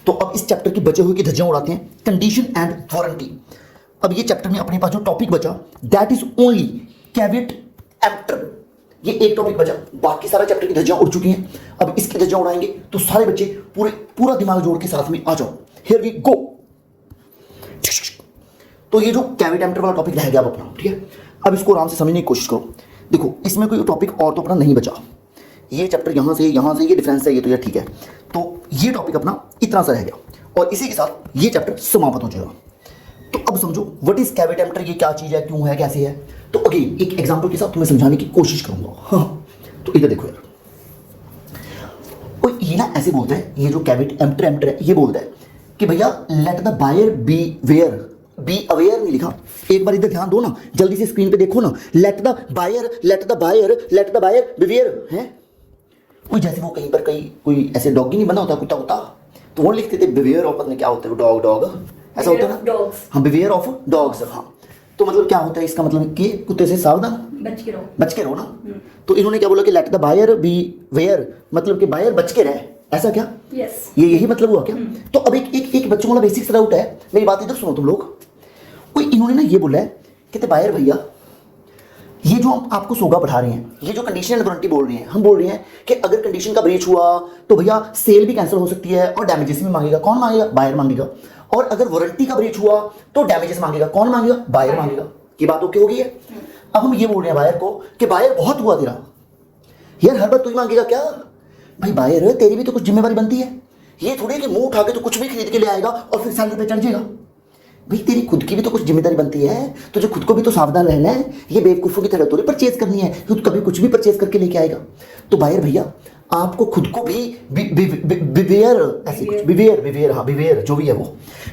तो अब इस चैप्टर की बचे हुए की धज्जियां उड़ाते हैं, कंडीशन एंड वारंटी। अब ये चैप्टर में अपने पास जो टॉपिक बचा that is only cavity emptor, ये एक टॉपिक बचा, बाकी सारा चैप्टर की धज्जियां उड़ चुकी हैं। अब इसकी धज्जियां उड़ाएंगे तो सारे बच्चे पूरा दिमाग जोड़ के साथ में आ जाओ, हियर वी गो। तो ये जो कैविट एम्प्टर वाला टॉपिक रह गया अब अपना, ठीक है, अब इसको आराम से समझने की कोशिश करो। देखो इसमें कोई टॉपिक और तो अपना नहीं बचा, ये चैप्टर यहाँ से ये डिफरेंस है, ये तो ये ठीक है। तो ये टॉपिक अपना इतना सा रह गया और इसी के साथ ये चैप्टर समाप्त हो जाएगा। तो अब समझो व्हाट इज कैविट एम्प्टर, ये क्या चीज़ है, क्यों है, कैसे है। तो अगेन एक एग्जाम्पल के साथ तुम्हें समझाने की कोशिश करूंगा। हाँ, तो इधर देखो यार, ये ना ऐसे बोलता है, ये जो कैविट एम्प्टर है ये बोलता है कि भैया let the buyer be aware नहीं लिखा, एक बार इधर ध्यान दो ना, जल्दी से स्क्रीन पे देखो ना, लेट द बायर बिवेयर है। कोई जैसे वो कहीं पर कोई ऐसे डॉगी नहीं बना होता, कुत्ता होता, तो वो लिखते थे बिवेयर ऑफ, पता क्या होता है, डॉग ऐसा होता है ना, हाँ बिवेयर ऑफ डॉग्स। हाँ तो मतलब क्या होता है इसका मतलब कि कुत्ते से सावधान, बच के रहो ना। तो इन्होंने क्या बोला कि let the buyer beware, मतलब कि बायर बच के रहे, ऐसा क्या? यस। ये यही मतलब हुआ क्या? तो अब एक बच्चों वाला बेसिक सा डाउट है, मेरी बात इधर सुनो तुम लोग। कोई इन्होंने ना ये बोला है कि बायर भैया ये जो हम आपको सोगा पढ़ा रहे हैं, ये जो कंडीशन एंड वारंटी बोल रहे हैं, हम बोल रहे हैं कि अगर कंडीशन का ब्रीच हुआ तो भैया सेल भी कैंसिल हो सकती है और डैमेजेस भी मांगेगा, कौन मांगेगा? बायर मांगेगा। और अगर वारंटी का ब्रीच हुआ तो डैमेजेस मांगेगा, कौन मांगेगा? बायर मांगेगा। ये बात ओके हो गई है? अब हम ये बोल रहे हैं बायर को कि बायर बहुत हुआ तेरा यार, हर बार तू ही मांगेगा क्या? भाई बायर तेरी भी तो कुछ जिम्मेवारी बनती है, ये थोड़ी कि मुंह उठा के तो कुछ भी खरीद के ले आएगा और फिर सैलरी पे चढ़ जाएगा। भाई तेरी खुद की भी तो कुछ जिम्मेदारी बनती है, तुझे खुद को भी तो सावधान रहना है। ये बेवकूफ़ों की तरह थोड़ी परचेज करनी है, तू कभी कुछ भी परचेज करके लेके आएगा। तो बायर भैया आपको खुद को भी बिवेयर, ऐसे कुछ बिवेयर, हाँ बिवेयर जो भी है वो,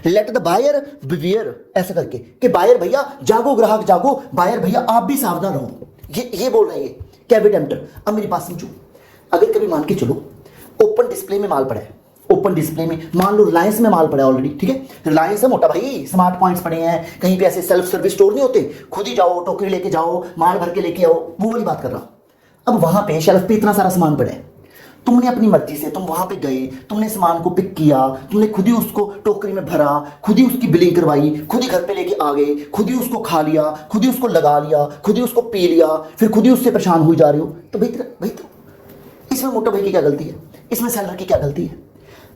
लेट द बायर बिवेयर ऐसा करके कि बायर भैया जागो, ग्राहक जागो, बायर भैया आप भी सावधान रहो। ये बोल रहे हैं ये कैविटेम्टर। अब मेरी बात समझो, अगर कभी मान के चलो ओपन डिस्प्ले में माल पड़ा है, ओपन डिस्प्ले में मान लो रिलायंस में माल पड़ा है ऑलरेडी, ठीक है, रिलायंस है मोटा भाई, स्मार्ट पॉइंट्स पड़े हैं, कहीं पे ऐसे सेल्फ सर्विस स्टोर नहीं होते, खुद ही जाओ टोकरी लेके जाओ माल भर के लेके आओ, वो वाली बात कर रहा हूं। अब वहां पे शेल्फ पे इतना सारा सामान पड़ा है, तुमने अपनी मर्जी से तुम वहां पे गए, तुमने सामान को पिक किया, तुमने खुद ही उसको टोकरी में भरा, खुद ही उसकी बिलिंग करवाई, खुद ही घर पे लेके आ गए, खुद ही उसको खा लिया, खुद ही उसको लगा लिया, खुद ही उसको पी लिया, फिर खुद ही उससे परेशान हुई जा रहे हो, तो भाई तो इसमें मोटा भाई की क्या गलती है, इसमें सेलर की क्या गलती है?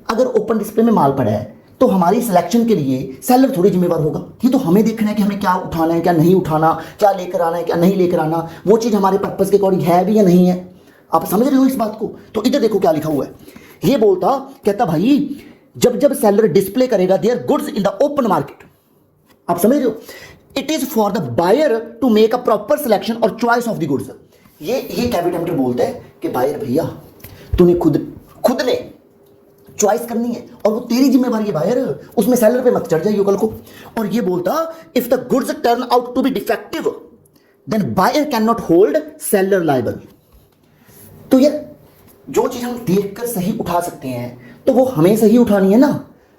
अगर ओपन डिस्प्ले में माल पड़ा है तो हमारी सिलेक्शन के लिए सेलर थोड़ी जिम्मेवार होगा, ये तो हमें देखना है कि हमें क्या उठाना है क्या नहीं उठाना, क्या लेकर आना है क्या नहीं लेकर आना, वो चीज़ हमारे पर्पस के अकॉर्डिंग है भी या नहीं है। आप समझ रहे हो इस बात को? तो इधर देखो क्या लिखा हुआ है, ये बोलता कहता भाई जब जब सेलर डिस्प्ले करेगा their goods in the open market, आप समझ रहे हो, it is for the buyer to make a proper selection और चॉइस ऑफ द गुड्स। ये कैविटेम्टर बोलता है कि बायर भैया तूने खुद ने चॉइस करनी है और वो तेरी जिम्मेवारी है बायर, उसमें सेलर पे मत चढ़ जाइए कल को। और ये बोलता if the goods turn out to be defective then buyer can not hold seller liable. तो यार जो चीज हम देखकर सही उठा सकते हैं तो वो हमें सही उठानी है ना,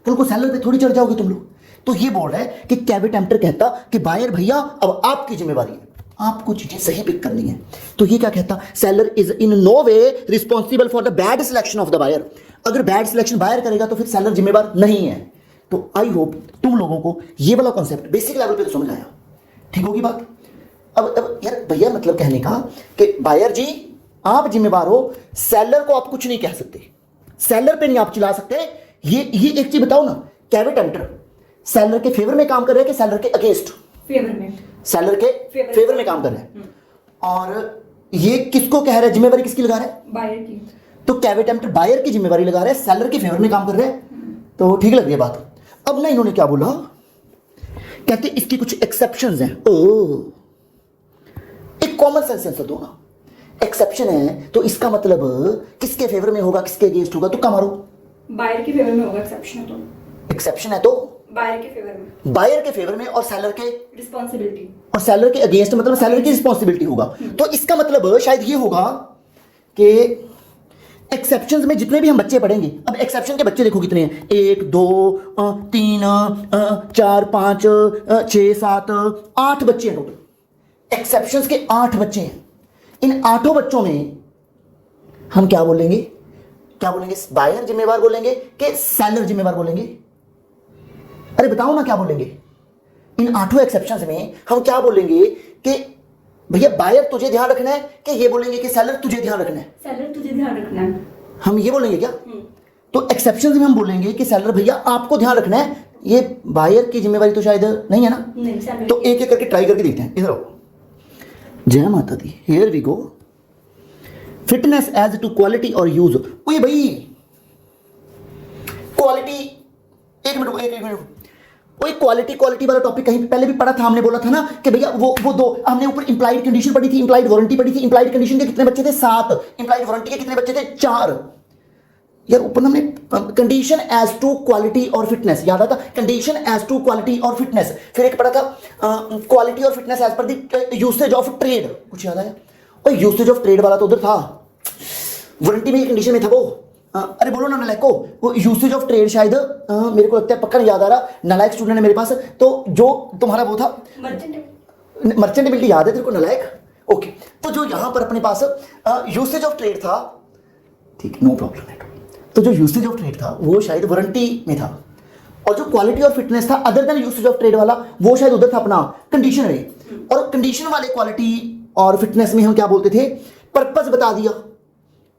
कल को सेलर पे थोड़ी चढ़ जाओगे तुम लोग। तो ये बोल रहा है कि कैविटेम्टर कहता कि बायर भैया अब आपकी जिम्मेवारी है, आपको चीजें सही पिक करनी है। तो ये क्या कहता, seller is in no way responsible for the bad selection of the buyer. अगर बैड सिलेक्शन बायर करेगा तो फिर सेलर जिम्मेवार नहीं है। तो आई होप तुम लोगों को ये वाला कॉन्सेप्ट बेसिक लेवल पे तो समझ आया, ठीक होगी बात। अब यार भैया मतलब कहने का कि बायर जी आप जिम्मेवार हो, सेलर को आप कुछ नहीं कह सकते, सेलर पे नहीं आप चिल्ला सकते। ये एक चीज बताओ ना, कैविटेम्टर सेलर के फेवर में काम कर रहे हैं कि सेलर के अगेंस्ट? फेवर में, सेलर के फेवर में काम कर रहे हैं। और ये किसको कह रहा है, जिम्मेवारी किसकी लगा रहा है? बायर की। तो कैविटेम्टर बायर की जिम्मेवारी लगा रहा है, सेलर के फेवर में काम कर रहे हैं। तो ठीक लग रही है बात। अब ना इन्होंने क्या बोला, कहते इसकी कुछ एक्सेप्शंस हैं। ओ एक कॉमन सेंस दो ना, एक्सेप्शन है तो इसका मतलब किसके फेवर में होगा किसके अगेंस्ट होगा, तो मारो। बायर के फेवर में होगा एक्सेप्शन है तो। एक्सेप्शन है तो बायर के फेवर में, बायर के फेवर में और सेलर के रिस्पॉन्सिबिलिटी, और सेलर के अगेंस्ट मतलब सेलर की रिस्पॉन्सिबिलिटी होगा। तो इसका मतलब शायद ये होगा कि एक्सेप्शंस में जितने भी हम बच्चे पढ़ेंगे, अब एक्सेप्शन के बच्चे देखो कितने हैं, 1 2 3 4 5 6 7 8 बच्चे हैं टोटल। एक्सेप्शंस के 8 बच्चे हैं। इन 8 बच्चों में हम क्या बोलेंगे, बायर जिम्मेवार बोलेंगे कि सेलर जिम्मेवार बोलेंगे? अरे बताओ ना क्या बोलेंगे। इन 8 एक्सेप्शंस में हम क्या बोलेंगे कि भैया बायर तुझे ध्यान रखना है, कि ये बोलेंगे कि सेलर तुझे ध्यान रखना है? सेलर तुझे ध्यान रखना है, हम ये बोलेंगे क्या? तो एक्सेप्शंस में हम बोलेंगे कि सेलर भैया आपको ध्यान रखना है, ये बायर की जिम्मेवारी तो शायद नहीं है ना। नहीं सेलर। तो एक एक करके ट्राई करके देखते हैं। इधर आओ, जय माता दी, here we go. Fitness as to quality और यूज। ओए भाई क्वालिटी, एक मिनट, वही क्वालिटी वाला टॉपिक कहीं पहले भी पढ़ा था, हमने बोला था ना कि भैया वो दो, हमने ऊपर इंप्लाइड कंडीशन पढ़ी थी, इंप्लाइड वारंटी पढ़ी थी। इंप्लाइड कंडीशन के कितने बच्चे थे? 7। इंप्लाइड वारंटी के कितने बच्चे थे? 4। यार ऊपर हमने कंडीशन एज टू क्वालिटी और फिटनेस, याद आता? कंडीशन एज टू क्वालिटी और फिटनेस। फिर एक पढ़ा था क्वालिटी और fitness as per the usage of trade, कुछ याद आया? और यूसेज ऑफ ट्रेड वाला तो उधर था, वारंटी में कंडीशन में था वो। अरे बोलो ना नलायक को, वो यूसेज ऑफ ट्रेड शायद मेरे को लगता है, पक्का नहीं याद आ रहा, नलायक स्टूडेंट है मेरे पास। तो जो तुम्हारा वो था मर्चेंटेबिलिटी, याद है तेरे को नलायक? ओके, तो जो यहां पर अपने पास यूसेज ऑफ ट्रेड था, ठीक, नो प्रॉब्लम है। तो जो यूसेज ऑफ ट्रेड था वो शायद वारंटी में था, और जो क्वालिटी और फिटनेस था other than usage of trade वाला, वो शायद उधर था अपना कंडीशन में। और कंडीशन वाले क्वालिटी और फिटनेस में हम क्या बोलते थे? पर्पस बता दिया,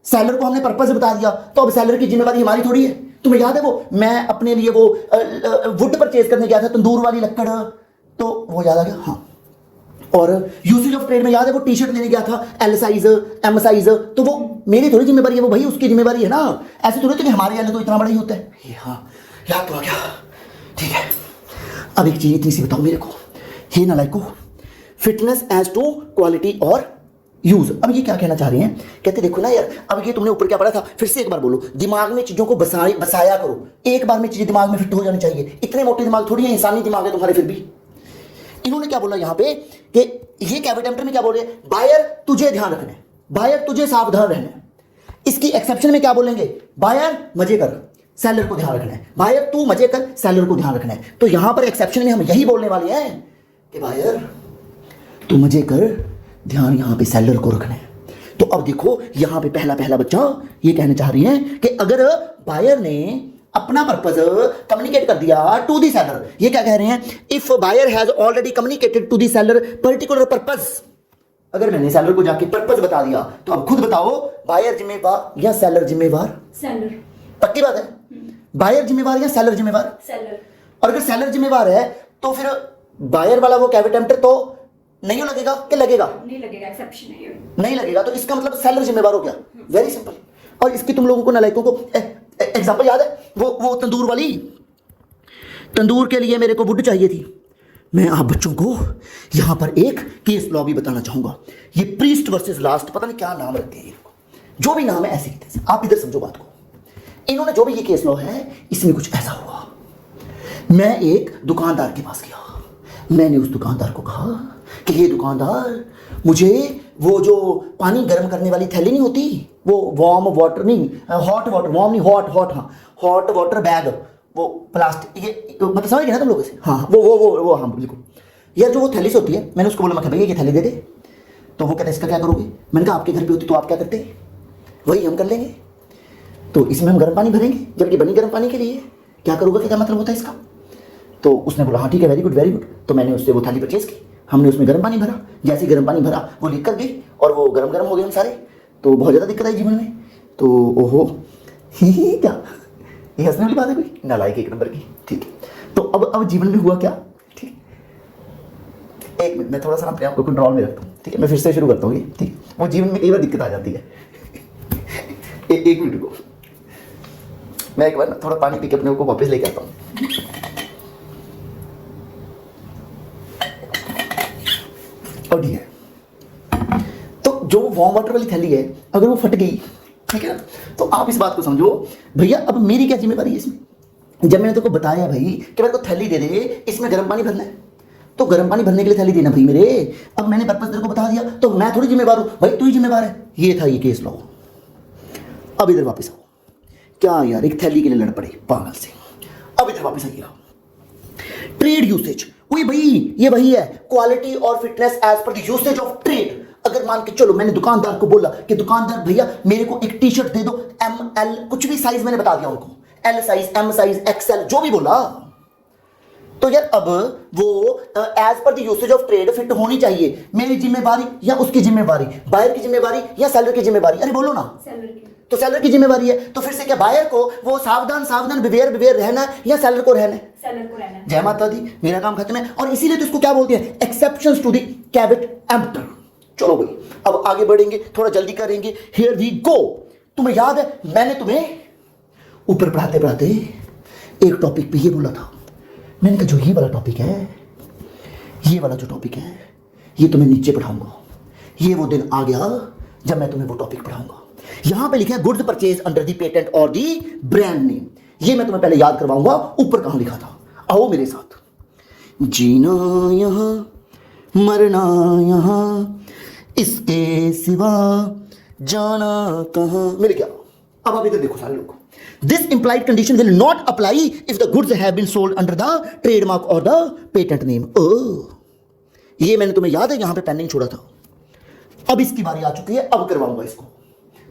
सेलर को हमने पर्पस बता दिया। तो अब सेलर की जिम्मेवारी हमारी थोड़ी है। तुम्हें याद है वो मैं अपने लिए वो वुड परचेज करने गया था, तंदूर वाली लकड़, तो वो याद आ गया? हाँ। और यूसेज ऑफ ट्रेड में याद है वो टी शर्ट लेने गया था, एल साइज एम साइज, तो वो मेरी थोड़ी जिम्मेवारी है, वो भाई उसकी जिम्मेवारी है ना। ऐसे थोड़ी तो कि हमारे यहाँ तो इतना बड़ा ही होता है। ये हाँ याद तो आ गया, ठीक है। अब एक चीज इतनी सी बताओ मेरे को, हे नालायक को, फिटनेस एज टू क्वालिटी और यूज। अब ये क्या कहना चाह रहे हैं? कहते देखो ना यार, अब ये तुमने ऊपर क्या पढ़ा था, फिर से एक बार बोलो। दिमाग में चीजों को बसाया करो, एक बार में चीजें दिमाग में फिट हो जानी चाहिए। इतने मोटे दिमाग थोड़ी है, इंसानी दिमाग है तुम्हारे, फिर भी इन्होंने क्या बोला यहाँ पे कि ये कैविट एम्प्टर में क्या बोल रहे हैं, बायर तुझे ध्यान रखना है, बायर तुझे सावधान रहना है। इसकी एक्सेप्शन में क्या बोलेंगे, बायर मजे कर, सेलर को ध्यान रखना है, बायर तू मजे कर, सेलर को ध्यान रखना है। तो यहां पर एक्सेप्शन में हम यही बोलने वाले हैं कि बायर तू मजे कर, ध्यान यहां पे सेलर को रखना है। तो अब देखो यहां पे पहला बच्चा ये कहना चाह रही है कि अगर बायर ने अपना पर्पज कम्युनिकेट कर दिया टू दी सेलर, ये क्या कह रहे हैं, if buyer has already communicated to the seller particular purpose, अगर मैंने सेलर को जाके पर्पज बता दिया तो अब खुद बताओ बायर जिम्मेवार या सेलर जिम्मेवार, सेलर। पक्की बात है, बायर जिम्मेवार या सेलर जिम्मेवार, सेलर। और अगर सेलर जिम्मेवार है तो फिर बायर वाला वो कैविट एम्प्टर तो नहीं लगेगा कि लगेगा, नहीं लगेगा, एक्सेप्शन है ये, नहीं लगेगा। तो इसका मतलब सेलर जिम्मेवार हो गया, वेरी सिंपल। और इसकी तुम लोगों को नालायकों को एग्जांपल याद है, वो तंदूर वाली, तंदूर के लिए मेरे को वुड चाहिए थी। मैं आप बच्चों को यहां पर एक केस लॉ भी बताना चाहूंगा, ये प्रीस्ट वर्सेस लास्ट, पता नहीं क्या नाम रखते हैं, जो भी नाम है ऐसे ही तैसे, आप इधर समझो बात को। इन्होंने जो भी ये केस लॉ है, इसमें कुछ ऐसा हुआ, मैं एक दुकानदार के पास गया, मैंने उस दुकानदार को कहा कि ये दुकानदार मुझे वो जो पानी गर्म करने वाली थैली नहीं होती, वो वार्म वाटर नहीं, हॉट वाटर, वार्म नहीं, हॉट हाँ, हॉट वाटर बैग, वो प्लास्टिक, ये मतलब समझ गए ना तुम लोग इसे, हाँ वो हाँ बिल्कुल, यार जो वो थैली से होती है। मैंने उसको बोला, मैं भैया ये थैली दे दे, तो वो कहते इसका क्या करोगे, मैंने कहा आपके घर पे होती तो आप क्या करते, वही हम कर लेंगे, तो इसमें हम गर्म पानी भरेंगे, जबकि बनी गर्म पानी के लिए, क्या करोगे, क्या मतलब होता है इसका। तो उसने बोला हाँ ठीक है, वेरी गुड वेरी गुड। तो मैंने उससे वो थाली परचेज की, हमने उसमें गर्म पानी भरा, जैसे ही गर्म पानी भरा वो लीक कर गई और वो गर्म गर्म हो गए हम सारे, तो बहुत ज़्यादा दिक्कत आई जीवन में। तो ओहो क्या ये हंसने वाली बात है, कोई नालायक एक नंबर की, ठीक है। तो अब जीवन में हुआ क्या, ठीक, एक मिनट मैं थोड़ा सा अपने आप को कंट्रोल में रखता हूँ, ठीक है, मैं फिर से शुरू करता हूँ ये, ठीक। वो जीवन में कई बार दिक्कत आ जाती है एक मिनट को, मैं एक बार थोड़ा पानी पी के अपने को वापस लेके आता हूँ। और ठीक है, तो जो वार्म वाटर वाली थैली है, अगर वो फट गई, ठीक है ना, तो आप इस बात को समझो भैया, अब मेरी क्या जिम्मेवारी है इसमें। जब मैंने तेरे को बताया भाई कि मेरे को थैली दे दे, इसमें गर्म पानी भरना है, तो गर्म पानी भरने के लिए थैली देना भाई मेरे। अब मैंने पर्पस तेरे को बता दिया, तो मैं थोड़ी जिम्मेवार हूँ भाई, तू ही जिम्मेवार है। ये था ये केस लॉ। अब इधर वापस आओ, क्या यार एक थैली के लिए लड़ पड़े पागल से। अब इधर वापस आइएगा, ट्रेड यूसेज, वही भाई, ये वही है, क्वालिटी और fitness as per the usage of trade. अगर मान के चलो मैंने दुकानदार को बोला कि दुकानदार भैया मेरे को एक टी शर्ट दे दो, एम एल कुछ भी साइज मैंने बता दिया उनको, L size, M size, XL, जो भी बोला, तो यार अब वो as per the usage of trade fit होनी चाहिए। मेरी जिम्मेवारी या उसकी जिम्मेवारी, बायर की जिम्मेवारी या सेलर की जिम्मेवारी, अरे बोलो ना, सेलर की। तो सेलर की जिम्मेवारी है, तो फिर से क्या बायर को वो सावधान सावधान बिवेयर रहना है या सेलर को रहना है, सेलर को रहना है। जय माता दी, मेरा काम खत्म है। और इसीलिए तो इसको क्या बोलते हैं, exceptions to the cavity emptor. चलो भाई अब आगे बढ़ेंगे, थोड़ा जल्दी करेंगे, हियर वी गो। तुम्हें याद है मैंने तुम्हें ऊपर पढ़ाते पढ़ाते एक टॉपिक पे ये बोला था, मैंने कहा जो ये वाला टॉपिक है, ये वाला जो टॉपिक है, ये तुम्हें नीचे पढ़ाऊंगा। ये वो दिन आ गया जब मैं तुम्हें वो टॉपिक पढ़ाऊंगा। यहां पे लिखा है goods purchase under the patent और द ब्रांड नेम, ये मैं तुम्हें पहले याद करवाऊंगा। ऊपर कहां लिखा था, आओ मेरे साथ। जीना यहां मरना यहां, इसके सिवा जाना कहां, मिल गया। अब आप इधर देखो सारे लोग, this implied condition will not apply if the goods have been sold under the trademark और द पेटेंट नेम। ये मैंने तुम्हें याद है यहां पे पेंडिंग छोड़ा था। अब इसकी बारी आ चुकी है, अब करवाऊंगा इसको।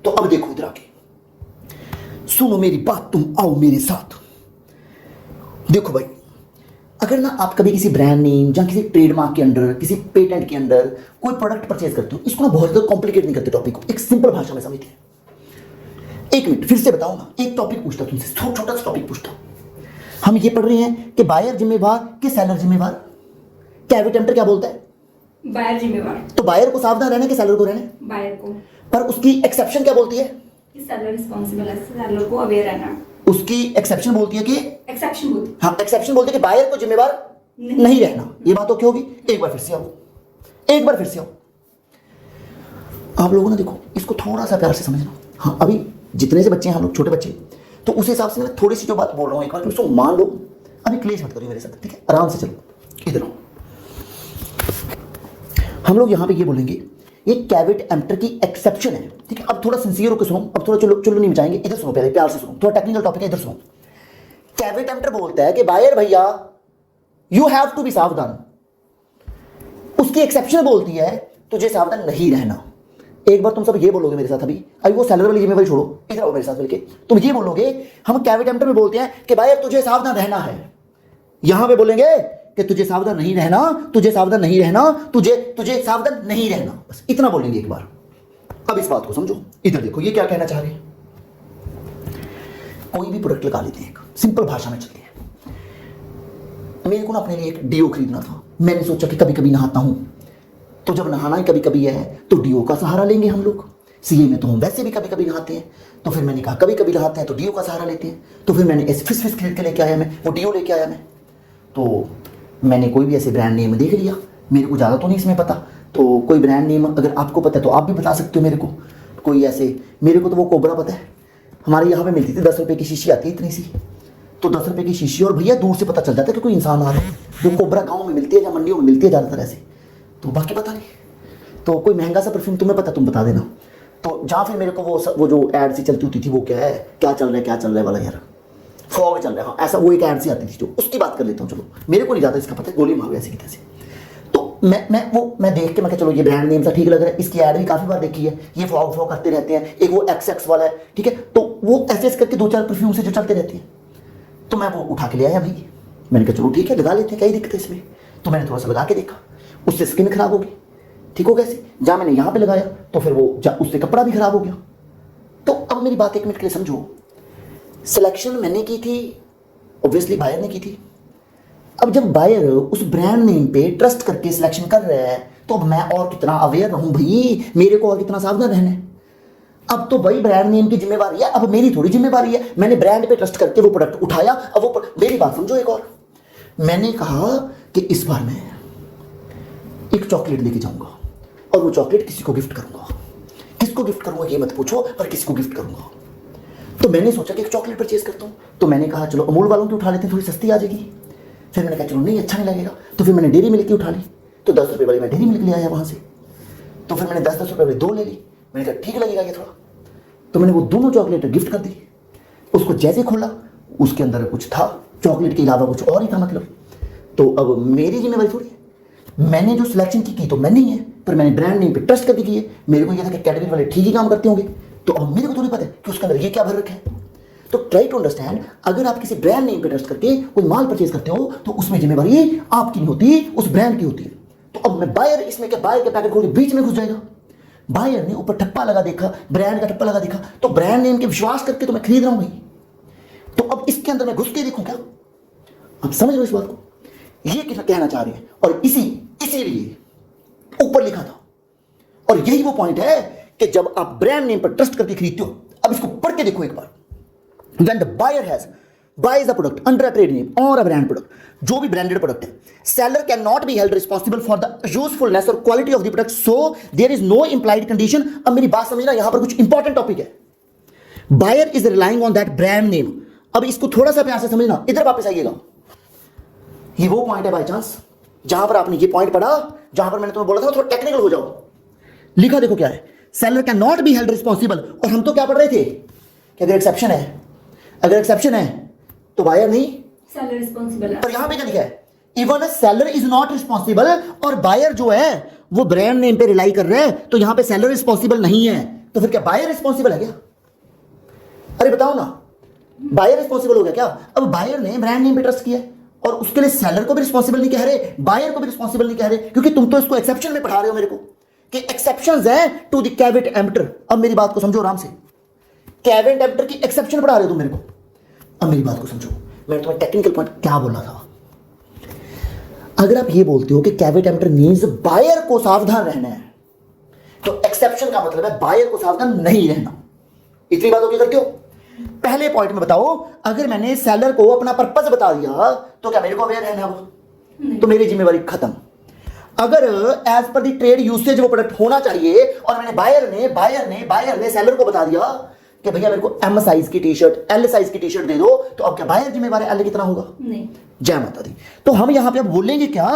तो अब देखो इधर आके, सुनो मेरी बात, तुम आओ मेरे साथ। देखो भाई, अगर ना आप कभी किसी ब्रांड नेम या किसी ट्रेडमार्क के अंडर, किसी पेटेंट के अंदर कोई प्रोडक्ट परचेज करते हो, इसको ना बहुत ज्यादा कॉम्प्लिकेट नहीं करते टॉपिक को, एक सिंपल भाषा में समझते हैं। एक मिनट फिर से बताऊंगा, एक टॉपिक पूछता तुमसे, छोटा सा टॉपिक पूछता। हम ये पढ़ रहे हैं कि बायर जिम्मेवार कि सेलर जिम्मेवार। कैविट एम्प्टर क्या बोलता है, बायर जिम्मेवार। तो बायर को सावधान रहना कि सेलर को रहना, बायर को। पर उसकी एक्सेप्शन क्या बोलती है, कि सेलर रिस्पांसिबल है, सेलर को अवेयर रहना। उसकी एक्सेप्शन बोलती है कि, एक्सेप्शन बोलती, हाँ एक्सेप्शन बोलती है कि बायर को जिम्मेवार नहीं रहना। ये बात ओके होगी। एक बार फिर से आओ, एक बार फिर से आओ। आप लोगों ने देखो इसको थोड़ा सा प्यार से समझना। हाँ अभी जितने से बच्चे हैं हम लोग, छोटे बच्चे, तो उस हिसाब से मैं थोड़ी सी जो बात बोल रहा हूँ एक बार उसको मान लो। अभी क्लेश मत करिए मेरे साथ, ठीक है, आराम से चलो। इधर आओ, हम लोग यहाँ पे ये बोलेंगे ये कैविट एम्प्टर की एक्सेप्शन है, ठीक है। अब थोड़ा सिंसियर होकर सुनो, अब थोड़ा चलो चलो नहीं बचाएंगे, इधर सुनो, पहले प्यार से सुनो, थोड़ा टेक्निकल टॉपिक है, इधर सुनो। कैविट एम्प्टर बोलता है कि बायर भैया यू हैव टू बी सावधान। उसकी एक्सेप्शन बोलती है तुझे सावधान नहीं रहना। एक बार तुम सब ये बोलोगे मेरे साथ, अभी वो सैलरी वाली जिम्मेवारी छोड़ो, इधर आओ मेरे साथ मिलके, तुम ये बोलोगे हम कैविट एम्प्टर में बोलते हैं कि बायर तुझे सावधान रहना है, यहां पे बोलेंगे कि तुझे सावधान नहीं रहना, तुझे सावधान नहीं रहना, तुझे सावधान नहीं रहना, बस इतना बोलेंगे एक बार। अब इस बात को समझो, इधर देखो ये क्या कहना चाह रहे हैं। कोई भी प्रोडक्ट लगा लेते हैं, एक सिंपल भाषा में चलते हैं। मेरे को ना अपने लिए एक डीओ खरीदना था, मैंने सोचा कि कभी कभी नहाता हूं, तो जब नहाना ही कभी कभी है तो डीओ का सहारा लेंगे हम लोग। सीए में तो हम वैसे भी कभी कभी नहाते हैं, तो फिर मैंने कहा कभी कभी नहाते हैं तो डीओ का सहारा लेते हैं। तो फिर मैंने ऐसे फिस खरीद के लेके आया, मैं वो डीओ लेके आया मैं। तो मैंने कोई भी ऐसे ब्रांड नेम देख लिया, मेरे को ज़्यादा तो नहीं इसमें पता, तो कोई ब्रांड नेम अगर आपको पता है तो आप भी बता सकते हो मेरे को। कोई ऐसे, मेरे को तो वो कोबरा पता है, हमारे यहाँ पे मिलती थी, 10 रुपये की शीशी आती है इतनी सी, तो 10 रुपये की शीशी, और भैया दूर से पता चल जाता है कि कोई इंसान आ रहा है। जो कोबरा गाँव में मिलती है या मंडियों में मिलती है ज़्यादातर ऐसे, तो बाकी पता नहीं। तो कोई महंगा सा परफ्यूम तुम्हें पता, तुम बता देना। तो जहाँ फिर मेरे को वो जो एड सी चलती होती थी, वो क्या है, क्या चल रहा है वाला यार, फॉग चल रहा है, हाँ ऐसा वो एक एड सी आती थी, जो उसकी बात कर लेता हूँ। चलो मेरे को नहीं जाता इसका पता है, गोली मारो ऐसे की तैसे। तो मैं देख के मैं चलो ये ब्रांड नेम सा ठीक लग रहा है, इसकी एड भी काफ़ी बार देखी है, ये फॉग करते रहते हैं, एक वो एक्स वाला है, ठीक है। तो वो ऐसे करके 2-4 परफ्यूम से जो चलते रहते हैं, तो मैं वो उठा के ले आया भाई। मैंने कहा चलो ठीक है लगा लेते हैं, क्या ही दिक्कत है इसमें। तो मैंने थोड़ा सा लगा के देखा, उससे स्किन खराब होगी, ठीक हो कैसे, जहाँ मैंने यहाँ पे लगाया तो फिर वो उससे कपड़ा भी खराब हो गया। तो अब मेरी बात 1 मिनट के लिए समझो, सिलेक्शन मैंने की थी, ऑब्वियसली बायर ने की थी। अब जब बायर उस ब्रांड नेम पे ट्रस्ट करके सिलेक्शन कर रहा है, तो अब मैं और कितना अवेयर रहूं भाई, मेरे को और कितना सावधान रहना है। अब तो भाई ब्रांड नेम की जिम्मेवारी है, अब मेरी थोड़ी जिम्मेवारी है। मैंने ब्रांड पे ट्रस्ट करके वो प्रोडक्ट उठाया, अब वो मेरी बात समझो एक और। मैंने कहा कि इस बार मैं एक चॉकलेट लेके जाऊंगा और वो चॉकलेट किसी को गिफ्ट करूंगा। किसको गिफ्ट करूंगा ये मत पूछो, पर किसी को गिफ्ट करूंगा। तो मैंने सोचा कि एक चॉकलेट परचेज करता हूँ, तो मैंने कहा चलो अमूल वालों की उठा लेते हैं, थोड़ी सस्ती आ जाएगी। फिर मैंने कहा चलो नहीं अच्छा नहीं लगेगा, तो फिर मैंने डेयरी मिल्क की उठा ली, तो 10 रुपये वाली मैं डेयरी मिल्क ले आया वहाँ से। तो फिर मैंने 10-10 रुपये वाली 2 ले ली, मैंने कहा ठीक लगेगा ये थोड़ा। तो मैंने वो दोनों चॉकलेट गिफ्ट कर दी। उसको जैसे खोला उसके अंदर कुछ था, चॉकलेट के अलावा कुछ और ही था मतलब। तो अब मेरी जिम्मेवारी थोड़ी है, मैंने जो सिलेक्शन की तो मैंने ही है, पर मैंने ब्रांड नेम पे ट्रस्ट करके की है। मेरे को यह था कि कैटेगरी वाले ठीक ही काम करते होंगे, तो अब मेरे को थोड़ी पता है कि उसके अंदर ये क्या भर रखा है। तो ट्राई टू अंडरस्टैंड, अगर आप किसी ब्रांड नेम पे ट्रस्ट करके कोई माल परचेज करते हो तो उसमें जिम्मेवारी आपकी नहीं होती, उस ब्रांड की होती है। तो अब मैं बायर, इसमें क्या बायर के पैकेट खोल के बीच में घुस जाएगा। बायर ने ऊपर ठप्पा लगा देखा, ब्रांड का ठप्पा लगा देखा, तो ब्रांड नेम के विश्वास करके तो मैं खरीद रहा हूं भाई। तो अब इसके अंदर मैं घुस के देखूं क्या? आप समझ लो इस बात को, ये कहना चाह रहे हैं। और इसीलिए ऊपर लिखा था, और यही वो पॉइंट है कि जब आप ब्रांड नेम पर ट्रस्ट करके खरीदते हो, अब इसको पढ़ के देखो एक बार। When the buyer buys a product under a trade name or a brand product, जो भी ब्रांडेड प्रोडक्ट है, seller cannot be held responsible for the usefulness or quality of the product, so there is no implied condition। अब मेरी बात समझना, यहां पर कुछ इंपॉर्टेंट टॉपिक है। Buyer is relying on that brand name। अब इसको थोड़ा सा प्यार से समझना, इधर वापस आइएगा। ये वो पॉइंट है बाय चांस जहां पर आपने ये पॉइंट पढ़ा, जहां पर मैंने तुम्हें बोला था थोड़ा टेक्निकल हो जाओ। लिखा देखो क्या है, seller can not be held responsible. और हम तो क्या पढ़ रहे थे कि अगर एक्सेप्शन है, अगर एक्सेप्शन है तो बायर नहीं, सेलर रिस्पांसिबल है। और यहां पे क्या लिखा है, even a seller is not responsible. और बायर जो है वो ब्रांड नेम पे रिलाई कर रहा है, तो यहां पे सेलर रिस्पॉन्सिबल नहीं है, तो फिर क्या बायर रिस्पॉन्सिबल है क्या? अरे बताओ ना, बायर रिस्पॉन्सिबल हो गया क्या? अब बायर ने ब्रांड नेम पे ट्रस्ट किया और उसके लिए सेलर को भी रिस्पॉन्सिबल नहीं कह रहे, बायर को भी रिस्पॉन्सिबल नहीं कह रहे, क्योंकि तुम तो इसको एक्सेप्शन में पढ़ा रहे हो मेरे को कि एक्सेप्शंस है टू द कैविट एम्प्टर। अब मेरी बात को समझो आराम से, कैविट एम्प्टर की एक्सेप्शन पढ़ा रहे हो तुम मेरे को। अब मेरी बात को समझो, मैंने तुम्हें टेक्निकल पॉइंट क्या बोला था। अगर आप ये बोलते हो कि कैविट एम्प्टर मींस बायर को सावधान रहना है, तो एक्सेप्शन का मतलब है बायर को सावधान नहीं रहना। इतनी बात होगी करते हो। पहले पॉइंट में बताओ, अगर मैंने सेलर को अपना पर्पस बता दिया तो क्या मेरे को अवेयर रहना है? तो मेरी जिम्मेवारी खत्म। अगर as per the trade usage वो प्रोडक्ट होना चाहिए और मैंने बायर ने सेलर को बता दिया कि भैया मेरे को एम साइज की टी शर्ट, एल साइज की टी शर्ट दे दो, तो अब क्या बायर जिम्मेवार है एल कितना होगा? नहीं। जय माता दी। तो हम यहां पे अब बोलेंगे क्या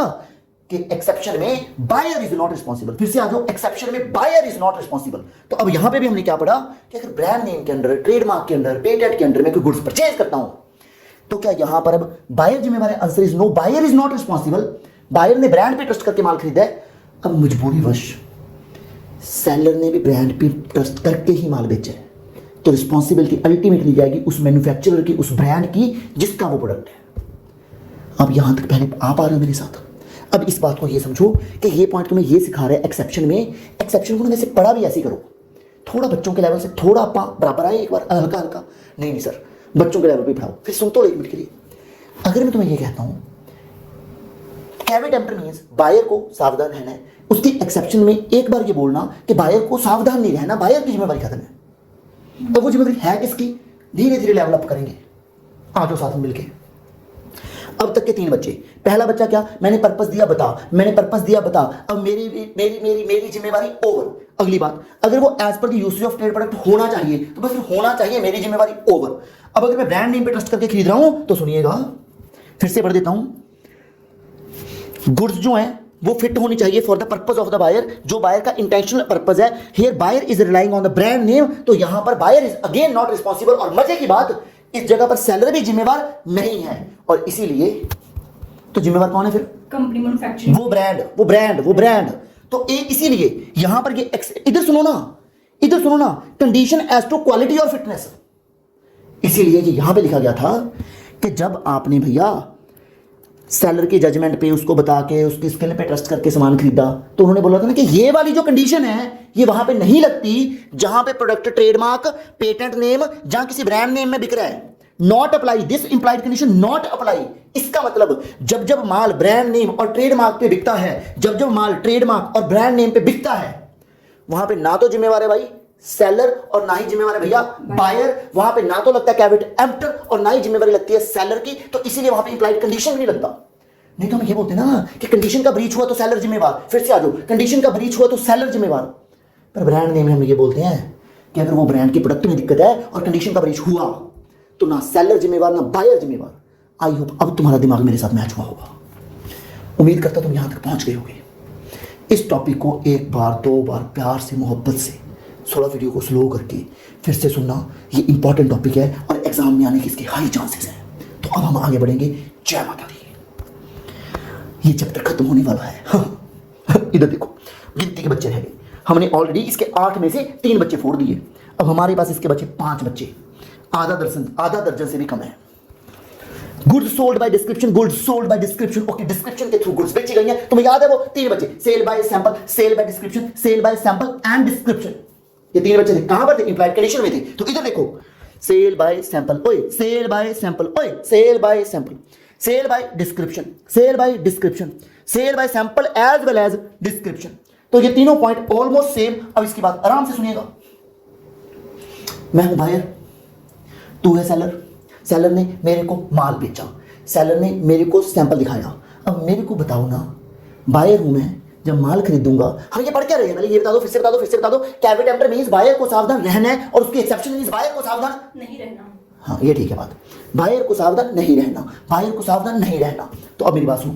कि एक्सेप्शन में बायर इज नॉट रिस्पॉन्सिबल। फिर से आ जाओ, एक्सेप्शन में बायर इज नॉट रिस्पॉन्सिबल। तो अब यहां पे भी हमने क्या पढ़ा कि अगर ब्रांड नेम के अंदर, ट्रेडमार्क के अंदर, पेटेंट के अंदर मैं कोई गुड्स परचेज करता हूं तो क्या यहां पर अब बायर जिम्मेवार है? Answer is no, buyer is not responsible. Buyer ने ब्रांड पे ट्रस्ट करके माल खरीदा है, अब मजबूरीवश सेलर ने भी ब्रांड पे ट्रस्ट करके ही माल बेचा है, तो रिस्पॉन्सिबिलिटी अल्टीमेटली जाएगी उस मैन्युफैक्चरर की, उस ब्रांड की जिसका वो प्रोडक्ट है। अब यहां तक पहले आप आ रहे हो मेरे साथ। अब इस बात को ये समझो कि ये पॉइंट तुम्हें ये सिखा रहा है एक्सेप्शन में। एक्सेप्शन को ना वैसे पढ़ा भी ऐसे ही करो, थोड़ा बच्चों के लेवल से थोड़ा आप बराबर आए एक बार, हल्का हल्का नहीं सर, बच्चों के लेवल पे पढ़ाओ। फिर सुन तो एक मिनट के लिए, अगर मैं तुम्हें ये कहता हूं कैविट एम्प्टर मींस बायर को सावधान रहना है, उसकी एक्सेप्शन में एक बार ये बोलना कि बायर को सावधान नहीं रहना, बायर की जिम्मेवारी खत्म है। तो वो जिम्मेवारी है किसकी? धीरे धीरे लेवल अप करेंगे, आ जाओ साथ में मिलके। अब तक के 3 बच्चे, पहला बच्चा क्या, मैंने पर्पस दिया बता, मैंने पर्पस दिया बता, अब मेरी मेरी मेरी मेरी जिम्मेवारी ओवर। अगली बात, अगर वो as per the usage of trade product होना चाहिए तो बस होना चाहिए, मेरी जिम्मेवारी ओवर। अब अगर मैं ब्रांड नेम पे ट्रस्ट करके खरीद रहा हूं तो सुनिएगा, फिर से पढ़ देता हूं, गुड्स जो हैं वो फिट होनी चाहिए for the purpose of the buyer, जो बायर का इंटेंशनल पर्पस है। Here buyer is relying on the brand name, तो यहां पर buyer is again not responsible. और मजे की बात, इस जगह पर सेलर भी जिम्मेवार नहीं है, और इसीलिए तो जिम्मेवार कौन है फिर? कंपनी मैन्युफैक्चरिंग, वो ब्रांड। तो इसीलिए यहां पर ये इधर सुनो ना, कंडीशन एज टू क्वालिटी और फिटनेस। इसीलिए ये यहां पे लिखा गया था कि जब आपने भैया सेलर की जजमेंट पे उसको बता के उसकी स्किल पे ट्रस्ट करके सामान खरीदा, तो उन्होंने बोला था ना कि ये वाली जो कंडीशन है ये वहां पे नहीं लगती जहां पे प्रोडक्ट, ट्रेडमार्क, पेटेंट नेम जहां किसी ब्रांड नेम में बिक रहा है। Not apply, this implied condition not apply. इसका मतलब जब जब माल ब्रांड नेम और ट्रेडमार्क पे बिकता है, जब जब माल ट्रेडमार्क और ब्रांड नेम पे बिकता है, वहां पे ना तो जिम्मेवार है भाई सेलर और ना ही जिम्मेवार है भैया बायर। वहां पे ना तो लगता है कैविट एम्प्टर और ना ही जिम्मेवारी लगती है सेलर की, तो इसीलिए वहां पे इंप्लाइड कंडीशन भी नहीं लगता। नहीं तो हम ये बोलते ना कि कंडीशन का ब्रीच हुआ तो सेलर जिम्मेवार। फिर से आ जाओ, कंडीशन का ब्रीच हुआ तो सेलर जिम्मेवार, पर ब्रांड नेम में हम ये बोलते हैं कि अगर वो ब्रांड के प्रोडक्ट में दिक्कत है और कंडीशन का ब्रीच हुआ तो ना सेलर जिम्मेवार ना बायर जिम्मेवार। आई होप अब तुम्हारा दिमाग मेरे साथ मैच हुआ होगा। उम्मीद करता तुम यहां तक पहुंच गए होगे। इस टॉपिक को एक बार 2 बार प्यार से, मोहब्बत से, थोड़ा वीडियो को स्लो करके फिर से सुनना। ये इंपॉर्टेंट टॉपिक है और एग्जाम में आने की इसके हाई चांसेस हैं। तो अब हम आगे बढ़ेंगे। जय माता दी। ये चैप्टर खत्म होने वाला है। इधर देखो, गिनती के बच्चे रह गए। हमने ऑलरेडी इसके 8 में से 3 बच्चे फोड़ दिए। अब हमारे पास इसके बचे 5 बच्चे, आधा दर्जन से भी कम है। Goods sold by description, goods sold by description. Okay, description के थ्रू गुड्स बेची गई हैं। तुम्हें याद है वो 3 बच्चे, sale by sample, sale by description, sale by sample and description. ये 3 बच्चे थे, कहां पर थे? इंप्लाइड कंडीशन में थे। तो इधर देखो, सेल बाय सैंपल, ओए सेल बाय सैंपल, ओए sale by sample, sale by description, sale by description, sale by sample as well as description. तो ये तीनों पॉइंट ऑलमोस्ट सेम। अब इसकी बात आराम से सुनिएगा। मैं हूं बायर, तू है सेलर। सेलर ने मेरे को माल बेचा, सेलर ने मेरे को सैंपल दिखाया। अब मेरे को बताओ ना, बायर हूं मैं, जब माल खरीदूंगा, हम ये पढ़ क्या रहे हैं? पहले ये बता दो, फिर से बता दो, फिर से बता दो। कैविट एम्प्टर मींस बायर को सावधान रहना है, और उसकी एक्सेप्शन मींस बायर को सावधान नहीं रहना। हाँ, ये ठीक है बात। बायर को सावधान नहीं रहना, बायर को सावधान नहीं रहना। तो अब मेरी बात सुनो।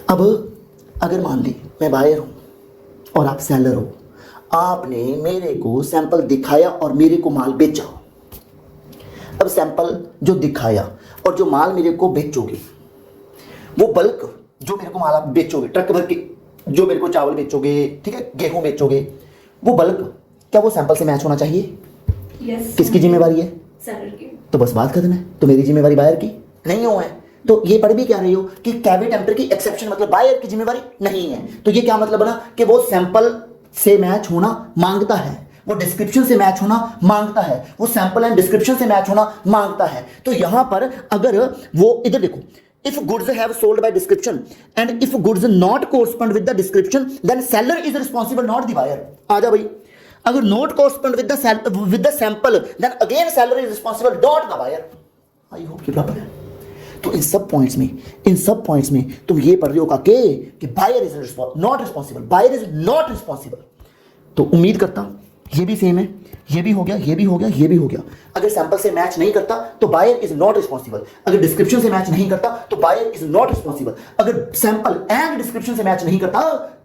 अब अगर मान ली मैं बायर हूं और आप सेलर हो, आपने मेरे को सैंपल दिखाया और मेरे को माल बेचा। अब सैंपल जो दिखाया और जो माल मेरे को बेचोगे, वो बल्क जो मेरे को माल आप बेचोगे, ट्रक भर के जो मेरे को चावल बेचोगे, ठीक है, गेहूं बेचोगे, वो बल्क क्या वो सैंपल से मैच होना चाहिए? यस। किसकी जिम्मेवारी है? सेलर की। तो बस बात खत्म है। तो मेरी जिम्मेवारी बायर की नहीं हो है। तो ये पढ़ भी क्या रही हो कि कैविट एम्प्टर की एक्सेप्शन मतलब बायर की जिम्मेवारी नहीं है। तो ये क्या मतलब बना कि वो सैंपल से मैच होना मांगता है, वो डिस्क्रिप्शन से मैच होना मांगता है, वो सैंपल एंड डिस्क्रिप्शन से मैच होना मांगता है। तो यहां पर अगर वो इधर देखो, if goods have sold by description and if goods not correspond with the description then seller is responsible, not the buyer। आजा भाई, अगर not correspond with the sample then again seller is responsible, not the buyer। I hope कि बराबर है। तो इन सब points में तुम ये पढ़ रहे हो कि buyer is not responsible, buyer is not responsible. तो उम्मीद करता हूं ये भी सेम है, ये भी हो गया, ये भी हो गया, ये भी हो गया। अगर सैंपल से मैच नहीं करता तो बायर इज नॉट रिस्पॉन्सिबल। अगर डिस्क्रिप्शन से मैच नहीं करता तो बायर इज नॉट रिस्पॉन्सिबल। अगर सैंपल एंड डिस्क्रिप्शन से मैच नहीं करता,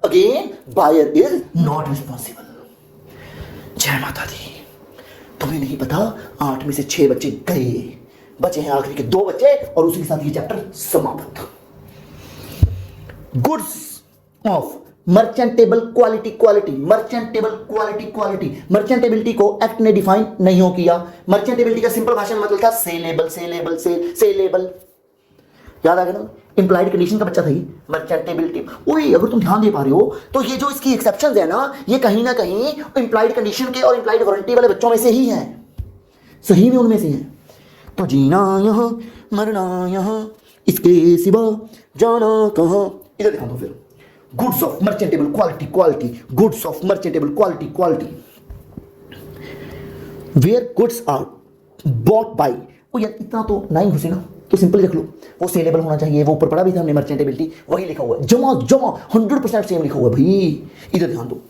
again buyer is not responsible. जय माता दी। तुम्हें नहीं पता 8 में से 6 बच्चे गए, बचे हैं आखिरी के 2 बच्चे और उसी के साथ ये चैप्टर समाप्त। Goods of merchantable quality, merchantable quality. Merchantability को एक्ट ने डिफाइन नहीं हो किया। मर्चेंटेबिलिटी का सिंपल भाषा में मतलब था सेलेबल। याद आ गया ना? इंप्लाइड कंडीशन का बच्चा था ये मर्चेंटेबिलिटी। ओए अगर तुम ध्यान दे पा रहे हो तो ये जो इसकी एक्सेप्शंस है ना, ये कहीं ना कहीं इंप्लाइड कंडीशन के और इंप्लाइड वारंटी वाले बच्चों में से ही है, सही में उनमें से है। तो जीना यहां मरना यहां, इसके सिवा जाना कहां। इधर ध्यान दो फिर। Goods of merchantable quality, goods of merchantable quality where goods are bought by. ओ यार इतना तो ना ही घुसे ना, तो सिंपल रख लो, वो सेलेबल होना चाहिए। वो ऊपर पढ़ा भी था हमने मर्चेंटेबिलिटी, वही लिखा हुआ है, जमा 100% सेम लिखा हुआ है भाई। इधर ध्यान दो।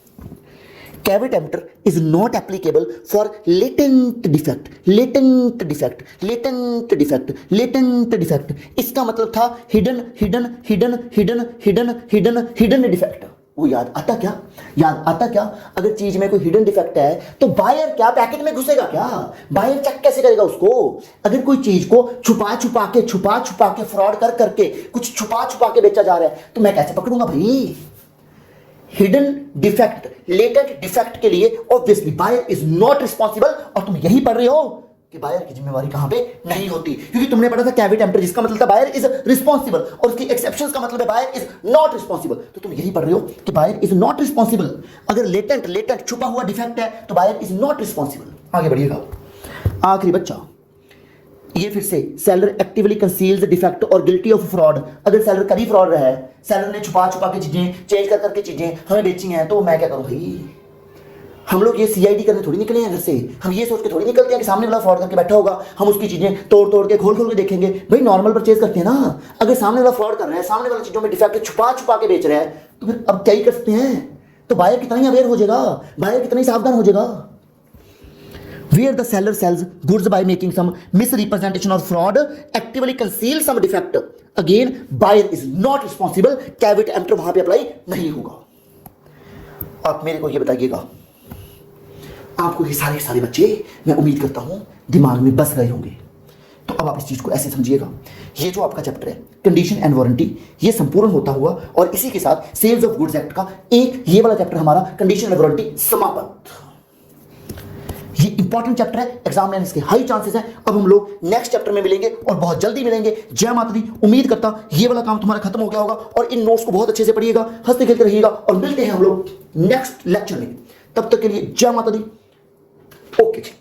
Caveat emptor is not applicable for latent defect. इसका मतलब था हिडन डिफेक्ट। वो याद आता क्या? अगर चीज में कोई हिडन डिफेक्ट है तो बायर क्या पैकेट में घुसेगा क्या? बायर चेक कैसे करेगा उसको? अगर कोई चीज को छुपा के फ्रॉड करके कुछ छुपा के बेचा जा रहा है तो मैं कैसे पकड़ूंगा भाई? हिडन डिफेक्ट, लेटेंट डिफेक्ट के लिए obviously buyer is not responsible. और तुम यही पढ़ रहे हो कि बायर की जिम्मेवारी कहां पे नहीं होती, क्योंकि तुमने पढ़ा था कैविट एम्प्टर जिसका मतलब था बायर इज रिस्पॉन्सिबल, और उसकी एक्सेप्शंस का मतलब है बायर इज नॉट रिस्पॉन्सिबल। तो तुम यही पढ़ रहे हो कि बायर इज नॉट रिस्पॉन्सिबल। अगर लेटेंट छुपा हुआ डिफेक्ट है तो बायर इज नॉट रिस्पॉन्सिबल। आगे बढ़िएगा। आखिरी बच्चा, ये फिर से सेलर एक्टिवली कंसील्स डिफेक्ट और गिल्टी ऑफ फ्रॉड। अगर सेलर कभी फ्रॉड रहा है, सेलर ने छुपा के चीजें चेंज करके चीजें हमें बेची हैं, तो मैं क्या करूं भाई? हम लोग ये सीआईडी करने थोड़ी निकले हैं घर से। हम ये सोच के थोड़ी निकलते हैं कि सामने वाला फ्रॉड करके बैठा होगा, हम उसकी चीजें तोड़ के खोल के देखेंगे। भाई नॉर्मल परचेज करते हैं ना। अगर सामने वाला फ्रॉड कर रहा है, सामने वाली चीजों में डिफेक्ट छुपा के बेच रहा है, तो फिर अब क्या ही कर सकते हैं? तो बायर कितना ही अवेयर हो जाएगा, बायर कितना ही सावधान हो जाएगा। Where the seller sells goods by making some misrepresentation or fraud, actively conceal some defect, again buyer is not responsible. Caveat emptor वहां पे अप्लाई नहीं होगा। आप मेरे को ये बताइएगा, आपको ये सारे बच्चे मैं उम्मीद करता हूं दिमाग में बस गए होंगे। तो अब आप इस चीज को ऐसे समझिएगा, ये जो आपका चैप्टर है कंडीशन एंड वारंटी, ये संपूर्ण होता हुआ और इसी के साथ सेल्स ऑफ गुड्स एक्ट का एक ये वाला चैप्टर हमारा कंडीशन एंड वारंटी समाप्त। ये इंपॉर्टेंट चैप्टर है, एग्जाम में इसके हाई चांसेस हैं। अब हम लोग नेक्स्ट चैप्टर में मिलेंगे और बहुत जल्दी मिलेंगे। जय माता दी। उम्मीद करता ये वाला काम तुम्हारा खत्म हो गया होगा और इन नोट्स को बहुत अच्छे से पढ़िएगा, हंसते खेलते रहिएगा और मिलते हैं हम लोग नेक्स्ट लेक्चर में। तब तक के लिए जय माता दी। ओके जी।